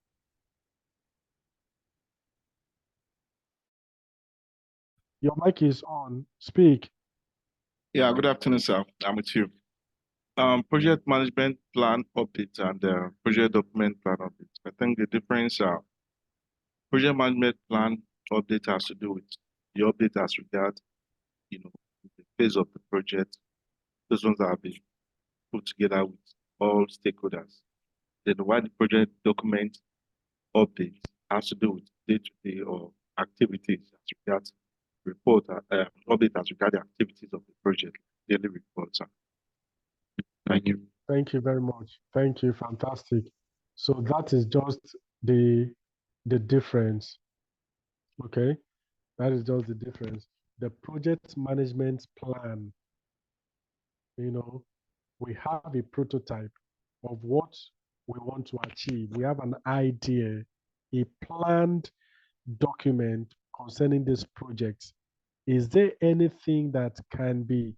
Your mic is on. Speak. Yeah, good afternoon, sir. I'm with you. Project management plan update and project document plan update. I think the difference project management plan update has to do with the update as regard, the phase of the project, those ones that have been put together with all stakeholders. Then why the project document update has to do with day-to-day or activities as regards report, update as regard the activities of the project, daily reports. Thank you. Thank you very much. Thank you. Fantastic. So that is just the difference. Okay. That is just the difference. The project management plan, we have a prototype of what we want to achieve. We have an idea, a planned document concerning this project. Is there anything that can be,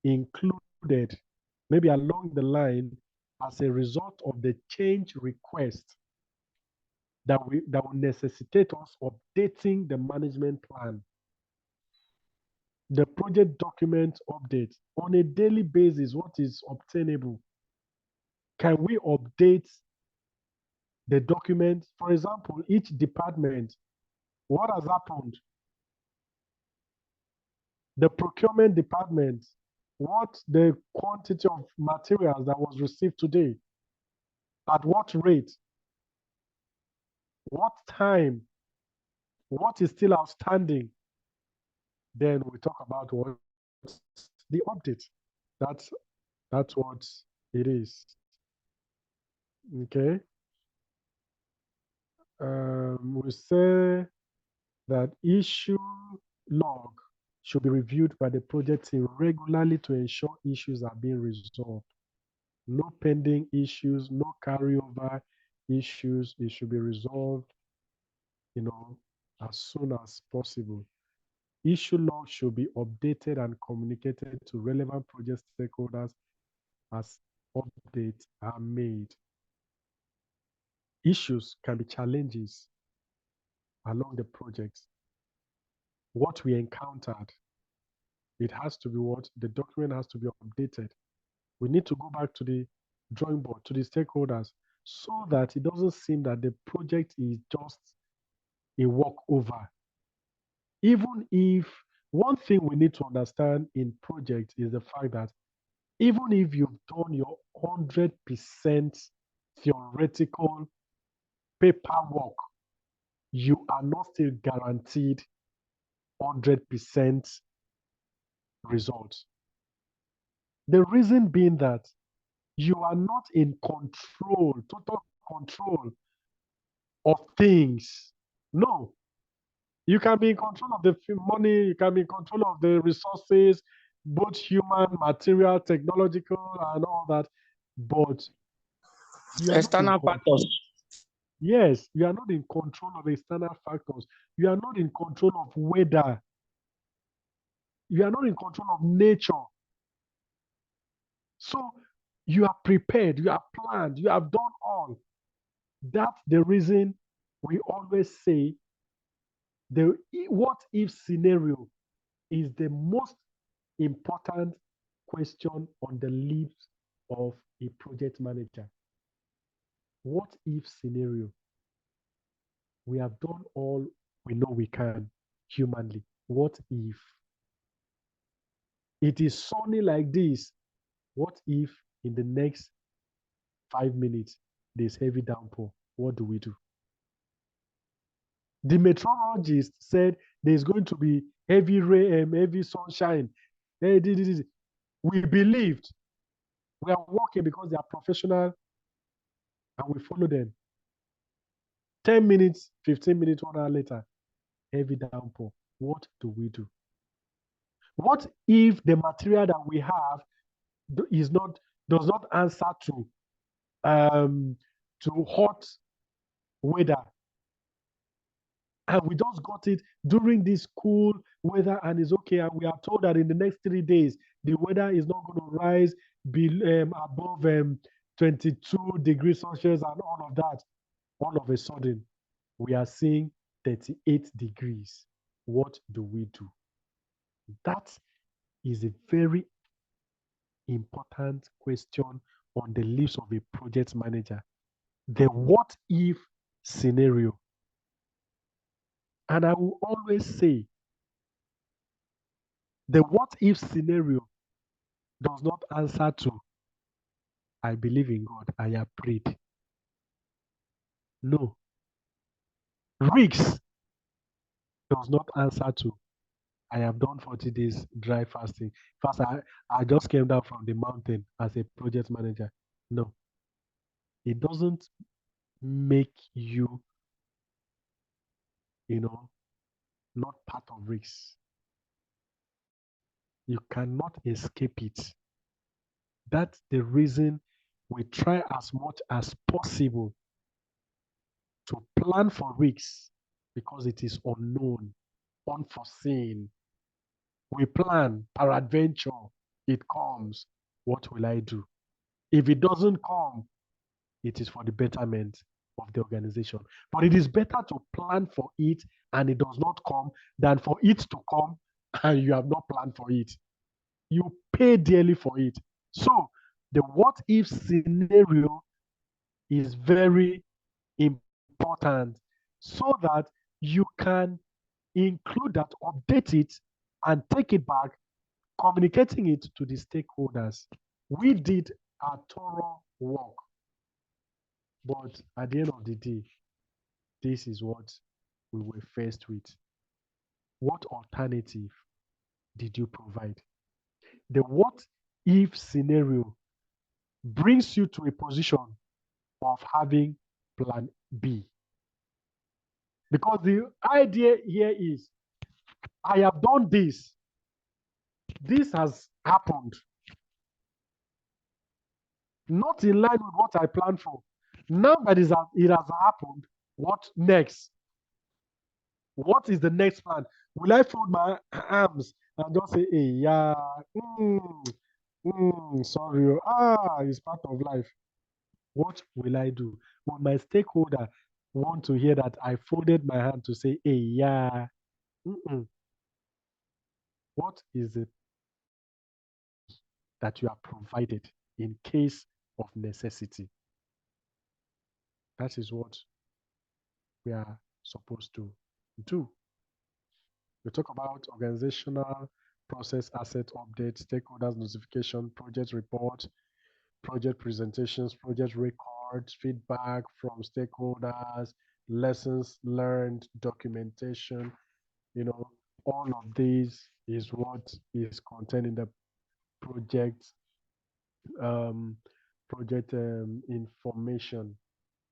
included maybe along the line as a result of the change request that will necessitate us updating the management plan? The project document update on a daily basis, what is obtainable? Can we update the document? For example, each department, what has happened? The procurement department, what the quantity of materials that was received today, at what rate, what time, what is still outstanding? Then we talk about what the update. That's what it is. Okay. We say that issue log should be reviewed by the project team regularly to ensure issues are being resolved. No pending issues, no carryover issues. It should be resolved, as soon as possible. Issue log should be updated and communicated to relevant project stakeholders as updates are made. Issues can be challenges along the project. What we encountered, it has to be the document has to be updated. We need to go back to the drawing board, to the stakeholders, so that it doesn't seem that the project is just a walkover. Even if one thing we need to understand in projects is the fact that even if you've done your 100% theoretical paperwork, you are not still guaranteed 100% results. The reason being that you are not in control, total control of things. No, you can be in control of the money, you can be in control of the resources, both human, material, technological, and all that, but external factors. Yes, you are not in control of external factors. You are not in control of weather. You are not in control of nature. So you are prepared, you are planned, you have done all. That's the reason we always say the what if scenario is the most important question on the lips of a project manager. What if scenario? We have done all we know we can humanly. What if it is sunny like this? What if in the next 5 minutes there's heavy downpour? What do we do? The meteorologist said there's going to be heavy rain, heavy sunshine. We believed. We are working because they are professional and we follow them. 10 minutes, 15 minutes, 1 hour later, heavy downpour. What do we do? What if the material that we have does not answer to hot weather, and we just got it during this cool weather and it's okay, and we are told that in the next 3 days the weather is not going to rise above 22 degrees Celsius and all of that. All of a sudden we are seeing 38 degrees. What do we do? That is a very important question on the lips of a project manager. The what if scenario. And I will always say the what if scenario does not answer to I believe in God, I have prayed. No. Risks does not answer to I have done 40 days dry fasting. First, I just came down from the mountain as a project manager. No. It doesn't make you, not part of risks. You cannot escape it. That's the reason we try as much as possible to plan for risks because it is unknown, unforeseen. We plan, peradventure, it comes. What will I do? If it doesn't come, it is for the betterment of the organization. But it is better to plan for it and it does not come than for it to come and you have not planned for it. You pay dearly for it. So the what if scenario is very important so that you can include that, update it, and take it back, communicating it to the stakeholders. We did a thorough work, but at the end of the day, this is what we were faced with. What alternative did you provide? The what if scenario brings you to a position of having plan B. Because the idea here is, I have done this. This has happened. Not in line with what I planned for. Now that it has happened, what next? What is the next plan? Will I fold my arms and just say, hey, yeah, sorry, it's part of life. What will I do? Will my stakeholder want to hear that I folded my hand to say, hey, yeah? What is it that you are provided in case of necessity? That is what we are supposed to do. We talk about organizational process asset update, stakeholders notification, project report, project presentations, project records, feedback from stakeholders, lessons learned, documentation. All of these is what is contained in the project um, project information,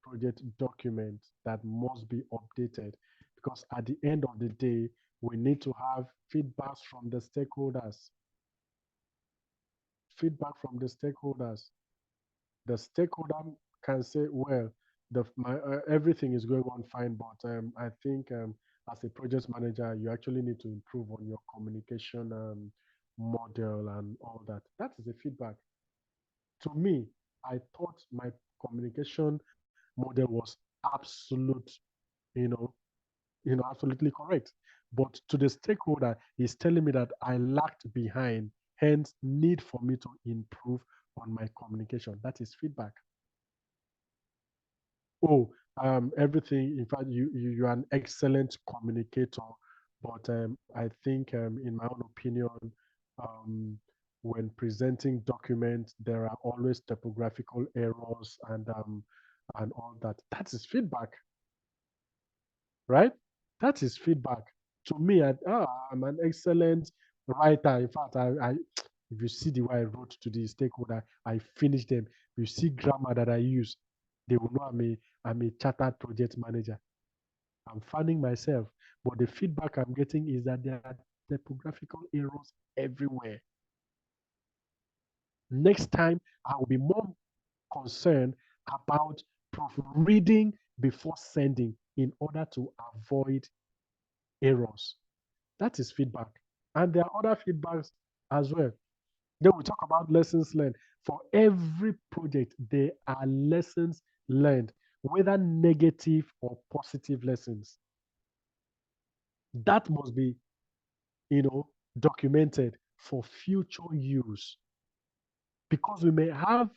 project document that must be updated, because at the end of the day, we need to have feedbacks from the stakeholders. Feedback from the stakeholders. The stakeholder can say, well, everything is going on fine, but I think as a project manager, you actually need to improve on your communication model and all that. That is the feedback. To me, I thought my communication model was absolute, you know, absolutely correct. But to the stakeholder, he's telling me that I lacked behind, hence need for me to improve on my communication. That is feedback. Oh, everything. In fact, you are an excellent communicator, but I think, in my own opinion, um, when presenting documents, there are always typographical errors and all that. That is feedback, right? That is feedback. To me, I'm an excellent writer. In fact, if you see the way I wrote to the stakeholder, I finished them. You see grammar that I use, they will know I'm a chartered project manager. I'm fanning myself, but the feedback I'm getting is that there are typographical errors everywhere. Next time, I will be more concerned about proofreading before sending in order to avoid errors. That is feedback. And there are other feedbacks as well. Then we talk about lessons learned. For every project, there are lessons learned, whether negative or positive lessons. That must be, documented for future use, because we may have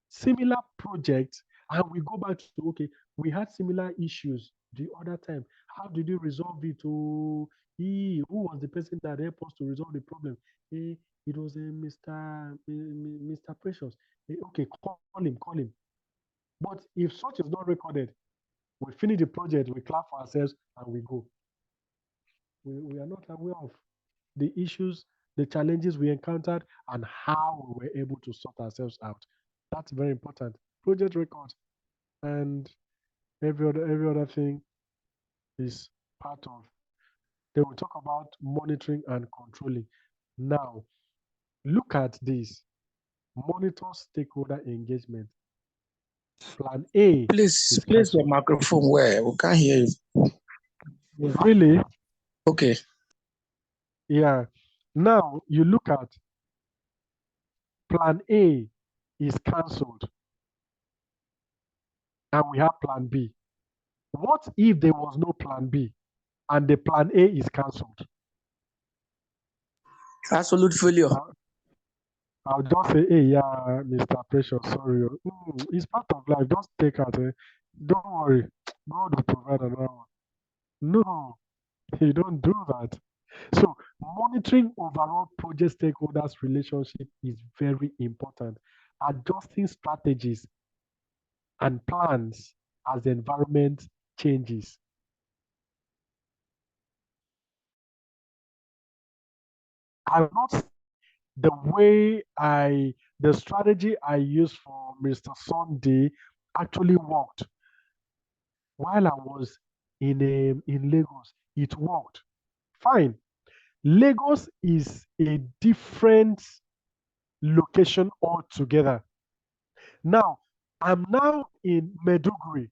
similar projects and we go back to, okay, we had similar issues the other time. How did you resolve it? Oh, who was the person that helped us to resolve the problem? It was Mr. Precious. Okay, call him. But if such is not recorded, we finish the project, we clap for ourselves, and we go. We are not aware of the issues, the challenges we encountered, and how we were able to sort ourselves out. That's very important. Project record and every other thing is part of. Then we talk about monitoring and controlling. Now, look at this. Monitor stakeholder engagement. Plan A Please is place your cancelled. microphone where we can't hear you. Really? Okay. Yeah. Now you look at plan A is cancelled and we have plan B. What if there was no plan B and the plan A is cancelled? Absolute failure. I'll just say, hey, yeah, Mr. Precious, sorry. It's part of life. Just take it. Don't worry. God will provide another one. No, you don't do that. So, monitoring overall project stakeholders' relationship is very important. Adjusting strategies and plans as the environment changes. I will not the way the strategy I used for Mr. Sunday actually worked while I was in Lagos. It worked fine. Lagos is a different location altogether. Now I'm now in Meduguri,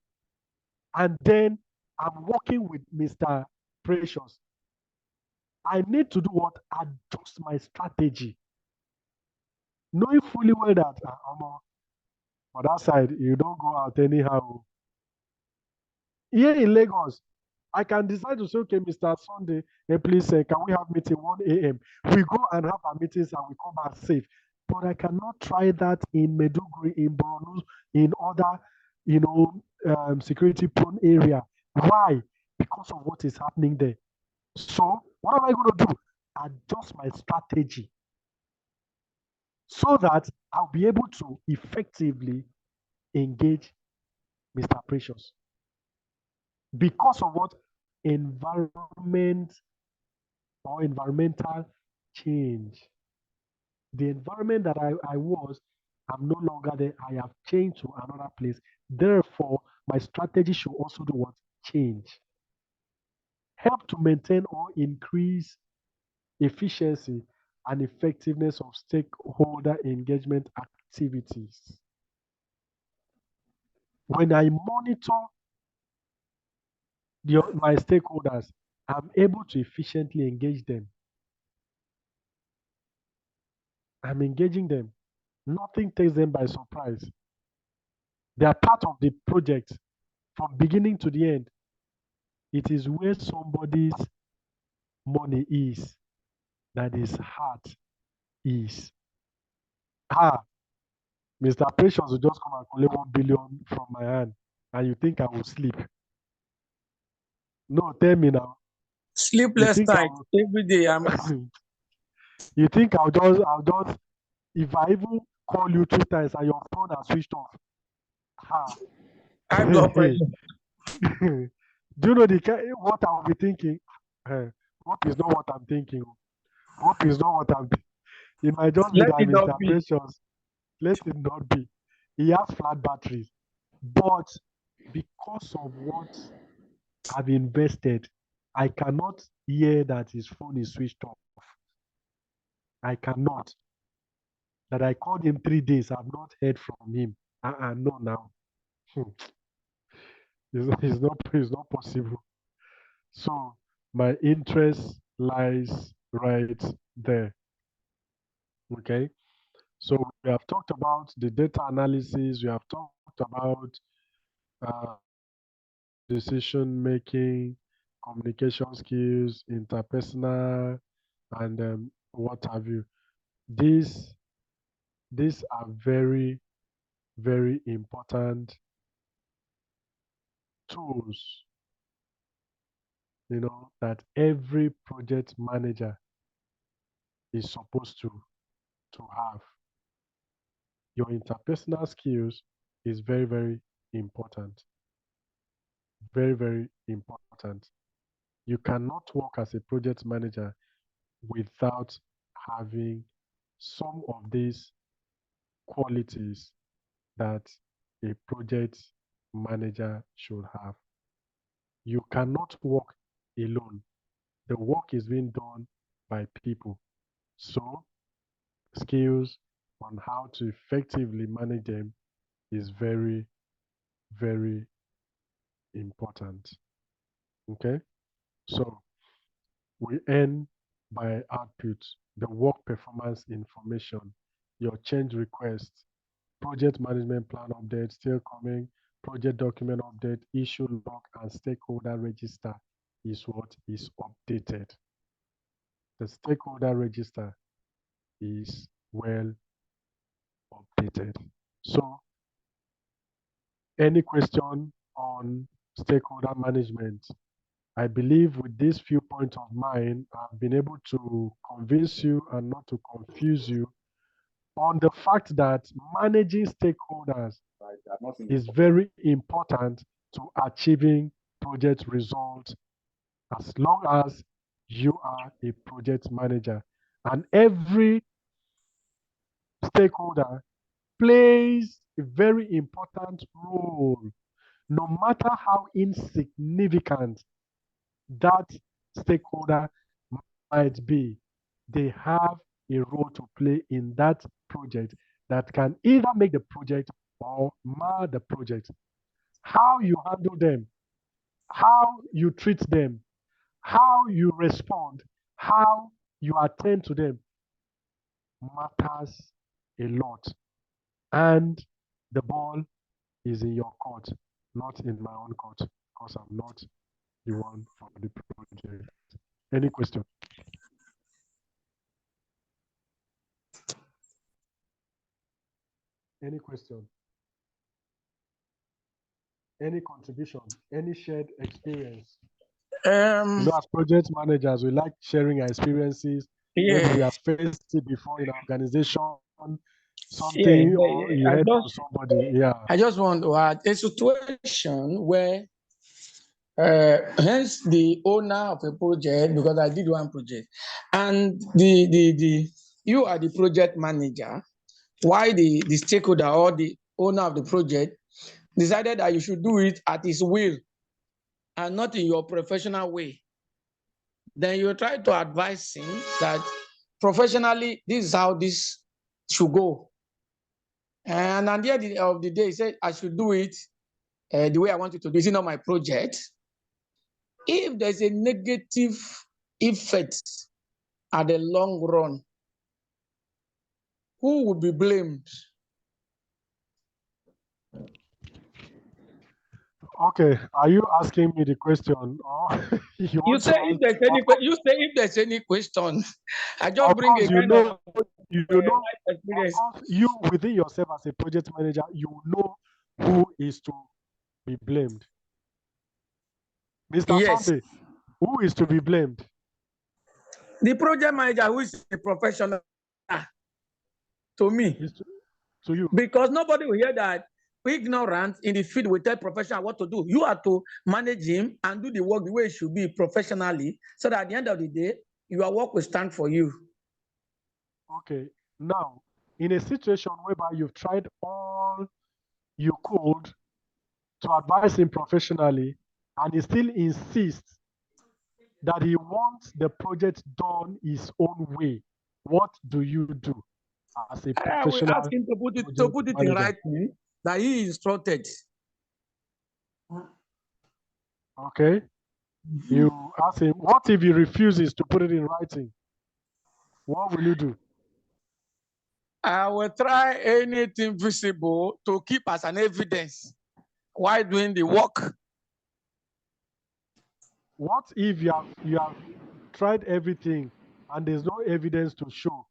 and then I'm working with Mr. Precious. I need to do what? Adjust my strategy, knowing fully well that on that side you don't go out anyhow. Here in Lagos, I can decide to say, okay, Mr. Sunday, please, can we have meeting 1 a.m.? We go and have our meetings and we come back safe. But I cannot try that in Meduguri, in Borno, in other, security prone area. Why? Because of what is happening there. So what am I going to do? Adjust my strategy so that I'll be able to effectively engage Mr. Precious. Because of what? Environment or environmental change. The environment that I was, I'm no longer there. I have changed to another place. Therefore, my strategy should also do what? Change. Help to maintain or increase efficiency and effectiveness of stakeholder engagement activities. When I monitor my stakeholders, I'm able to efficiently engage them. I'm engaging them. Nothing takes them by surprise. They are part of the project from beginning to the end. It is where somebody's money is that his heart is. Ah, Mr. Precious will just come and collect 1 billion from my hand, and you think I will sleep? No, tell me now. You Sleepless think I night will? every day. You think I'll just, if I even call you 2 times and your phone has switched off? Ah, High blood pressure. do you know what I'll be thinking? Hope is not what I'm thinking. Hope is not what I'm. It might just be Let that it not Mr. be. Precious, let it not be. He has flat batteries, but because of what I've invested, I cannot hear that his phone is switched off. I cannot. That I called him 3 days, I've not heard from him. No, now. It's not possible. So my interest lies right there. Okay. So we have talked about the data analysis. We have talked about uh, decision making, communication skills, interpersonal, and what have you. These these are very, very important tools, that every project manager is supposed to have. Your interpersonal skills is very, very important. Very, very important. You cannot work as a project manager without having some of these qualities that a project manager should have. You cannot work alone. The work is being done by people. So, skills on how to effectively manage them is very, very important. Okay? So, we end by output, the work performance information, your change request, project management plan update still coming, project document update, issue log, and stakeholder register is what is updated. The stakeholder register is well updated. So, any question on stakeholder management? I believe with these few points of mine, I've been able to convince you and not to confuse you on the fact that managing stakeholders is very important to achieving project results as long as you are a project manager. And every stakeholder plays a very important role, no matter how insignificant that stakeholder might be. They have a role to play in that project that can either make the project or mar the project. How you handle them, how you treat them, how you respond, how you attend to them matters a lot. And the ball is in your court, not in my own court, because I'm not the one for the project. Any question? Any question? Any contribution? Any shared experience? As project managers, we like sharing our experiences. Maybe we have faced it before in our organization, something, or you heard from somebody. Yeah. I just want to add a situation where hence the owner of a project, because I did one project, and the you are the project manager, why the stakeholder or the owner of the project decided that you should do it at his will and not in your professional way. Then you try to advise him that professionally, this is how this should go. And at the end of the day, he said, I should do it the way I want it to do, is it not my project? If there's a negative effect at the long run, who will be blamed? Okay, are you asking me the question, or you You want say to if ask? there's any you say if there's any question, I just Of bring a course, you kind of know, you know. life Of experience. course, you within yourself as a project manager, you know who is to be blamed. Mr. Yes. Sunday, who is to be blamed? The project manager, who is a professional, to me, Is to you. because nobody will hear that ignorant in the field will tell professional what to do. You are to manage him and do the work the way it should be professionally, so that at the end of the day, your work will stand for you. Okay. Now, in a situation whereby you've tried all you could to advise him professionally, and he still insists that he wants the project done his own way, what do you do as a I will professional ask him to put it in manager? writing that he is instructed. Okay. You ask him, what if he refuses to put it in writing? What will you do? I will try anything visible to keep as an evidence while doing the work. What if you have tried everything and there's no evidence to show?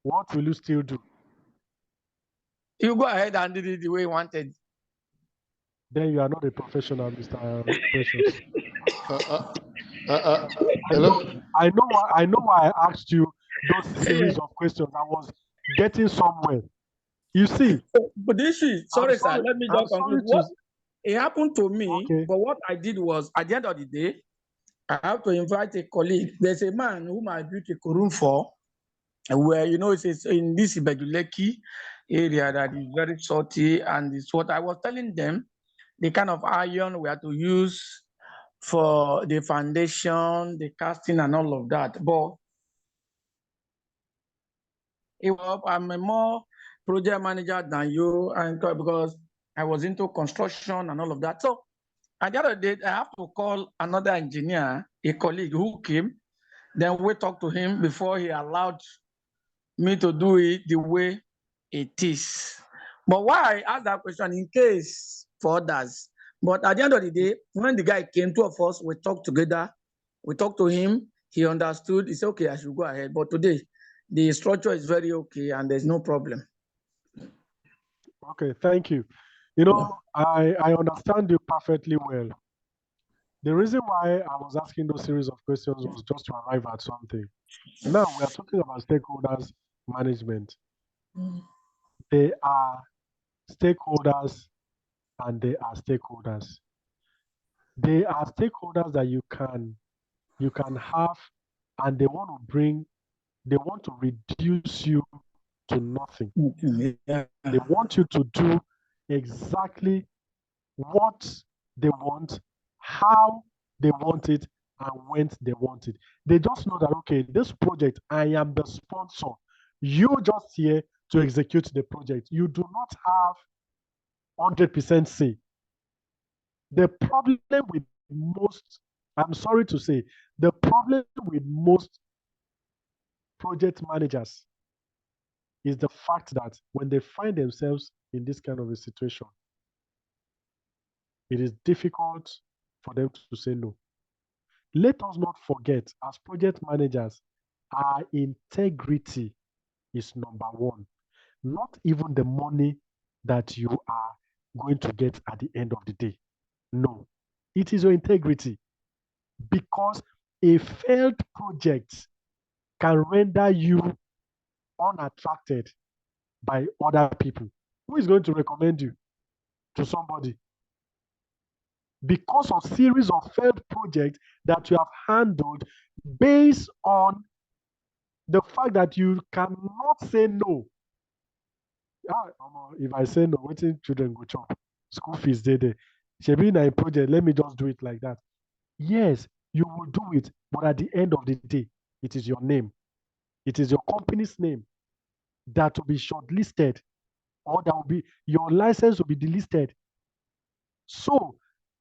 What will you still do? You go ahead and did it the way you wanted. Then you are not a professional, Mr. Precious. Hello? I know why I asked you those series of questions. I was getting somewhere. You see, But the issue is, sorry, sir, let me just conclude. What it happened to me, okay. but what I did was, at the end of the day, I have to invite a colleague. There's a man whom I built a room for, where, you know, it's in this Ibejuleki area that is very salty, and it's what I was telling them, the kind of iron we have to use for the foundation, the casting, and all of that. But I'm a more project manager than you, and because I was into construction and all of that. So at the other day, I have to call another engineer, a colleague who came. Then we talked to him before he allowed me to do it the way it is. But why I asked that question in case for others. But at the end of the day, when the guy came, two of us, we talked together. We talked to him. He understood. He said, okay, I should go ahead. But today, the structure is very okay and there's no problem. Okay, thank you. You know, I understand you perfectly well. The reason why I was asking those series of questions was just to arrive at something. Now we are talking about stakeholders management. They are stakeholders and they are stakeholders. They are stakeholders that you can have, and they want to reduce you to nothing. Yeah. They want you to do exactly what they want, how they want it, and when they want it. They just know that, okay, this project, I am the sponsor. You just here to execute the project. You do not have 100% say. The problem with most, I'm sorry to say, the problem with most project managers is the fact that when they find themselves in this kind of a situation, it is difficult for them to say no. Let us not forget, as project managers, our integrity is number one. Not even the money that you are going to get at the end of the day. No, it is your integrity. Because a failed project can render you unattracted by other people. Who is going to recommend you to somebody? Because of series of failed projects that you have handled based on the fact that you cannot say no. If I say no, waiting children go chop. School fees there. Shebi na a project, let me just do it like that. Yes, you will do it, but at the end of the day, it is your name. It is your company's name that will be shortlisted, or that will be your license will be delisted. So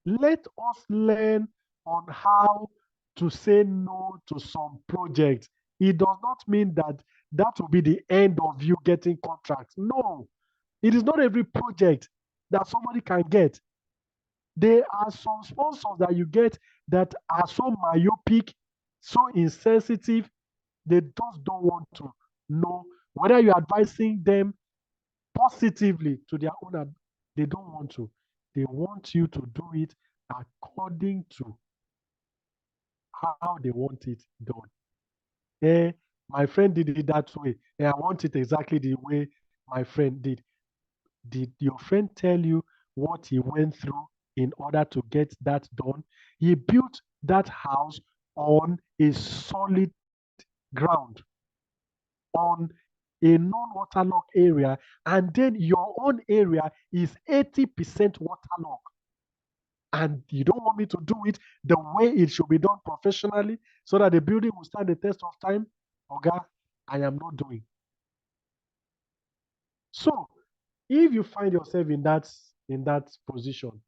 let us learn on how to say no to some projects. It does not mean that that will be the end of you getting contracts. No, it is not every project that somebody can get. There are some sponsors that you get that are so myopic, so insensitive, they just don't want to know whether you're advising them positively to their own. They don't want to. They want you to do it according to how they want it done. Eh, my friend did it that way, and I want it exactly the way my friend did. Did your friend tell you what he went through in order to get that done? He built that house on a solid ground, on a non-waterlogged area, and then your own area is 80% waterlogged. And you don't want me to do it the way it should be done professionally so that the building will stand the test of time? Oga, I am not doing. So if you find yourself in that position,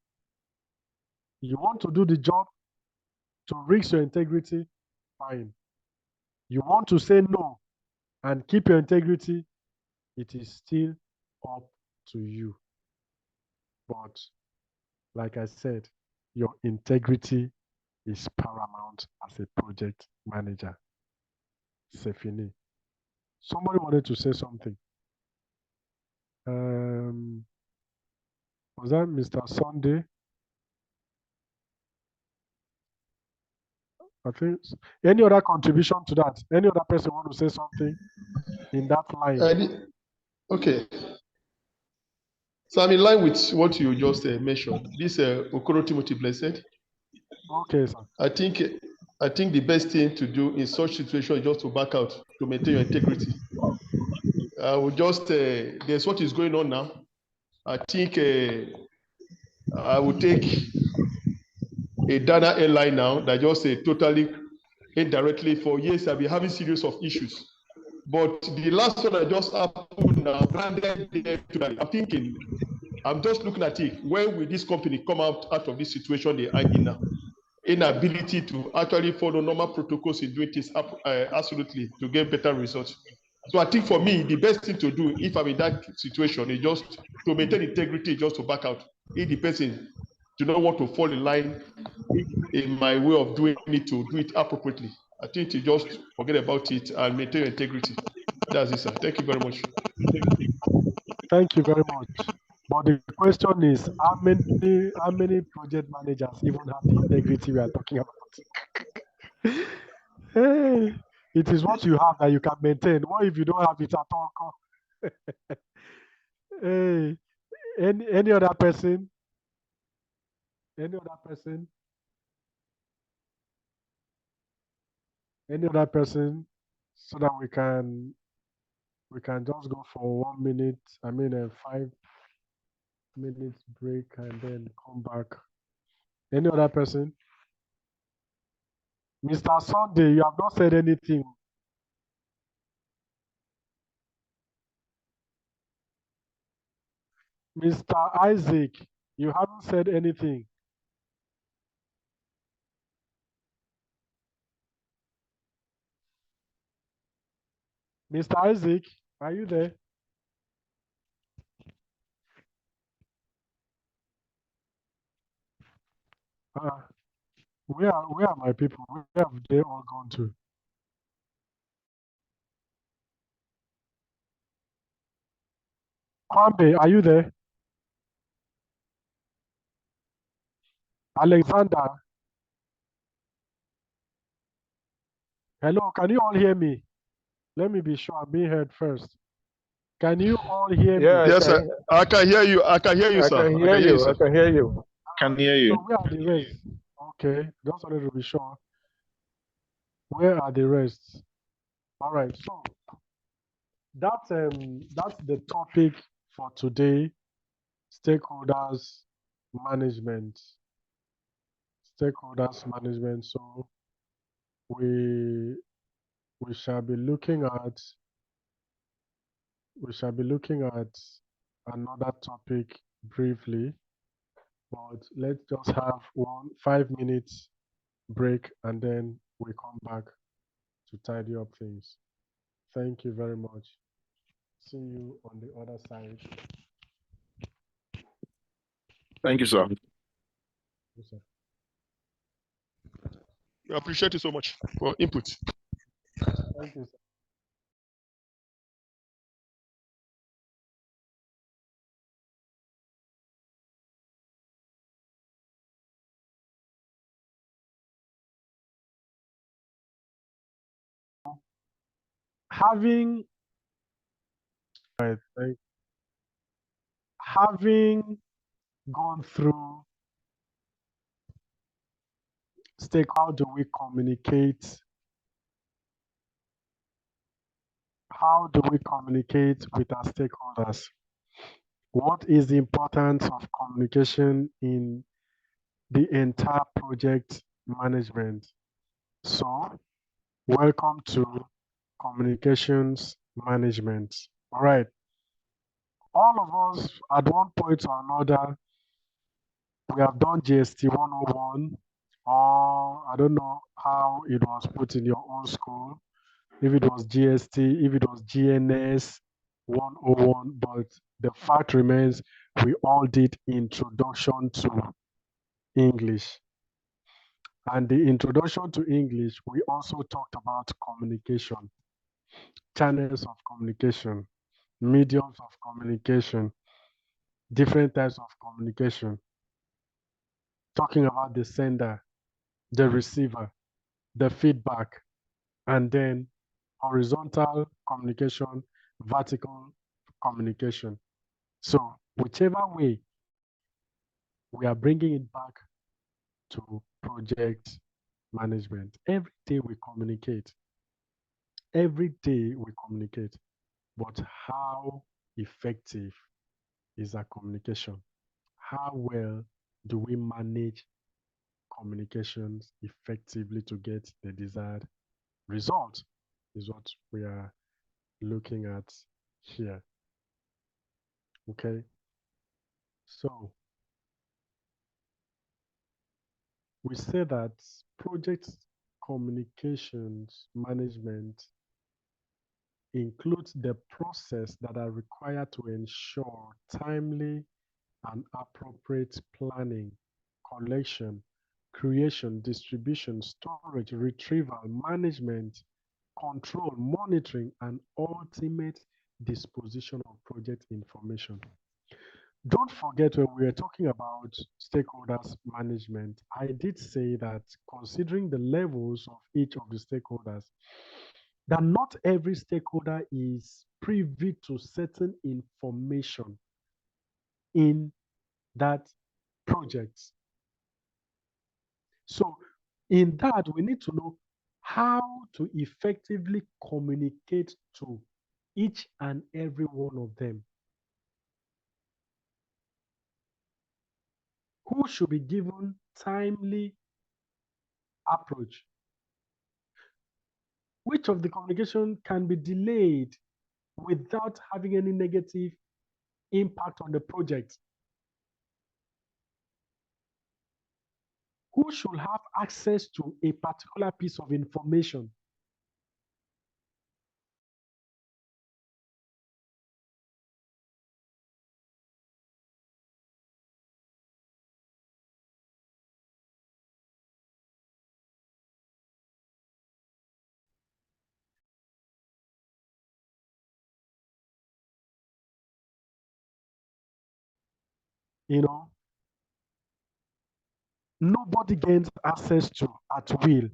you want to do the job to risk your integrity, fine. You want to say no and keep your integrity, it is still up to you. But like I said, your integrity is paramount as a project manager. Sefini. Somebody wanted to say something. Was that Mr. Sunday? I think. Any other contribution to that? Any other person want to say something in that line? Okay. So I'm in line with what you just mentioned. This Okoro Timothy Blessed. Okay, sir. I think the best thing to do in such situation is just to back out to maintain your integrity. I will just there's what is going on now. I think I will take a Dana airline now that just totally indirectly for years I've been having series of issues. But the last one that just happened now, I'm thinking, I'm just looking at it. Where will this company come out of this situation they're in now? Inability to actually follow normal protocols in doing this absolutely to get better results. So I think for me, the best thing to do if I'm in that situation is just to maintain integrity, just to back out. If the person do not want to fall in line in my way of doing it to do it appropriately, I think to just forget about it and maintain your integrity. That's it, sir. Thank you very much. Thank you very much. But the question is, how many project managers even have the integrity we are talking about? Hey, it is what you have that you can maintain. What if you don't have it at all? Hey, any other person? Any other person? Any other person? So that we can just go for 1 minute. I mean, a 5 minute break and then come back. Any other person? Mr. Sunday, you have not said anything. Mr. Isaac, you haven't said anything. Mr. Isaac, are you there? Where are my people? Where have they all gone to? Kwambe, are you there? Alexander, hello, can you all hear me? Let me be sure I'm being heard first. Can you all hear me? Yes, sir. I can hear you. I can hear you, sir. I can hear you. I can hear you. Can hear you. So where are the rest? Okay, just wanted to be sure. Where are the rest? All right, so that's the topic for today. Stakeholders management. Stakeholders management. So we shall be looking at another topic briefly. but let's just have 5 minutes break and then we come back to tidy up things. Thank you very much. See you on the other side. Thank you, sir. Yes, sir. We appreciate you so much for input. Thank you, sir. Having right, having gone through how do we communicate? How do we communicate with our stakeholders? What is the importance of communication in the entire project management? So, welcome to communications management. All right. All of us at one point or another, we have done GST 101, or I don't know how it was put in your own school, if it was GST, if it was GNS 101, but the fact remains we all did introduction to English. And the introduction to English, we also talked about communication, channels of communication, mediums of communication, different types of communication, talking about the sender, the receiver, the feedback, and then horizontal communication, vertical communication. So whichever way, we are bringing it back to project management. Every day we communicate. Every day we communicate. But how effective is our communication? How well do we manage communications effectively to get the desired result? Is what we are looking at here. Okay. So we say that project communications management includes the process that are required to ensure timely and appropriate planning, collection, creation, distribution, storage, retrieval, management, control, monitoring, and ultimate disposition of project information. Don't forget, when we were talking about stakeholders management, I did say that considering the levels of each of the stakeholders, that not every stakeholder is privy to certain information in that project. So in that, we need to know how to effectively communicate to each and every one of them. Who should be given timely approach? Which of the communication can be delayed without having any negative impact on the project? Who should have access to a particular piece of information? You know, nobody gains access to at will.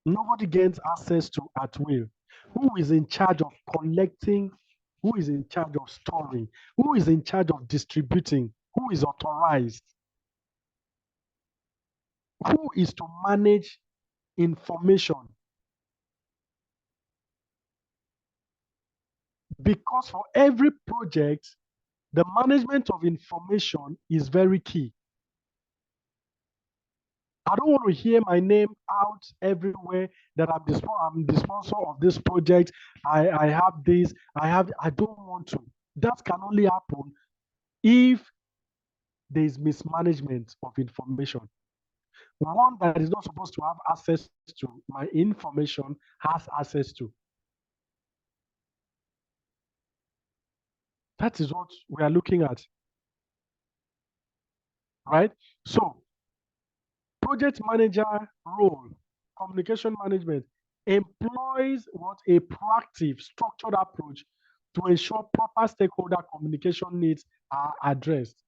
Nobody gains access to at will. Who is in charge of collecting? Who is in charge of storing? Who is in charge of distributing? Who is authorized? Who is to manage information? Because for every project, the management of information is very key. I don't want to hear my name out everywhere that I'm the sponsor of this project. I have this, I don't want to. That can only happen if there is mismanagement of information. One that is not supposed to have access to my information has access to. That is what we are looking at, right? So, project manager role, communication management, employs what a proactive, structured approach to ensure proper stakeholder communication needs are addressed.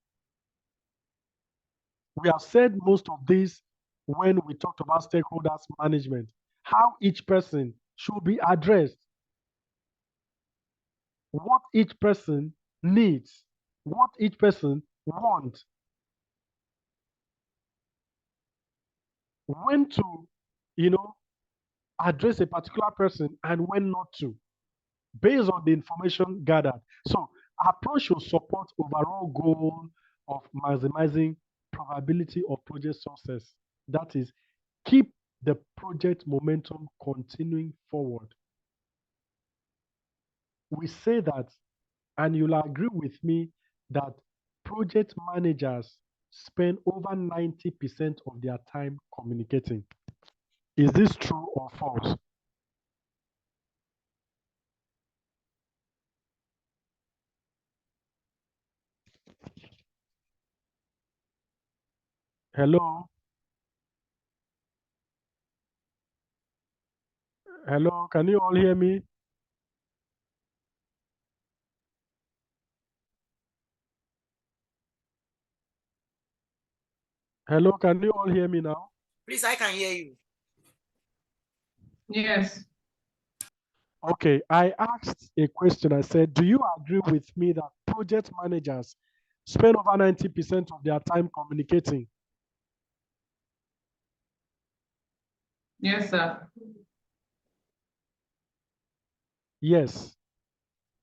We have said most of this when we talked about stakeholders management, how each person should be addressed, what each person needs, what each person wants, when to, address a particular person and when not to, based on the information gathered. So, approach should support overall goal of maximizing probability of project success. That is, keep the project momentum continuing forward. We say that, and you'll agree with me that project managers spend over 90% of their time communicating. Is this true or false? Hello? Hello, can you all hear me? Hello, can you all hear me now? Please, I can hear you. Yes. Okay, I asked a question. I said, do you agree with me that project managers spend over 90% of their time communicating? Yes, sir. Yes.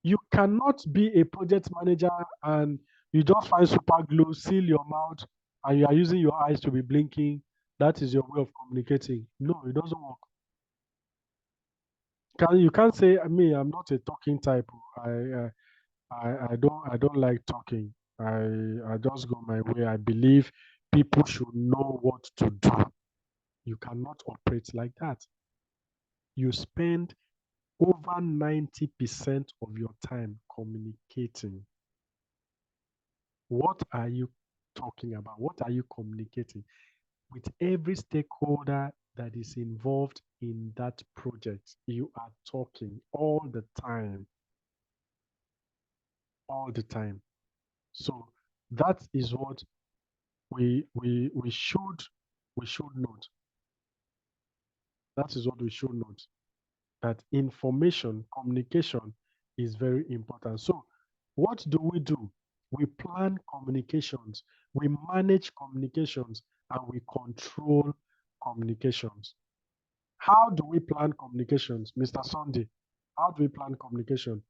You cannot be a project manager and you just find super glue, seal your mouth, and you are using your eyes to be blinking. That is your way of communicating. No, it doesn't work. You can't say, I'm not a talking type. I don't like talking. I just go my way. I believe people should know what to do. You cannot operate like that. You spend over 90% of your time communicating. What are you talking about? What are you communicating with every stakeholder that is involved in that project? You are talking all the time. All the time. So that is what we should note. That is what we should note. That information, communication is very important. So what do? We plan communications, we manage communications, and we control communications. How do we plan communications, Mr. Sunday? How do we plan communication?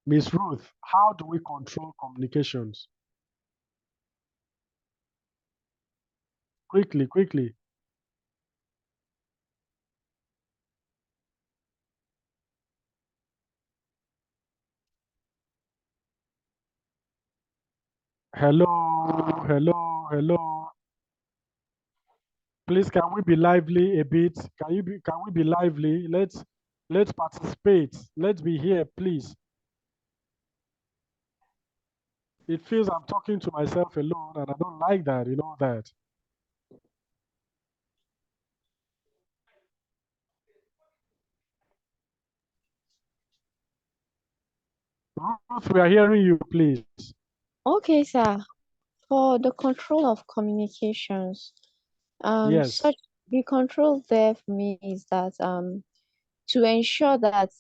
Miss Ruth, how do we control communications? Quickly, quickly. Hello, hello, hello. Please, can we be lively a bit? Can we be lively? Let's participate. Let's be here, please. It feels I'm talking to myself alone, and I don't like that, you know that. Ruth, we are hearing you, please. Okay, sir. For the control of communications, Yes. such the control there for me is that to ensure that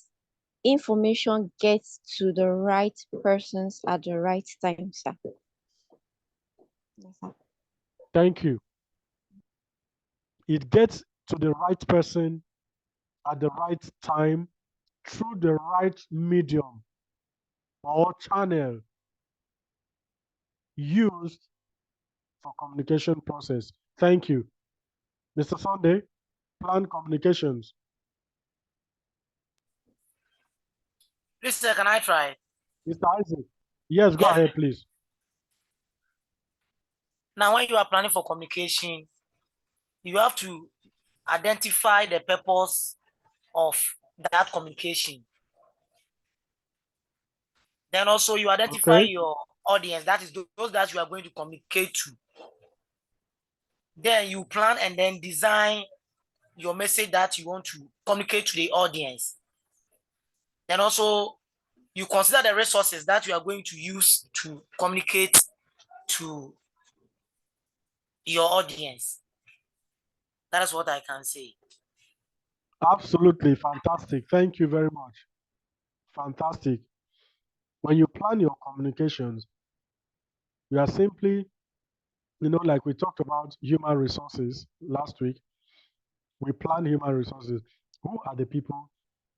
information gets to the right persons at the right time, sir. Yes, sir. Thank you. It gets to the right person at the right time through the right medium or channel used for communication process. Thank you. Mr. Sunday, plan communications. Please, sir, can I try? Mr. Isaac, yes, go ahead, please. Now, when you are planning for communication, you have to identify the purpose of that communication. Then also you identify Okay. your audience, that is those that you are going to communicate to. Then you plan and then design your message that you want to communicate to the audience. Then also you consider the resources that you are going to use to communicate to your audience. That is what I can say. Absolutely fantastic. Thank you very much. Fantastic. When you plan your communications, you are simply, like we talked about human resources last week, we plan human resources. Who are the people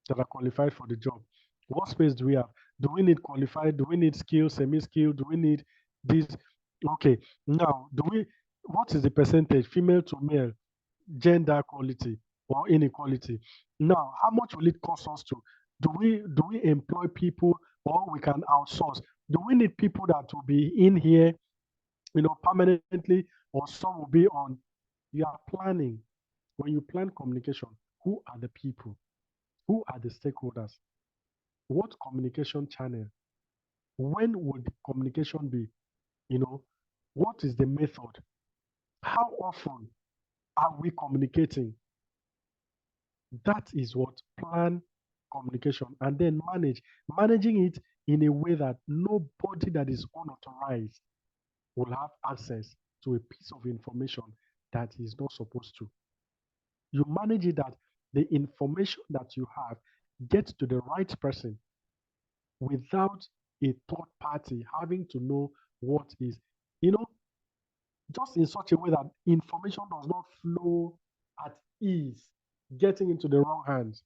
that are qualified for the job? What space do we have? Do we need qualified? Do we need skilled, semi-skilled? Do we need this? Okay. Now, what is the percentage, female to male, gender equality or inequality? Now, how much will it cost us to? Do we employ people or we can outsource? Do we need people that will be in here, permanently, or some will be on? You are planning. When you plan communication, who are the people? Who are the stakeholders? What communication channel? When would communication be? What is the method? How often are we communicating? That is what plan communication and then managing it in a way that nobody that is unauthorized will have access to a piece of information that is not supposed to. You manage it that the information that you have gets to the right person without a third party having to know what is, just in such a way that information does not flow at ease, getting into the wrong hands.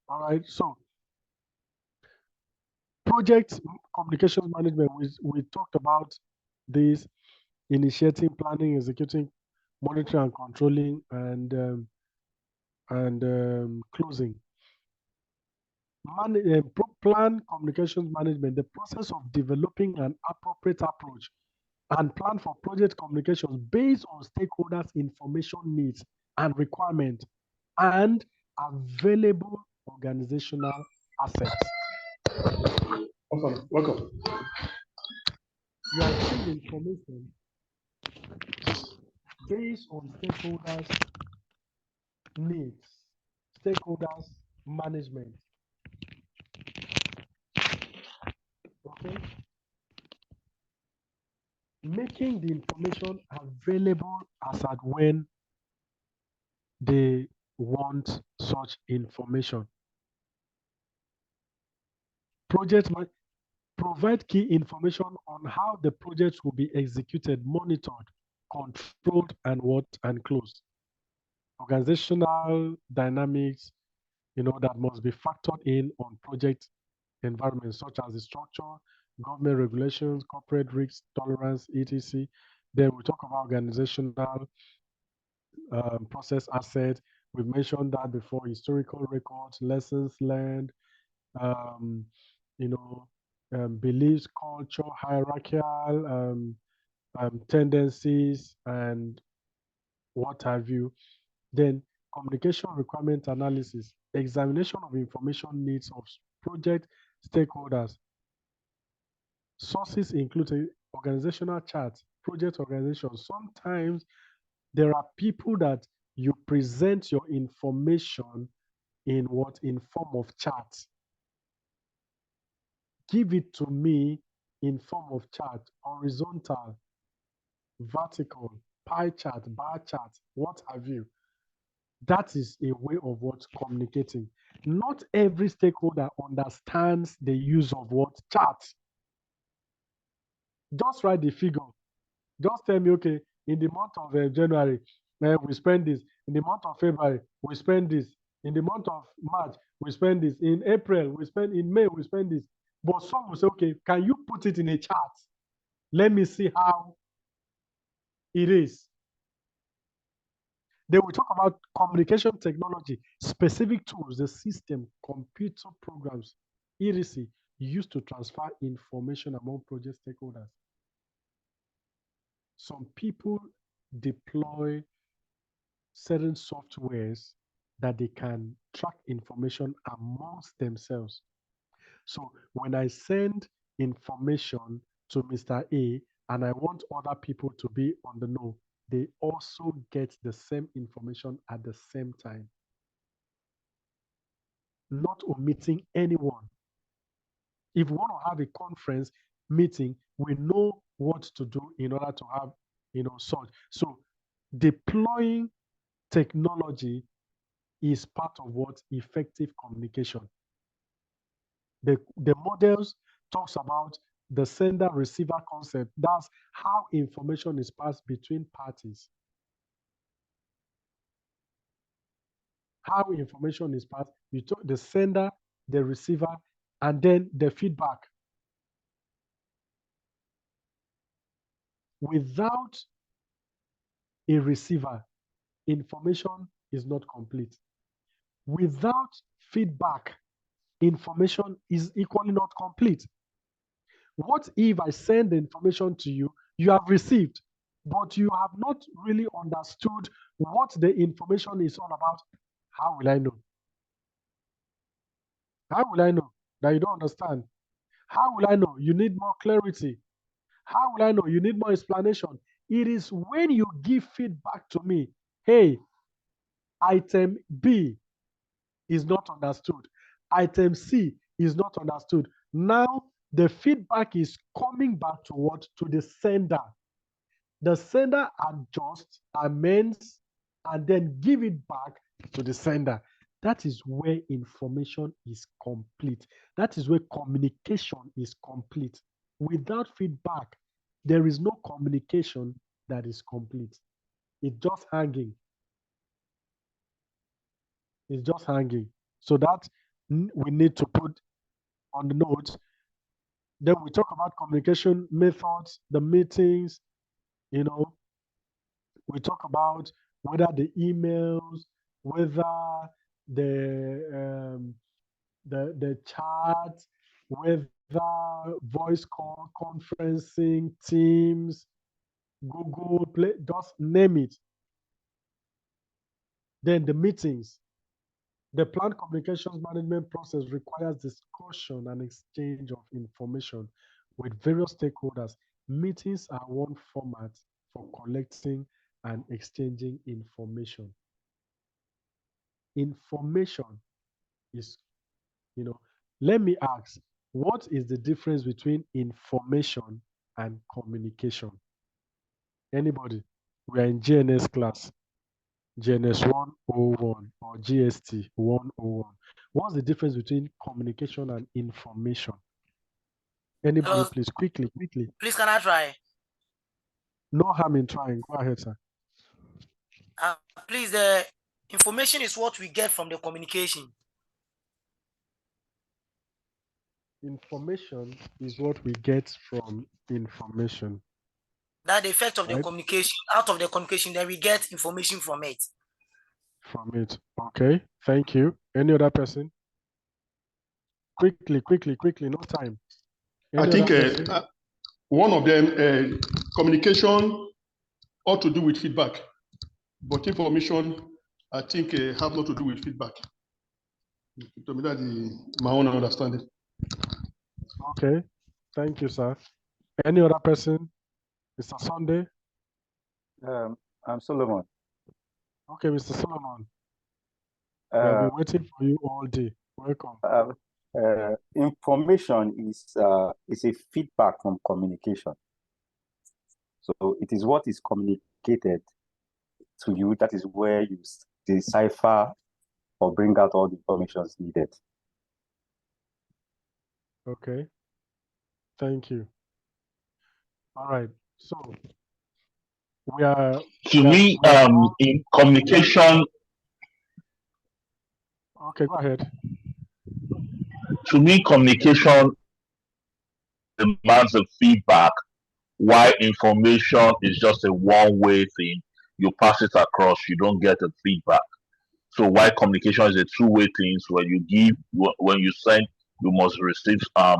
All right. So, project communications management, we talked about this: initiating, planning, executing, monitoring and controlling, and closing. Plan communications management, the process of developing an appropriate approach and plan for project communications based on stakeholders' information needs and requirements and available organizational assets. Welcome. You are getting information based on stakeholders' needs, stakeholders' management. Okay? Making the information available as at when they want such information. Provide key information on how the project will be executed, monitored, controlled, and closed. Organizational dynamics, that must be factored in on project environment, such as the structure, government regulations, corporate risk tolerance, etc. Then we talk about organizational process asset. We've mentioned that before: historical records, lessons learned, um, beliefs, culture, hierarchical tendencies, and what have you. Then communication requirement analysis, examination of information needs of project stakeholders. Sources include organizational charts, project organization. Sometimes there are people that you present your information in form of charts. Give it to me in form of chart, horizontal, vertical, pie chart, bar chart, what have you. That is a way of what communicating. Not every stakeholder understands the use of what chart. Just write the figure. Just tell me, okay, in the month of January, we spend this. In the month of February, we spend this. In the month of March, we spend this. In April, we spend. In May, we spend this. But some will say, okay, can you put it in a chart? Let me see how it is. Then we talk about communication technology, specific tools, the system, computer programs, etc., used to transfer information among project stakeholders. Some people deploy certain softwares that they can track information amongst themselves. So when I send information to Mr. A and I want other people to be on the know, they also get the same information at the same time, not omitting anyone. If we want to have a conference meeting, we know what to do in order to have, such. So deploying technology is part of what effective communication. The models talks about the sender receiver concept. That's how information is passed between parties. How information is passed, you talk the sender, the receiver, and then the feedback. Without a receiver, information is not complete. Without feedback, information is equally not complete. What if I send the information to you, you have received, but you have not really understood what the information is all about? How will I know? How will I know that you don't understand? How will I know you need more clarity? How will I know you need more explanation? It is when you give feedback to me, hey, item B is not understood. Item C is not understood. Now the feedback is coming back to what? To the sender. The sender adjusts, amends, and then give it back to the sender. That is where information is complete. That is where communication is complete. Without feedback, there is no communication that is complete. It's just hanging. It's just hanging. So that we need to put on the notes. Then we talk about communication methods, the meetings, we talk about whether the emails, whether the chat, whether voice call, conferencing, Teams, Google Play, just name it. Then the meetings. The planned communications management process requires discussion and exchange of information with various stakeholders. Meetings are one format for collecting and exchanging information. Information is, let me ask, what is the difference between information and communication? Anybody? We are in GNS class. GNS 101 or GST 101. What's the difference between communication and information? Anybody, Hello. please, quickly. Please, can I try? No harm in trying. Go ahead, sir. Please, the information is what we get from the communication. Information is what we get from information. That the effect of the communication, out of the communication, then we get information from it. From it. Okay, thank you. Any other person? Quickly, no time. I think one of them, communication ought to do with feedback, but information, I think, have not to do with feedback. To me, that's my own understanding. Okay, thank you, sir. Any other person? Mr. Sunday? I'm Solomon. Okay, Mr. Solomon. I've been waiting for you all day. Welcome. Information is a feedback from communication. So it is what is communicated to you. That is where you decipher or bring out all the information needed. Okay. Thank you. All right. So in communication. Okay, go ahead. To me, communication demands a feedback, while information is just a one-way thing. You pass it across, you don't get a feedback. So while communication is a two-way thing, when you send you must receive a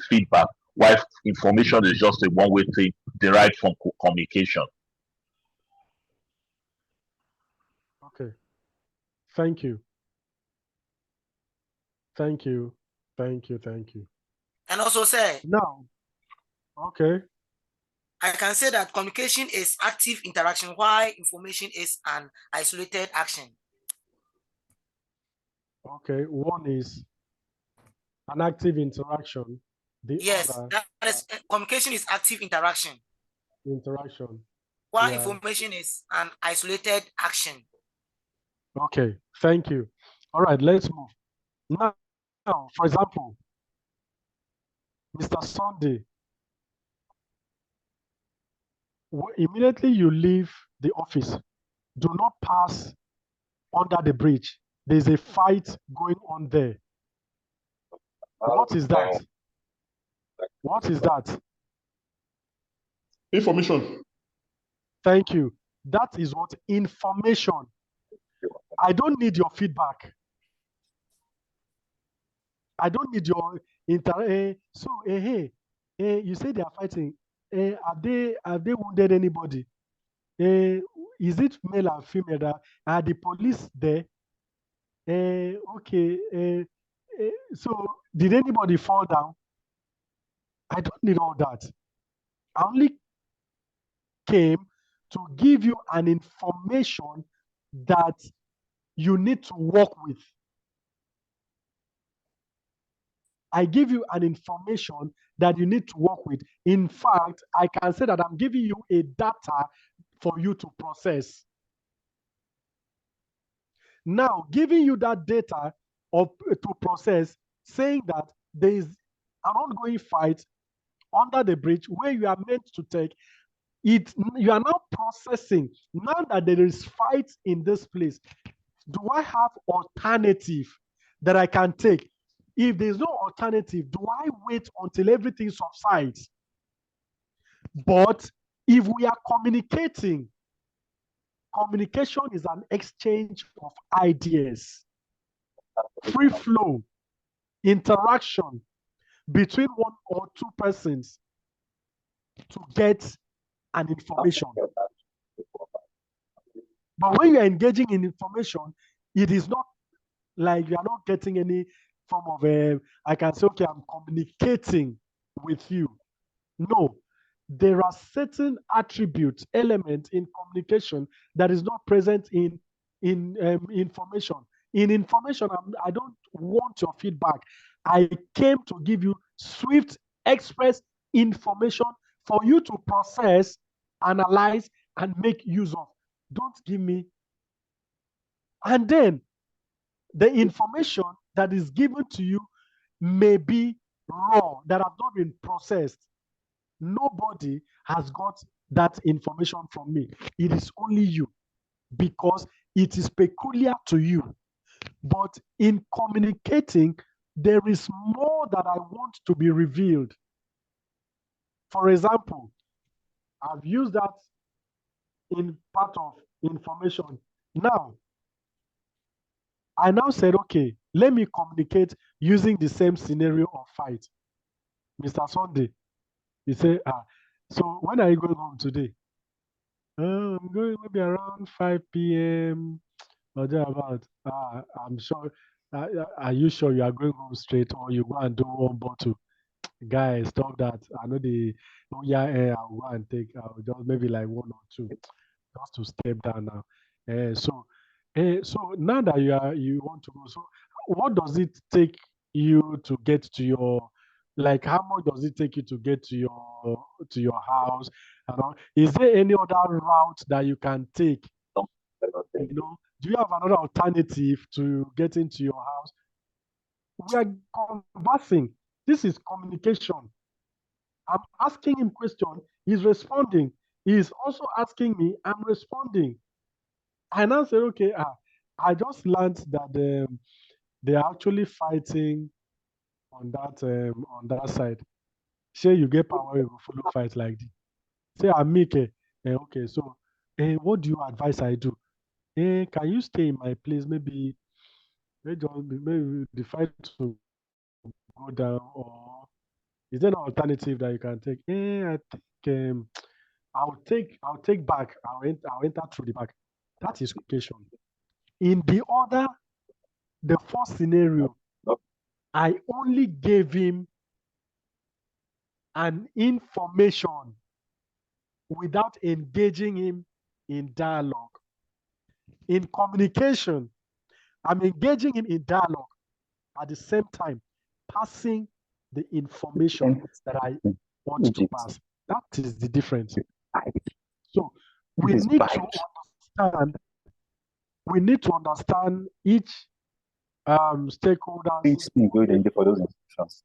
feedback. While information is just a one-way thing derived from communication. Okay. Thank you. Thank you. Thank you. Thank you. And also say, now, okay. I can say that communication is active interaction while information is an isolated action. Okay, one is an active interaction. The yes, other that is, communication is active interaction. Interaction. While information is an isolated action. Okay, thank you. All right, let's move. Now, for example, Mr. Sunday, immediately you leave the office, do not pass under the bridge. There's a fight going on there. What is that? What is that? Information. Thank you. That is what? Information. I don't need your feedback. I don't need your hey, you say they are fighting. Have they wounded anybody? Is it male and female? Are the police there? Okay. So did anybody fall down? I don't need all that. I only came to give you an information that you need to work with. I give you an information that you need to work with. In fact, I can say that I'm giving you a data for you to process. Now, giving you that data to process, saying that there is an ongoing fight under the bridge where you are meant to take it, you are now processing. Now that there is fight in this place, do I have alternative that I can take? If there's no alternative, do I wait until everything subsides? But if we are communicating, communication is an exchange of ideas, free flow, interaction between one or two persons to get an information. But when you're engaging in information, it is not like you are not getting any form of I can say, okay, I'm communicating with you. No, there are certain attributes, elements in communication that is not present in information. In information, I don't want your feedback. I came to give you swift, express information for you to process, analyze, and make use of. Don't give me. And then the information that is given to you may be raw, that have not been processed. Nobody has got that information from me. It is only you, because it is peculiar to you. But in communicating, there is more that I want to be revealed. For example, I've used that in part of information. Now, I now said, okay, let me communicate using the same scenario of fight. Mr. Sunday, you say, so when are you going home today? I'm going maybe around 5 p.m. or thereabout. I'm sure. Are you sure you are going home straight, or you go and do one bottle? Guys, stop that. I know I'll go and take, I'll just maybe like one or two, just to step down now. So now that you want to go, so what does it take you to get to your, like, how much does it take you to get to your house? Is there any other route that you can take? Do you have another alternative to get into your house? We are conversing. This is communication. I'm asking him question. He's responding. He's also asking me. I'm responding. And I said, okay, I just learned that they're actually fighting on that side. Say you get power, you follow fight like this. Say I make it. Okay, so what do you advise I do? Can you stay in my place? Maybe maybe decide to go down, or is there an alternative that you can take? I think I'll take back. I'll enter through the back. That is communication. In the first scenario, I only gave him an information without engaging him in dialogue. In communication, I'm engaging him in dialogue at the same time, passing the information that I want to pass. That is the difference. So we need to understand. We need to understand each stakeholders. For those instructions.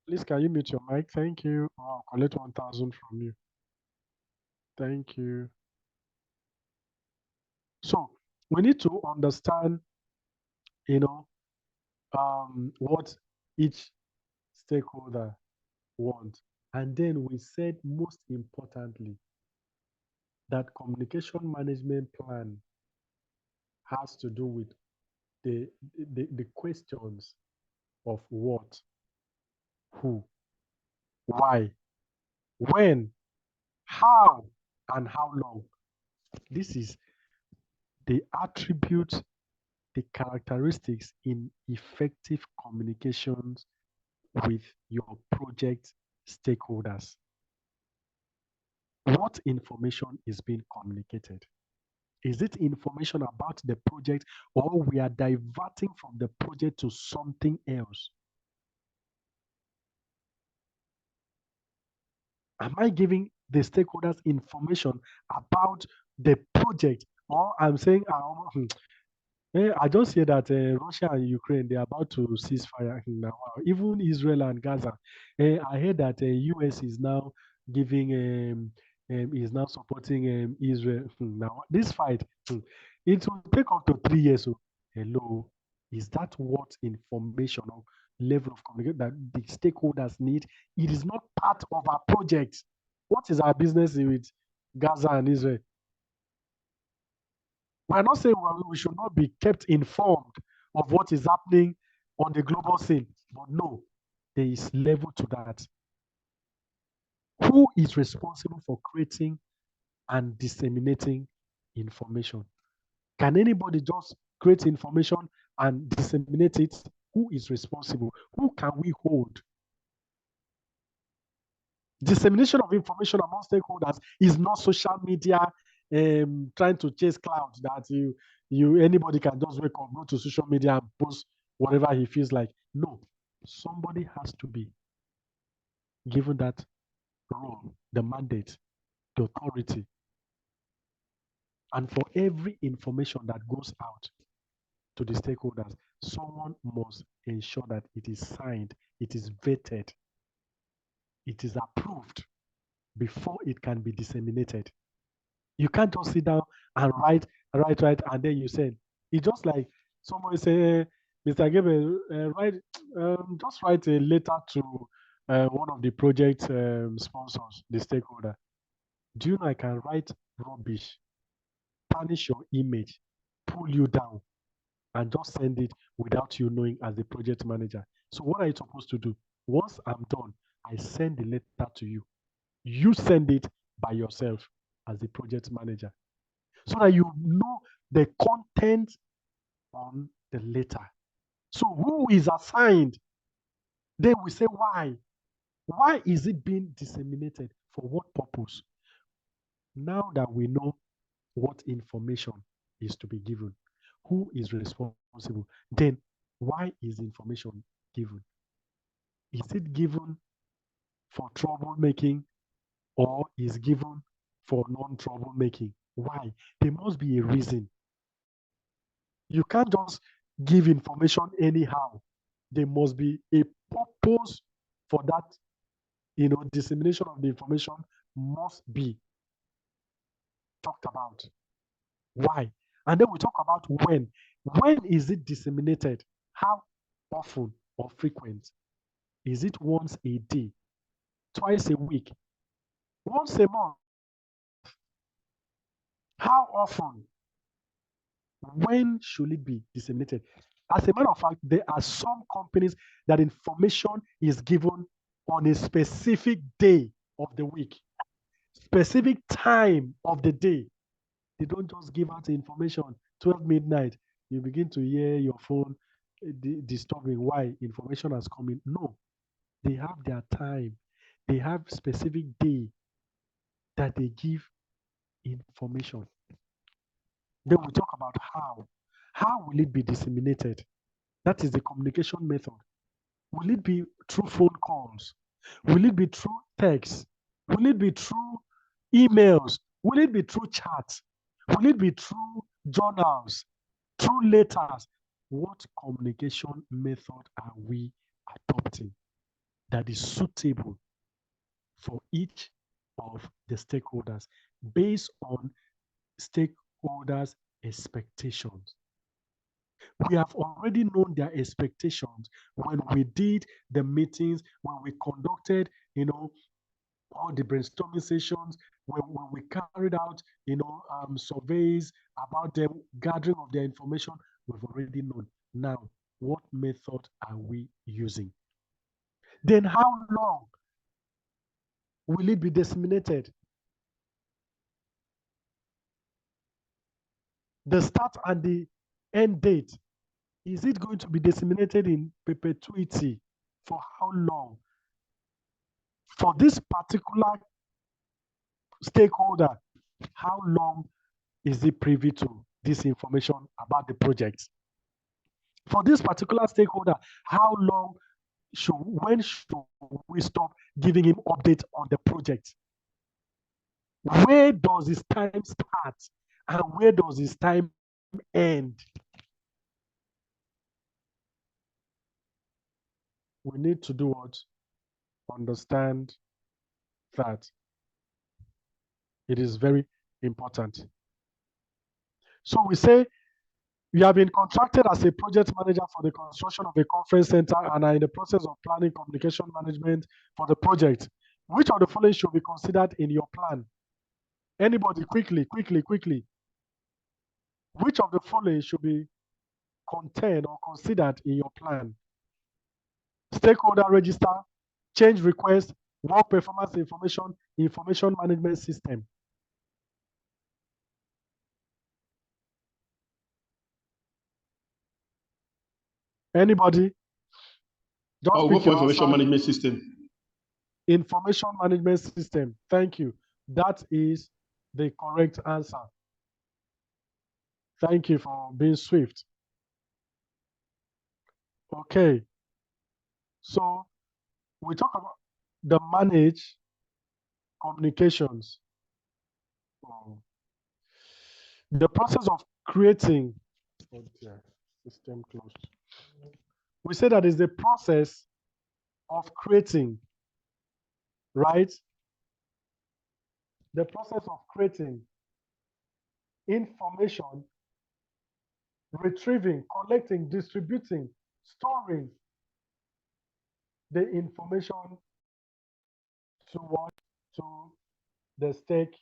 Please, can you mute your mic? Thank you. I'll collect 1,000 from you. Thank you. So we need to understand, what each stakeholder wants. And then we said, most importantly, that communication management plan has to do with the questions of what, who, why, when, how, and how long. This is the attributes, the characteristics in effective communications with your project stakeholders. What information is being communicated? Is it information about the project, or we are diverting from the project to something else? Am I giving the stakeholders information about the project, or I'm saying, I just hear that Russia and Ukraine, they're about to cease fire now. Even Israel and Gaza. I heard that US is now giving, is now supporting Israel. Now, this fight, it will take up to 3 years. So, hello, is that what information or level of communication that the stakeholders need? It is not part of our project. What is our business with Gaza and Israel? We're not saying we should not be kept informed of what is happening on the global scene, but no, there is level to that. Who is responsible for creating and disseminating information? Can anybody just create information and disseminate it? Who is responsible? Who can we hold? Dissemination of information among stakeholders is not social media trying to chase clout that anybody can just wake up, go to social media and post whatever he feels like. No, somebody has to be given that role, the mandate, the authority. And for every information that goes out to the stakeholders, someone must ensure that it is signed, it is vetted, it is approved before it can be disseminated. You can't just sit down and write, and then you send. It's just like somebody say, Mr. Gabriel, just write a letter to one of the project sponsors, the stakeholder. Do you know I can write rubbish, tarnish your image, pull you down, and just send it without you knowing as the project manager? So what are you supposed to do? Once I'm done, I send the letter to you. You send it by yourself as the project manager, so that you know the content on the letter. So who is assigned? Then we say why. Why is it being disseminated? For what purpose? Now that we know what information is to be given, who is responsible, then why is information given? Is it given for troublemaking, or is given for non-troublemaking? Why? There must be a reason. You can't just give information anyhow. There must be a purpose for that. Dissemination of the information must be talked about. Why? And then we talk about when. When is it disseminated? How often or frequent? Is it once a day, twice a week, once a month? How often? When should it be disseminated? As a matter of fact, there are some companies that information is given on a specific day of the week, specific time of the day. They don't just give out the information 12 midnight. You begin to hear your phone disturbing. Why? Information has come in. No, they have their time. They have specific day that they give information. Then we talk about how. How will it be disseminated? That is the communication method. Will it be through phone calls? Will it be through text? Will it be through emails? Will it be through chats? Will it be through journals? Through letters? What communication method are we adopting that is suitable for each of the stakeholders based on stakeholders' expectations? We have already known their expectations when we did the meetings, when we conducted, all the brainstorming sessions, when we carried out, surveys about them, gathering of their information. We've already known. Now, what method are we using? Then how long will it be disseminated? The start and the end date, is it going to be disseminated in perpetuity? For how long? For this particular stakeholder, how long is he privy to this information about the project? For this particular stakeholder, how long when should we stop giving him updates on the project? Where does his time start and where does his time end? We need to do what? Understand that it is very important. So we say you have been contracted as a project manager for the construction of a conference center and are in the process of planning communication management for the project. Which of the following should be considered in your plan? Anybody, quickly. Which of the following should be contained or considered in your plan? Stakeholder register, change request, work performance information management system. Anybody? I'll go for information management system. Information management system. Thank you. That is the correct answer. Thank you for being swift. Okay. So we talk about the manage communications. The process of creating, oh dear, system closed. We say that is the process of creating, right? The process of creating information, retrieving, collecting, distributing, storing the information to what? To the stakeholders.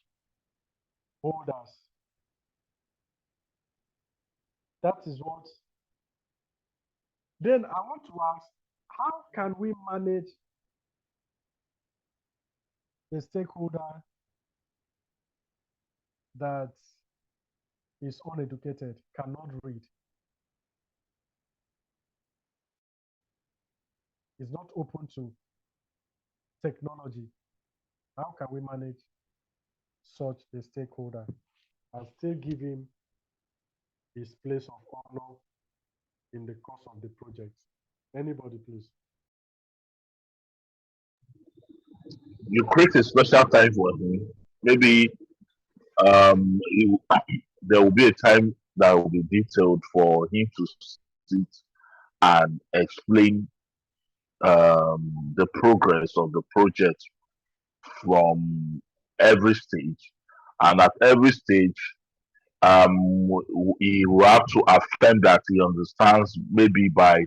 That is what. Then I want to ask, how can we manage a stakeholder that is uneducated, cannot read, is not open to technology? How can we manage such a stakeholder and still give him his place of honor in the course of the project? Anybody, please. You create a special time for him. Maybe there will be a time that will be detailed for him to sit and explain the progress of the project from every stage. And at every stage, he will have to affirm that he understands, maybe by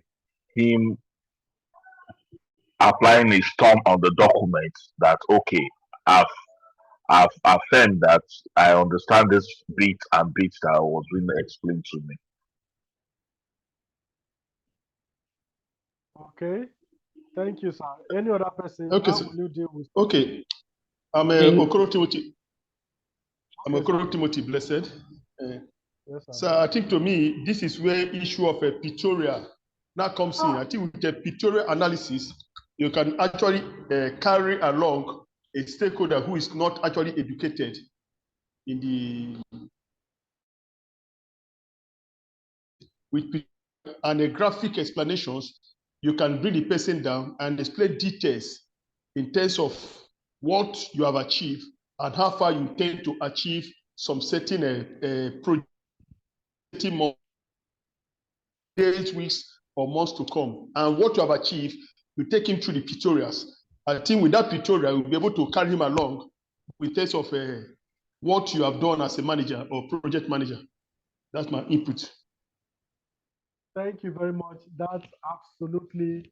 him applying his thumb on the document, that okay, I've affirmed that I understand this bit and bit that was being explained to me. Okay. Thank you, sir. Any other person? Okay, How sir. will you deal with? Okay. I'm Okoro Timothy. I'm Okoro Timothy Blessed. Yes, sir. So I think to me, this is where issue of a pictorial now comes in. I think with a pictorial analysis, you can actually carry along a stakeholder who is not actually educated in the with and a graphic explanations. You can bring the person down and explain details in terms of what you have achieved and how far you intend to achieve some certain project days, weeks, or months to come. And what you have achieved, you take him through the tutorials. I think with that tutorial, you'll be able to carry him along with terms of what you have done as a manager or project manager. That's my input. Thank you very much. That's absolutely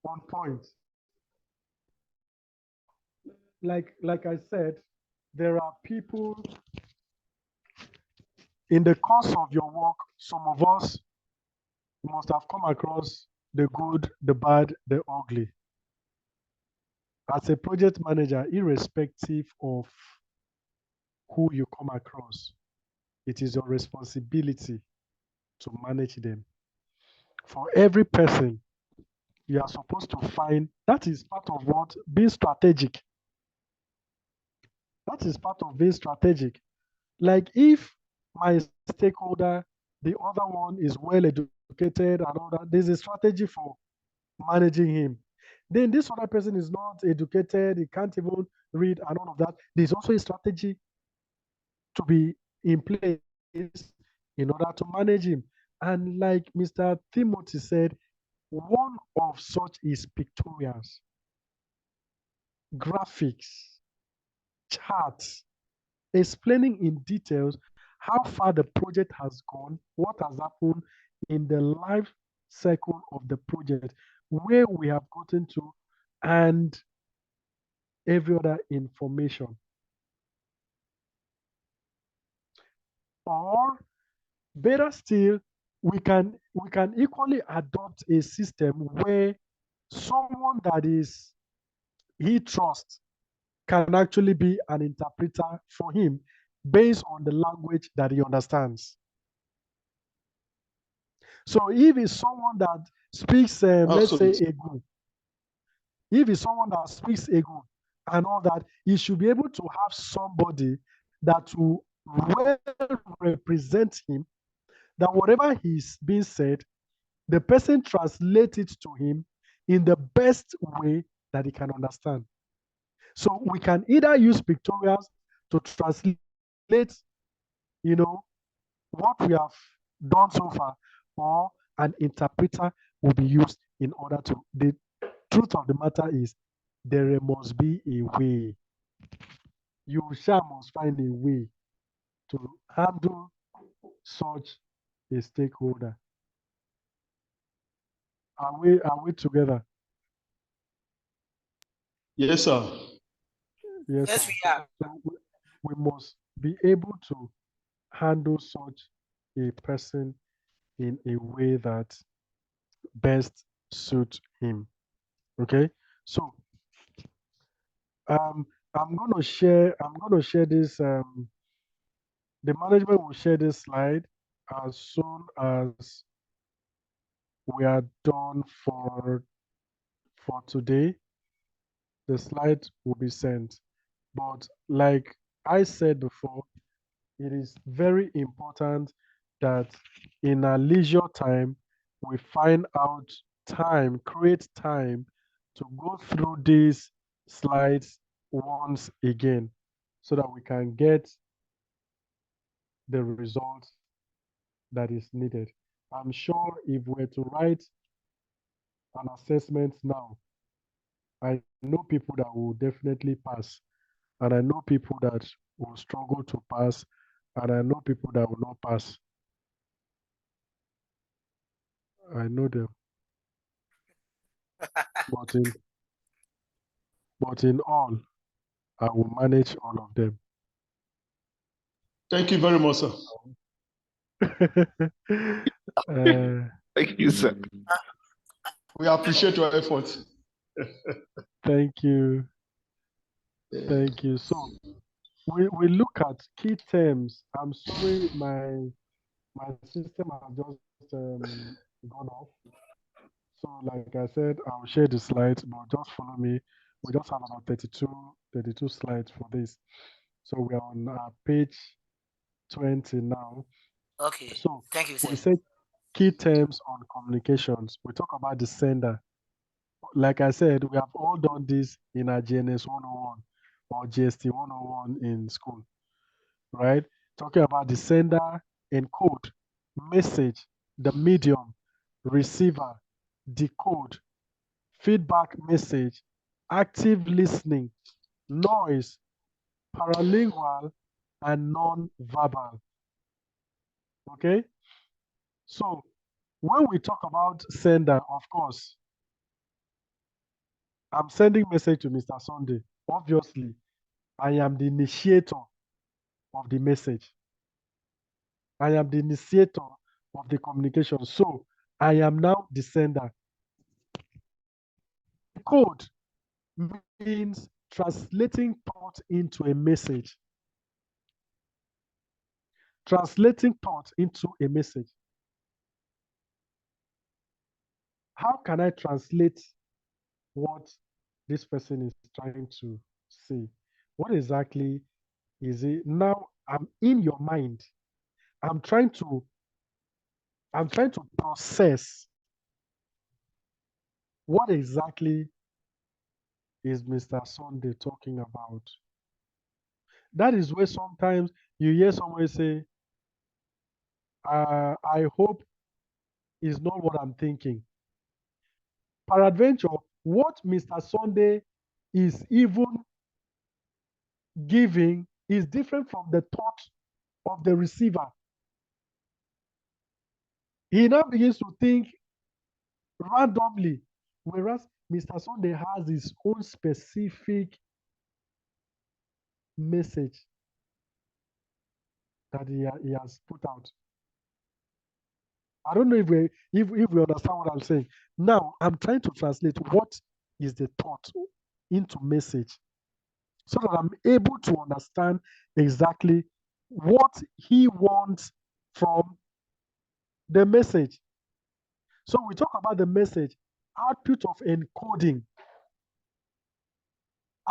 on point. Like I said, there are people in the course of your work. Some of us must have come across the good, the bad, the ugly. As a project manager, irrespective of who you come across, it is your responsibility to manage them. For every person, you are supposed to find that is part of what being strategic. That is part of being strategic. Like if my stakeholder, the other one is well educated and all that, there's a strategy for managing him. Then this other person is not educated, he can't even read and all of that. There's also a strategy to be in place in order to manage him. And like Mr. Timothy said, one of such is pictorials, graphics, charts, explaining in details how far the project has gone, what has happened in the life cycle of the project, where we have gotten to, and every other information. Or better still, we can equally adopt a system where someone that is he trusts can actually be an interpreter for him based on the language that he understands. So if it's someone that speaks, let's say, Egu, if it's someone that speaks Egu and all that, he should be able to have somebody that will well represent him, that whatever he's being said, the person translates it to him in the best way that he can understand. So we can either use pictorials to translate, what we have done so far, or an interpreter will be used in order to. The truth of the matter is, there must be a way. You shall must find a way to handle such a stakeholder. Are we together? Yes, sir. Yes, Yes, sir. we are. So we must be able to handle such a person in a way that best suits him. Okay, so um, I'm gonna share this. The management will share this slide as soon as we are done for today. The slide will be sent. But like I said before, it is very important that in our leisure time, we find out time, create time to go through these slides once again so that we can get the result that is needed. I'm sure if we're to write an assessment now, I know people that will definitely pass, and I know people that will struggle to pass, and I know people that will not pass. I know them. But in all, I will manage all of them. Thank you very much, sir. Thank you, sir. We appreciate your effort. Thank you. Thank you. So we look at key terms. I'm sorry, my system has just gone off. So like I said, I'll share the slides, but just follow me. We just have about 32 slides for this. So we are on page 20 now. Okay. So Thank you, sir. we said key terms on communications. We talk about the sender. Like I said, we have all done this in our GNS 101 or GST 101 in school, right? Talking about the sender, encode, message, the medium, receiver, decode, feedback message, active listening, noise, paralingual, and non-verbal. Okay? So when we talk about sender, of course, I'm sending message to Mr. Sunday. Obviously, I am the initiator of the message. I am the initiator of the communication. So I am now the sender. Code means translating thought into a message. Translating thought into a message. How can I translate what this person is trying to say? What exactly is it? Now I'm in your mind. I'm trying to process what exactly is Mr. Sunday talking about. That is where sometimes you hear someone say, I hope is not what I'm thinking. Peradventure, what Mr. Sunday is even giving is different from the thought of the receiver. He now begins to think randomly, whereas Mr. Sunday has his own specific message that he has put out. I don't know if we understand what I'm saying. Now, I'm trying to translate what is the thought into message so that I'm able to understand exactly what he wants from the message. So we talk about the message, output of encoding,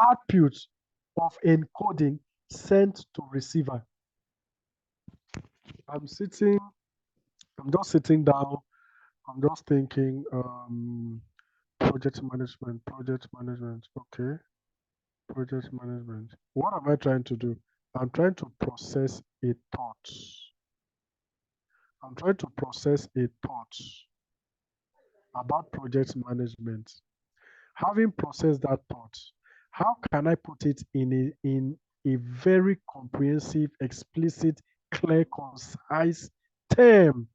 output of encoding sent to receiver. I'm just sitting down. I'm just thinking, project management. Okay. Project management. What am I trying to do? I'm trying to process a thought. I'm trying to process a thought about project management. Having processed that thought, how can I put it in a very comprehensive, explicit, clear, concise term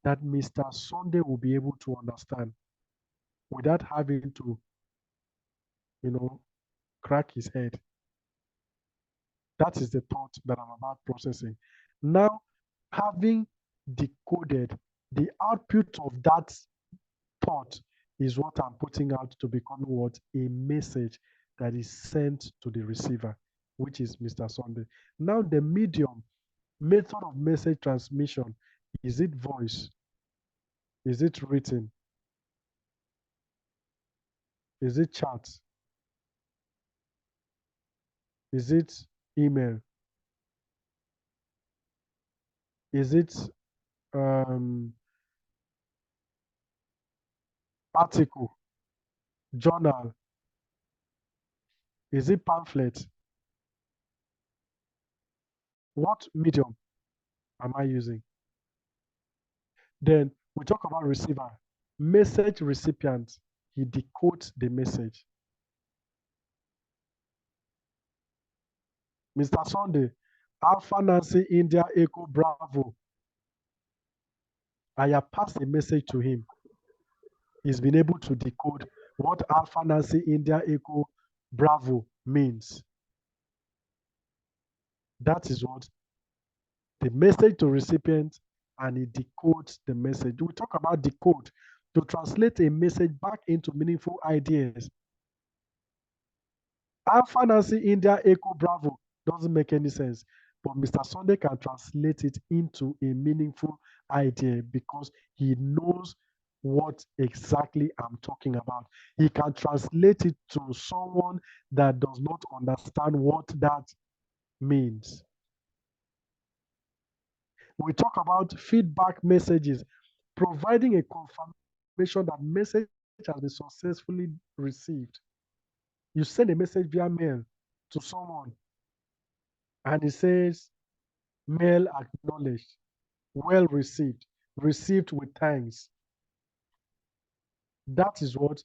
that Mr. Sunday will be able to understand without having to, crack his head? That is the thought that I'm about processing. Now, having decoded the output of that thought is what I'm putting out to become what? A message that is sent to the receiver, which is Mr. Sunday. Now, the medium, method of message transmission, is it voice? Is it written? Is it chat? Is it email? Is it article, journal? Is it pamphlet? What medium am I using? Then we talk about receiver. Message recipient, he decodes the message. Mr. Sunday, Alpha Nancy India Echo Bravo. I have passed a message to him. He's been able to decode what Alpha Nancy India Echo Bravo means. That is what the message to recipient, and he decodes the message. We talk about decode. to translate a message back into meaningful ideas. Alpha Nancy India Echo Bravo doesn't make any sense, but Mr. Sunday can translate it into a meaningful idea because he knows what exactly I'm talking about. He can translate it to someone that does not understand what that means. We talk about feedback messages, providing a confirmation that message has been successfully received. You send a message via mail to someone and it says, mail acknowledged, well received, received with thanks. That is what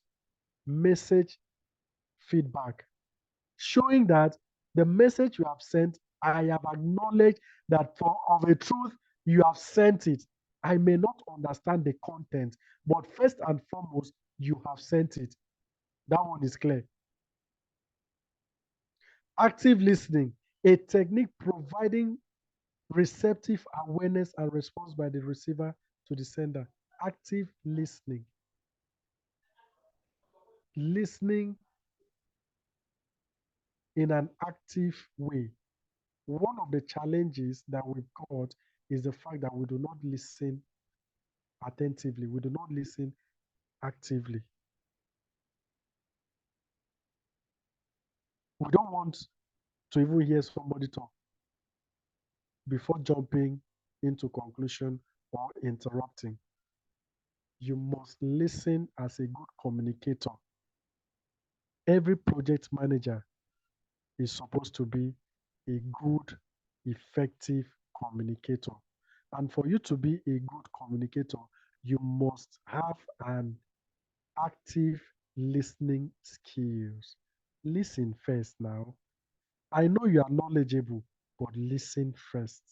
message feedback, showing that the message you have sent, I have acknowledged that for of a truth you have sent it. I may not understand the content, but first and foremost, you have sent it. That one is clear. Active listening, a technique providing receptive awareness and response by the receiver to the sender. Active listening. Listening in an active way. One of the challenges that we've got is the fact that we do not listen attentively. We do not listen actively. We don't want to even hear somebody talk before jumping into conclusion or interrupting. You must listen as a good communicator. Every project manager is supposed to be a good, effective communicator. And for you to be a good communicator, you must have an active listening skills. Listen first now. I know you are knowledgeable, but listen first.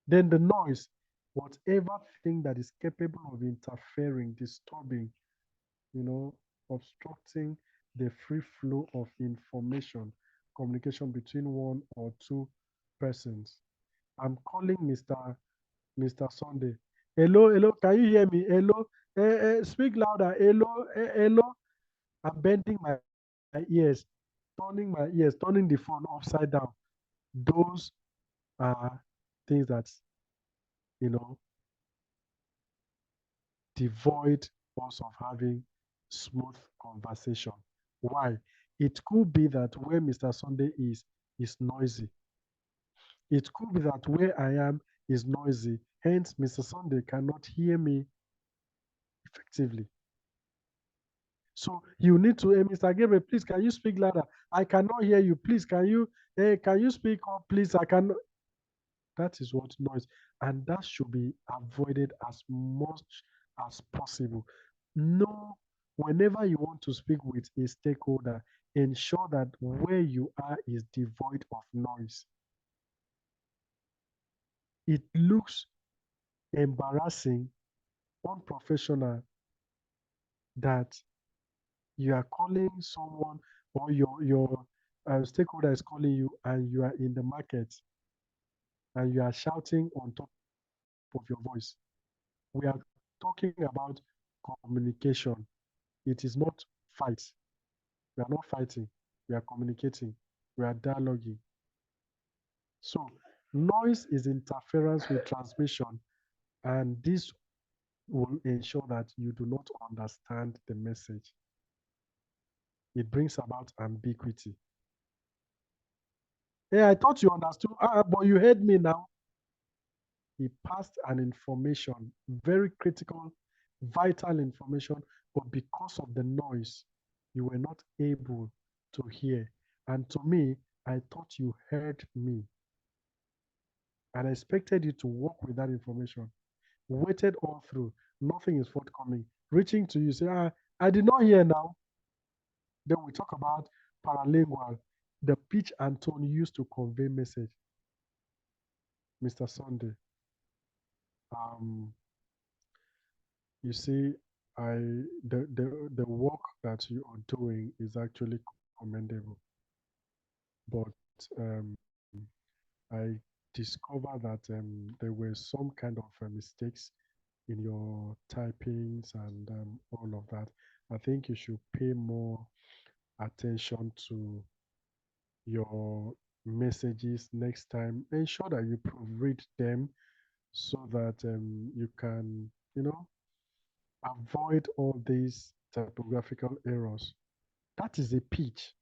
Then the noise, whatever thing that is capable of interfering, disturbing, obstructing the free flow of information, communication between one or two persons. I'm calling Mr. Sunday. Hello, hello, can you hear me? Hello, speak louder. Hello, hello. I'm bending my ears, turning the phone upside down. Those are things that, you know, devoid us of having smooth conversation. Why? It could be that where Mr. Sunday is noisy. It could be that where I am is noisy. Hence, Mr. Sunday cannot hear me effectively. So you need to, Mr. Gabriel, please, can you speak louder? I cannot hear you. Please, can you speak up, please? I cannot. That is what noise, and that should be avoided as much as possible. No, whenever you want to speak with a stakeholder, ensure that where you are is devoid of noise. It looks embarrassing, unprofessional that you are calling someone or your stakeholder is calling you and you are in the market and you are shouting on top of your voice. We are talking about communication. It is not fight. We are not fighting. We are communicating. We are dialoguing. So noise is interference with transmission, and this will ensure that you do not understand the message. It brings about ambiguity. Hey, I thought you understood, but you heard me now. He passed an information, very critical, vital information, but because of the noise, you were not able to hear. And to me, I thought you heard me. And I expected you to work with that information. Waited all through, nothing is forthcoming. Reaching to you, say, I did not hear now. Then we talk about paralingual, the pitch and tone used to convey message. Mr. Sunday, you see, the work that you are doing is actually commendable. But I discovered that there were some kind of mistakes in your typings and all of that. I think you should pay more attention to your messages next time. Ensure that you proofread them so that you can, avoid all these typographical errors. That is a pitch.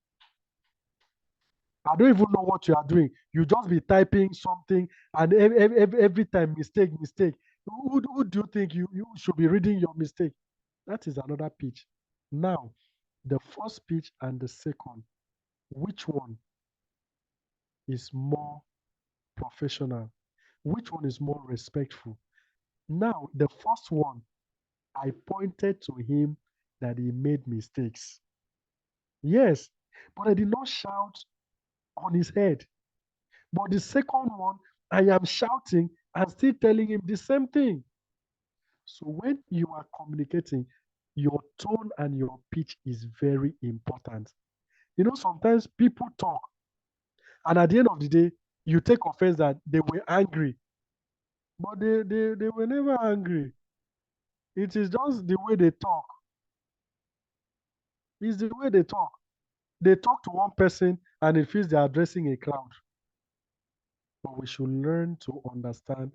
I don't even know what you are doing. You just be typing something and every time mistake, mistake. Who do you think you should be reading your mistake? That is another pitch. Now, the first pitch and the second, which one is more professional? Which one is more respectful? Now, the first one, I pointed to him that he made mistakes. Yes, but I did not shout on his head. But the second one, I am shouting and still telling him the same thing. So when you are communicating, your tone and your pitch is very important. Sometimes people talk, and at the end of the day, you take offense that they were angry, but they were never angry. It is just the way they talk. It's the way they talk. They talk to one person and it feels they're addressing a crowd. But we should learn to understand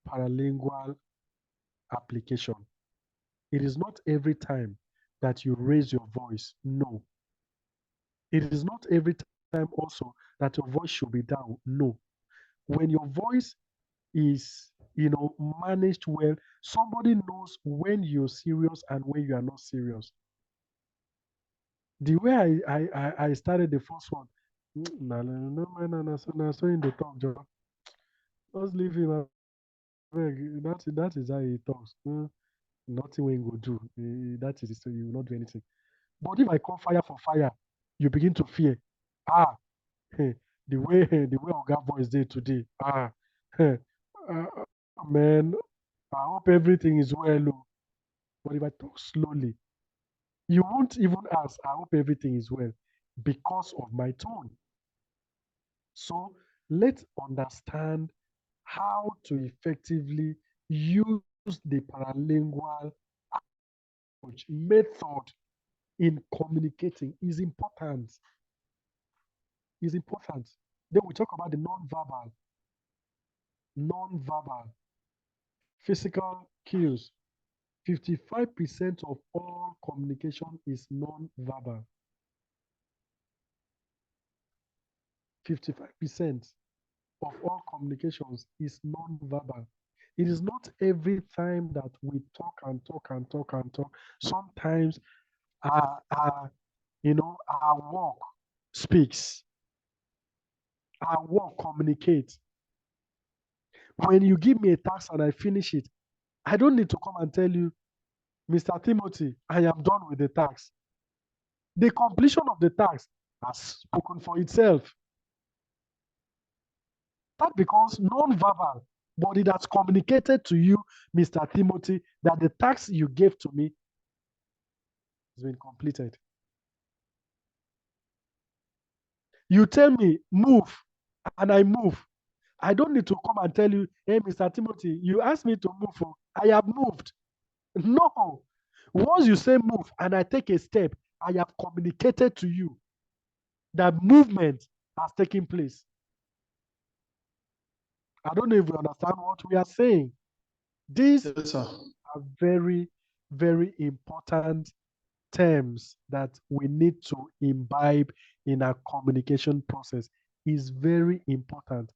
paralingual application. It is not every time that you raise your voice. No. It is not every time also that your voice should be down. No. When your voice is, managed well, somebody knows when you're serious and when you are not serious. The way I started the first one, no man, so in the talk, just leave him. That is how he talks. Nothing when go do. That is so you will not do anything. But if I call fire for fire, you begin to fear. Ah, the way Oga voice day today. Man, I hope everything is well. Oh. But if I talk slowly, you won't even ask, I hope everything is well because of my tone. So let's understand how to effectively use the paralingual approach method in communicating is important. Is important. Then we talk about the non-verbal, physical cues. 55% of all communication is non-verbal. 55% of all communications is non-verbal. It is not every time that we talk and talk and talk and talk. Sometimes our work speaks. Our work communicates. When you give me a task and I finish it, I don't need to come and tell you, Mr. Timothy, I am done with the task. The completion of the task has spoken for itself. That becomes non-verbal, but it has communicated to you, Mr. Timothy, that the task you gave to me has been completed. You tell me, move, and I move. I don't need to come and tell you, hey, Mr. Timothy, you asked me to move. I have moved. No. Once you say move and I take a step, I have communicated to you that movement has taken place. I don't know if you understand what we are saying. These are very, very important terms that we need to imbibe in our communication process. Is very important.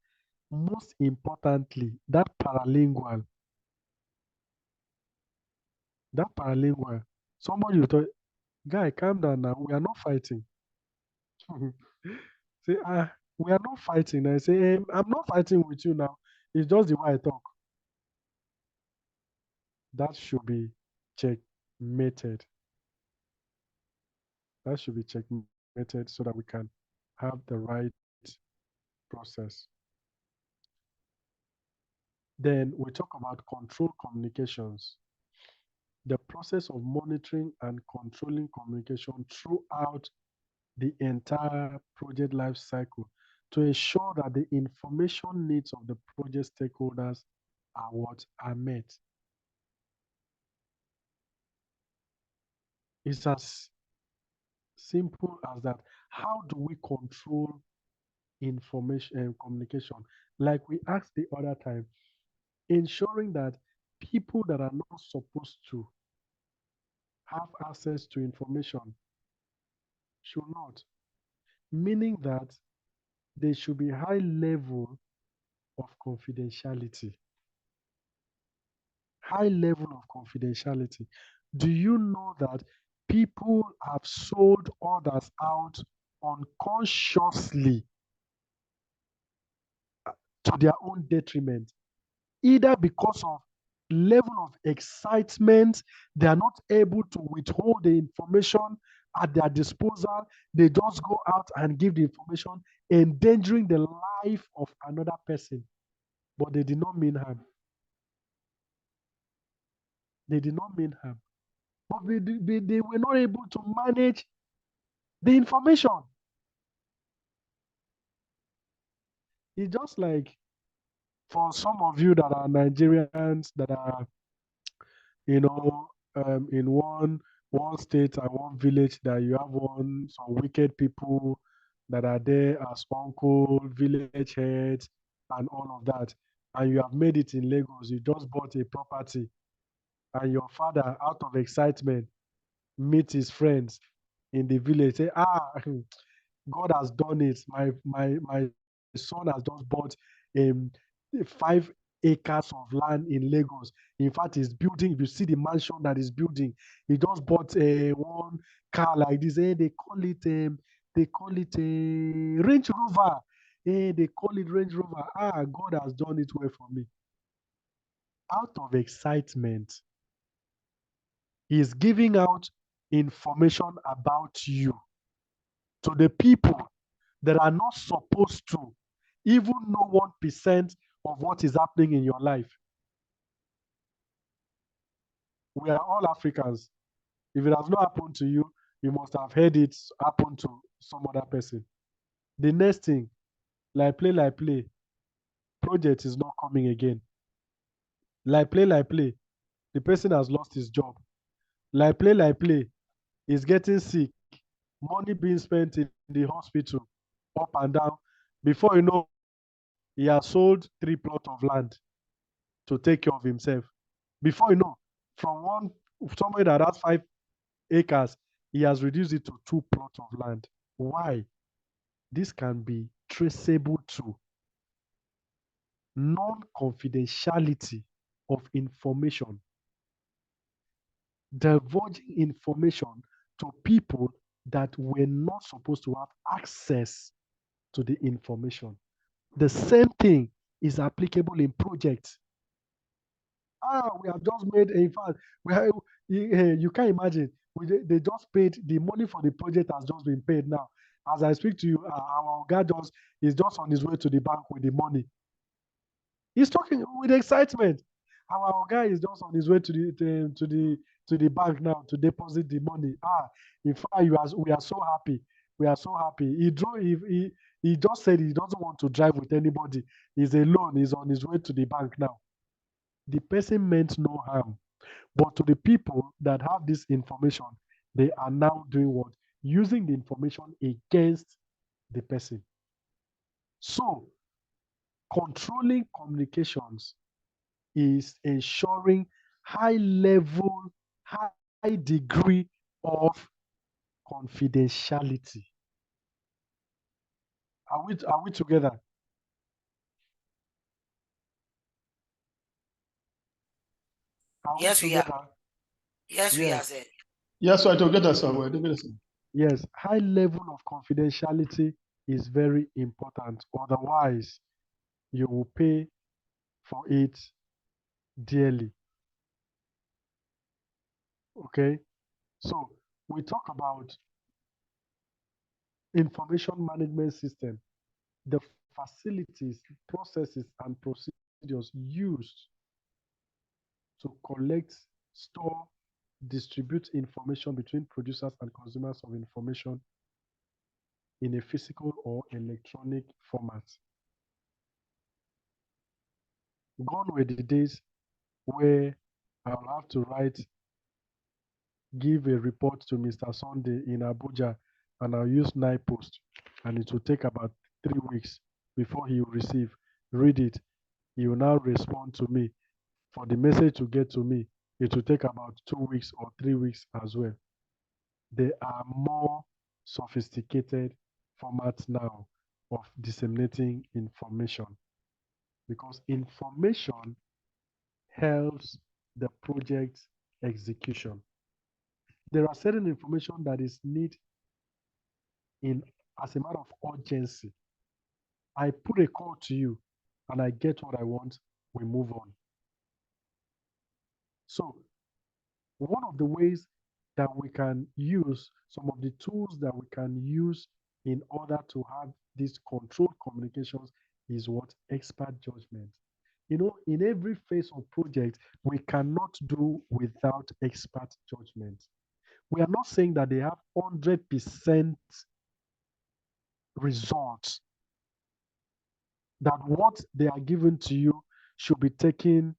Most importantly, that paralingual, somebody will tell, guy, calm down now. We are not fighting. Say, we are not fighting. I say, hey, I'm not fighting with you now. It's just the way I talk. That should be checkmated. That should be checkmated so that we can have the right process. Then we talk about control communications. The process of monitoring and controlling communication throughout the entire project life cycle to ensure that the information needs of the project stakeholders are met. It's as simple as that. How do we control information and communication? Like we asked the other time, ensuring that people that are not supposed to have access to information should not, meaning that there should be high level of confidentiality. High level of confidentiality. Do you know that people have sold others out unconsciously to their own detriment, either because of level of excitement, they are not able to withhold the information at their disposal. They just go out and give the information, endangering the life of another person, but they did not mean harm. They did not mean harm, but they were not able to manage the information. It's just like for some of you that are Nigerians that are, you know, in one state and one village, that you have some wicked people that are there as uncle, village heads, and all of that, and you have made it in Lagos. You just bought a property, and your father, out of excitement, meet his friends in the village. Say, God has done it. My son has just bought um 5 acres of land in Lagos. In fact, he's building. If you see the mansion that he's building, he just bought one car like this. They call it a Range Rover. They call it Range Rover. God has done it well for me. Out of excitement, he's giving out information about you to the people that are not supposed to even know 1% of what is happening in your life. We are all Africans. If it has not happened to you, you must have heard it happen to some other person. The next thing, like play, project is not coming again. Like play, the person has lost his job. Like play, he's getting sick. Money being spent in the hospital, up and down. Before you know, he has sold 3 plots of land to take care of himself. Before you know, from somewhere that has 5 acres, he has reduced it to 2 plots of land. Why? This can be traceable to non-confidentiality of information, divulging information to people that were not supposed to have access to the information. The same thing is applicable in projects. We have just made, in fact, you can't imagine. They just paid, the money for the project has just been paid now. As I speak to you, our guy is just on his way to the bank with the money. He's talking with excitement. Our guy is just on his way to the bank now to deposit the money. In fact, we are so happy. We are so happy. He just said he doesn't want to drive with anybody. He's alone. He's on his way to the bank now. The person meant no harm. But to the people that have this information, they are now doing what? Using the information against the person. So, controlling communications is ensuring high level, high degree of confidentiality. Are we together? Are we Yes, we are. together? Yes, we are, Yes. sir. Yes, I together, sir. We're together, sir. Yes, high level of confidentiality is very important. Otherwise, you will pay for it dearly. Okay, so we talk about information management system, the facilities, processes, and procedures used to collect, store, distribute information between producers and consumers of information in a physical or electronic format. Gone were the days where I'll have to write give a report to Mr. Sunday in Abuja, and I'll use night post, and it will take about 3 weeks before he will receive. Read it. He will now respond to me. For the message to get to me, it will take about 2 weeks or 3 weeks as well. There are more sophisticated formats now of disseminating information, because information helps the project execution. There are certain information that is need in as a matter of urgency. I put a call to you and I get what I want, we move on. So one of the ways that we can use, some of the tools that we can use in order to have these controlled communications is what? Expert judgment. You know, in every phase of project, we cannot do without expert judgment. We are not saying that they have 100% results, that what they are given to you should be taken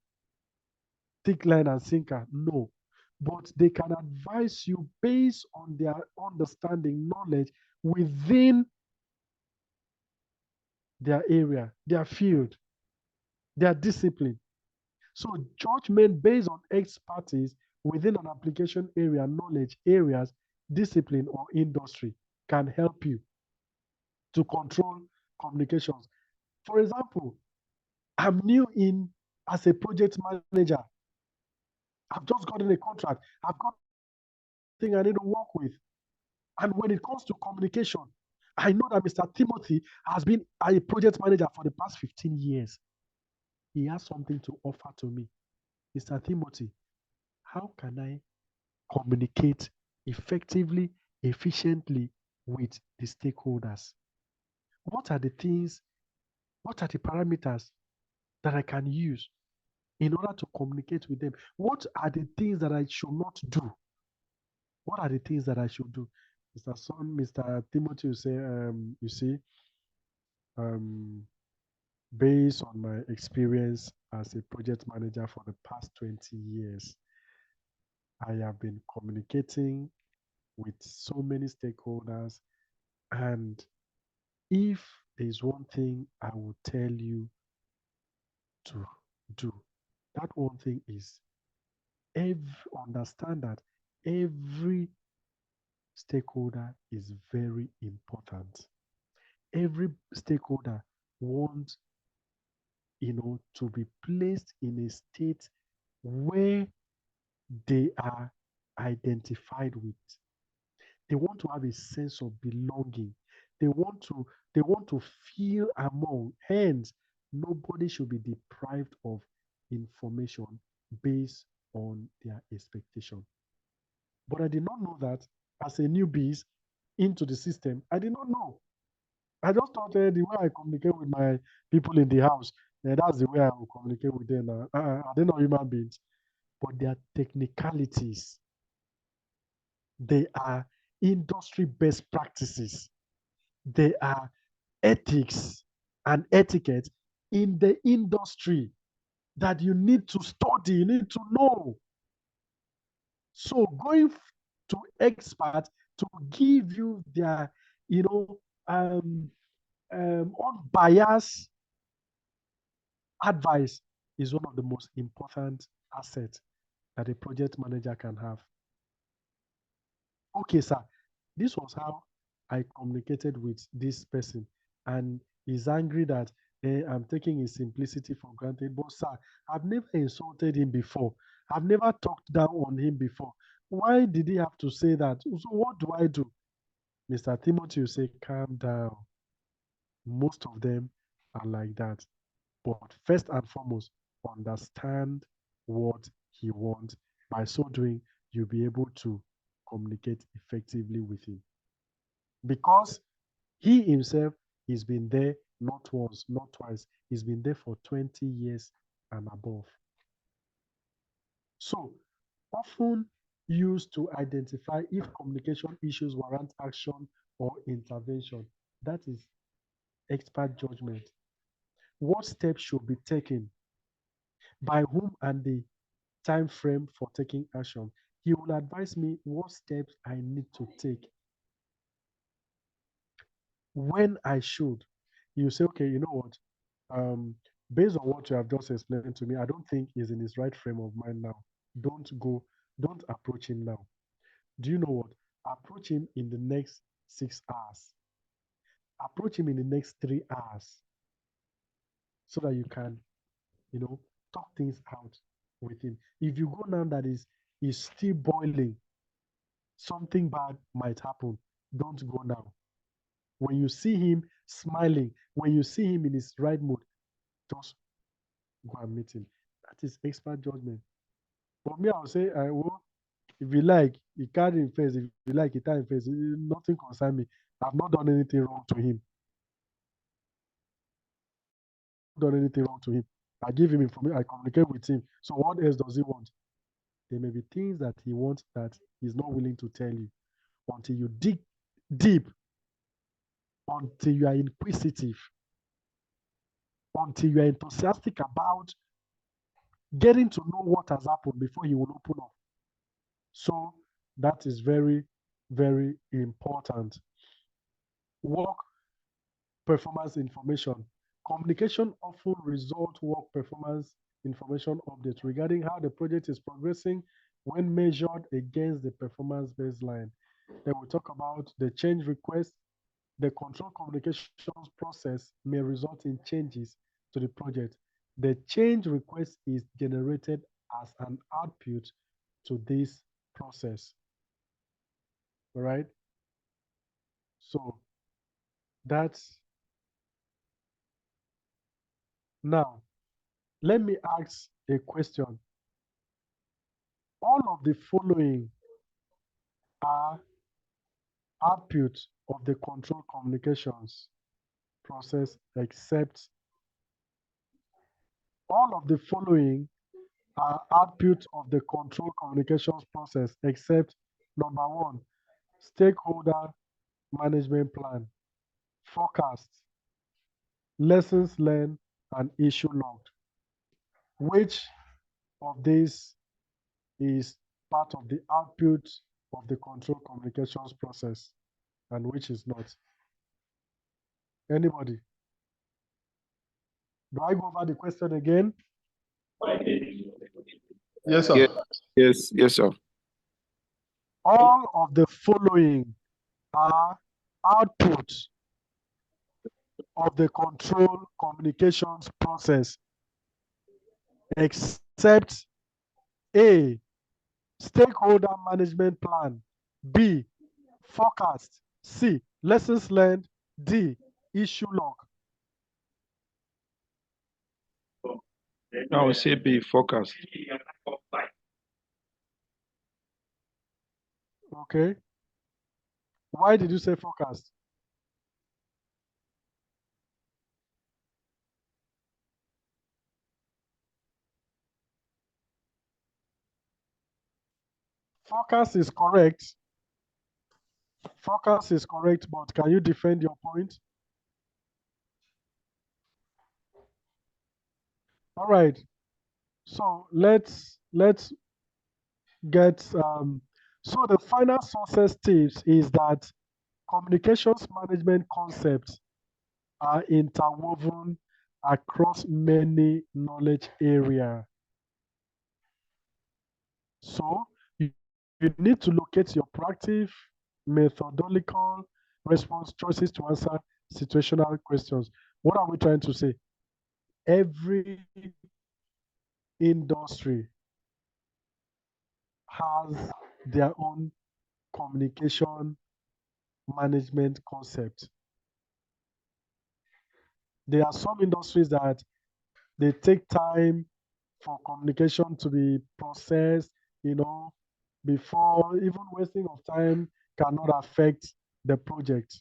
thick line and sinker. No. But they can advise you based on their understanding, knowledge within their area, their field, their discipline. So judgment based on expertise within an application area, knowledge areas, discipline, or industry can help you to control communications. For example, I'm new in as a project manager. I've just gotten a contract. I've got thing I need to work with. And when it comes to communication, I know that Mr. Timothy has been a project manager for the past 15 years. He has something to offer to me. Mr. Timothy, how can I communicate effectively, efficiently with the stakeholders? What are the things, what are the parameters that I can use in order to communicate with them? What are the things that I should not do? What are the things that I should do? Mr. Timothy, you see, based on my experience as a project manager for the past 20 years, I have been communicating with so many stakeholders. And if there's one thing I will tell you to do, that one thing is understand that every stakeholder is very important. Every stakeholder wants, to be placed in a state where they are identified with. They want to have a sense of belonging. They want to feel among. Hence, nobody should be deprived of information based on their expectation. But I did not know that as a newbie into the system. I did not know. I just thought the way I communicate with my people in the house, that's the way I will communicate with them. They're not human beings, but they are technicalities. They are industry best practices. They are ethics and etiquette in the industry that you need to study, you need to know. So going to experts to give you their, unbiased advice is one of the most important assets that a project manager can have. Okay, sir, this was how I communicated with this person, and he's angry that I'm taking his simplicity for granted. But, sir, I've never insulted him before. I've never talked down on him before. Why did he have to say that? So, what do I do? Mr. Timothy will say, calm down. Most of them are like that. But first and foremost, understand what he wants. By so doing, you'll be able to communicate effectively with him. Because he himself has been there not once, not twice. He's been there for 20 years and above. So, often used to identify if communication issues warrant action or intervention. That is expert judgment. What steps should be taken? By whom and the time frame for taking action? he will advise me what steps I need to take. When I should, you say, okay, you know what? Um, Based on what you have just explained to me, I don't think he's in his right frame of mind now. Don't go, don't approach him now. Do you know what? Approach him in the next 6 hours. Approach him in the next 3 hours so that you can, talk things out with him. If you go now that is still boiling, something bad might happen. Don't go now. When you see him smiling, when you see him in his right mood, just go and meet him. That is expert judgment. For me, I'll say, if you like, he carry him first. If you like, he carry him first. Nothing concern me. I've not done anything wrong to him. Done anything wrong to him. I give him information. I communicate with him. So what else does he want? There may be things that he wants that he's not willing to tell you until you dig deep, until you are inquisitive, until you are enthusiastic about getting to know what has happened before he will open up. So that is very, very important. Work performance information. Communication often result work performance information updates regarding how the project is progressing when measured against the performance baseline. Then we talk about the change request. The control communications process may result in changes to the project. The change request is generated as an output to this process. All right. So that's now. Let me ask a question. All of the following are output of the control communications process except all of the following are output of the control communications process except number one, stakeholder management plan, forecast, lessons learned, and issue logged. Which of these is part of the output of the control communications process and which is not? Anybody? Do I go over the question again? Yes, sir. Yes, sir. All of the following are output of the control communications process except A, stakeholder management plan, B, forecast, C, lessons learned, D, issue log. I will say B, forecast. Okay. Why did you say forecast? Forecast is correct. Forecast is correct, but can you defend your point? All right. So let's get so the final success tips is that communications management concepts are interwoven across many knowledge areas. So you need to locate your proactive methodological response choices to answer situational questions. What are we trying to say? Every industry has their own communication management concept. There are some industries that they take time for communication to be processed, before even wasting of time cannot affect the project.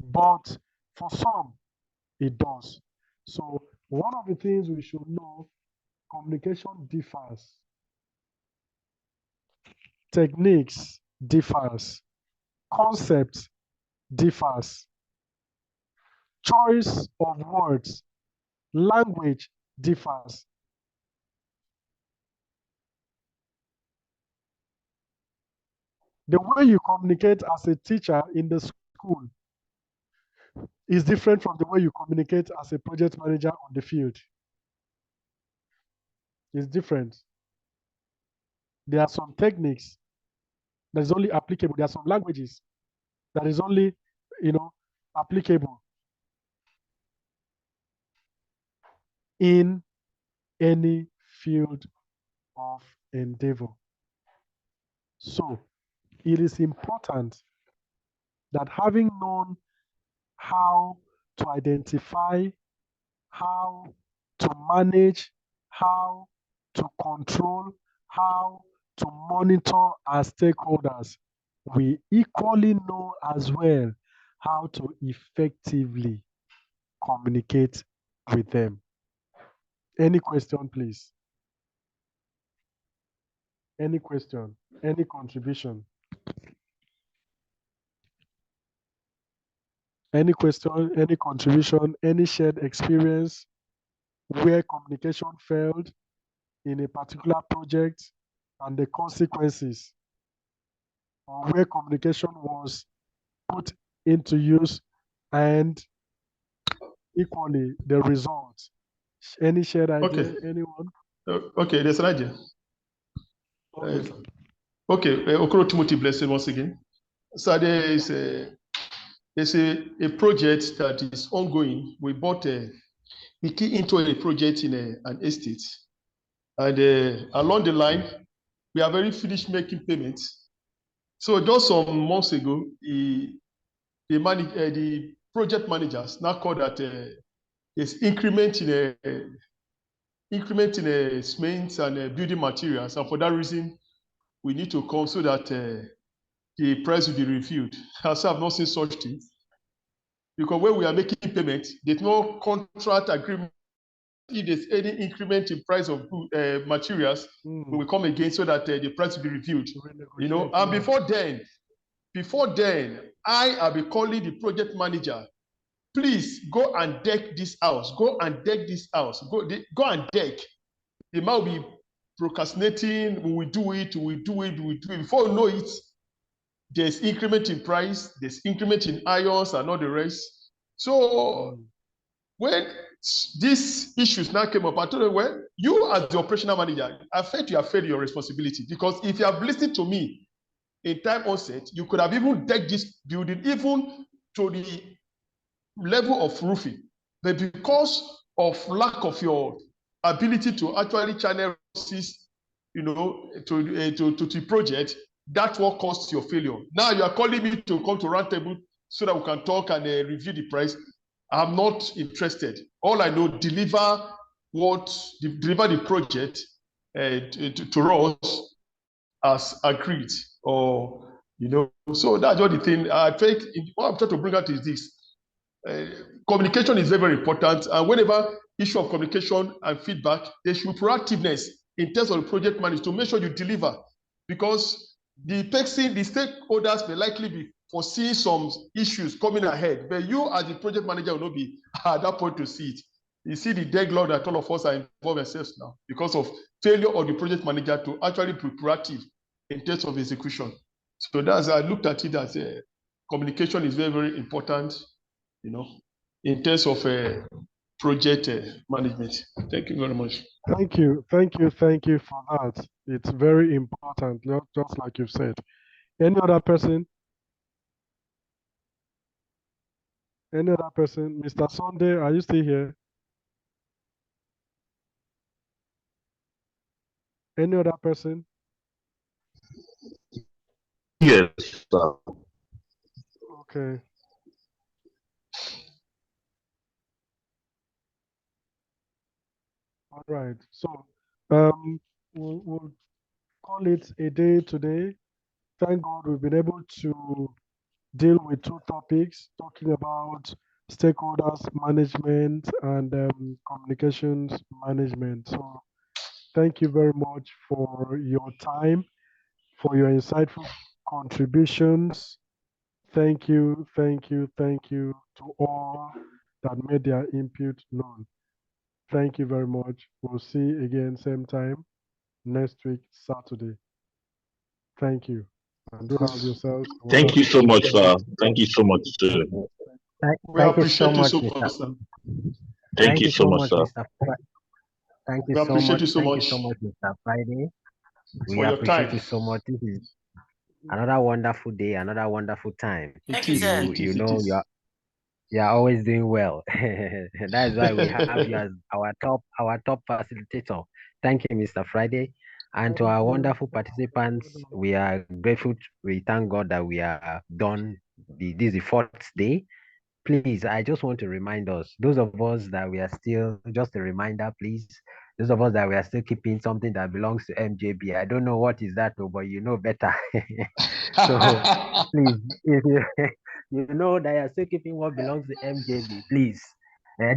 But for some, it does. So one of the things we should know, communication differs. Techniques differs. Concept differs. Choice of words, language differs. The way you communicate as a teacher in the school is different from the way you communicate as a project manager on the field. It's different. There are some techniques that is only applicable. There are some languages that is only, applicable in any field of endeavor. So it is important that having known how to identify, how to manage, how to control, how to monitor our stakeholders, we equally know as well how to effectively communicate with them. Any question, please? Any question? Any contribution? Any question, any contribution, any shared experience where communication failed in a particular project and the consequences, or where communication was put into use and equally the results. Any shared idea? Okay. Anyone? Okay, there's an idea. Okay. Okoro Timothy Blessing once again. So there is a project that is ongoing. We key into a project in an estate. And along the line, we are very finished making payments. So just some months ago, the project managers now called that there's increment in cement and building materials, and for that reason, we need to come so that the price will be reviewed. As I've not seen such things, because when we are making payment, there's no contract agreement. If there's any increment in price of materials, we will come again so that the price will be reviewed. And before then, I'll be calling the project manager. Please go and deck this house. Go and deck this house. Go and deck. The man will be procrastinating. We will do it. Before you know it, there's increment in price. There's increment in irons and all the rest. So when these issues now came up, I told them, well, you as the operational manager, I felt you have failed your responsibility, because if you have listened to me in time onset, you could have even decked this building even to the level of roofing. But because of lack of your ability to actually channel resources, to the project, that's what caused your failure. Now you are calling me to come to round table so that we can talk and review the price. I'm not interested. All I know, deliver the project to us as agreed, So that's all the thing. I think what I'm trying to bring out is this: communication is very, very important, and whenever issue of communication and feedback, there should be proactiveness in terms of the project management to make sure you deliver, because the stakeholders may likely be foreseeing some issues coming ahead, but you as the project manager will not be at that point to see it. You see the deadlock that all of us are involved ourselves now because of failure of the project manager to actually be proactive in terms of execution. So that's, I looked at it as communication is very, very important, in terms of project management. Thank you very much. Thank you for that. It's very important, just like you've said. Any other person? Any other person? Mr. Sunday, are you still here? Any other person? Yes, sir. Okay. All right. So we'll call it a day today. Thank God we've been able to deal with two topics, talking about stakeholders management and communications management. So thank you very much for your time, for your insightful contributions. Thank you to all that made their input known. Thank you very much. We'll see you again same time next week, Saturday. Thank you. And do have yourselves a Thank you wonderful so day. much, sir. Thank you so much, sir. We Thank you so appreciate you much, so Mr. much, sir. Thank you you so so much, much, sir. Mr. Thank you We so appreciate much. you so Thank you much so much, Mr. Friday. We for your appreciate time. you so much. This is another wonderful day, another wonderful time. Thank It you, is. sir. It You is. It know, is. you are always doing well. That's why we have you as our top facilitator. Thank you, Mr. Friday. And to our wonderful participants, we are grateful. We thank God that we are done. This is the fourth day. Please, I just want to remind us, those of us that we are still, just a reminder, please, those of us that we are still keeping something that belongs to MJB. I don't know what is that, but you know better. So please, if you, you know that you're still keeping what belongs to MJB, please.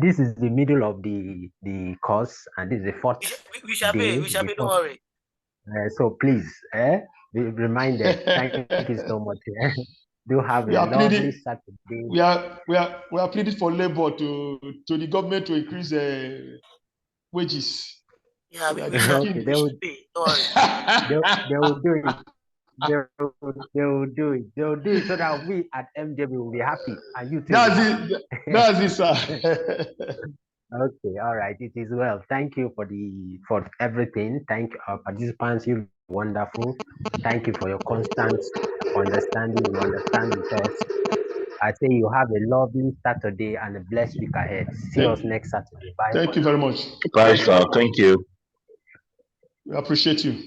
This is the middle of the course, and this is the fourth We shall pay. day. We shall The pay. Don't fourth, worry. so please, be reminded. Thank you so much. Do have we a are lovely pleading. Saturday. We are pleading for labor to the government to increase wages. Yeah, We are we shall Okay, seeking. they will, pay. Don't worry. they will do it. They will do it. They will do it so that we at MJB will be happy and you too will be happy. That's it, sir. Okay, all right. It is well. Thank you for everything. Thank our participants. You're wonderful. Thank you for your constant understanding. You understand with us. I say you have a lovely Saturday and a blessed week ahead. See us next Saturday. Bye for Thank you now. very much. Bye, sir. Thank you. We appreciate you.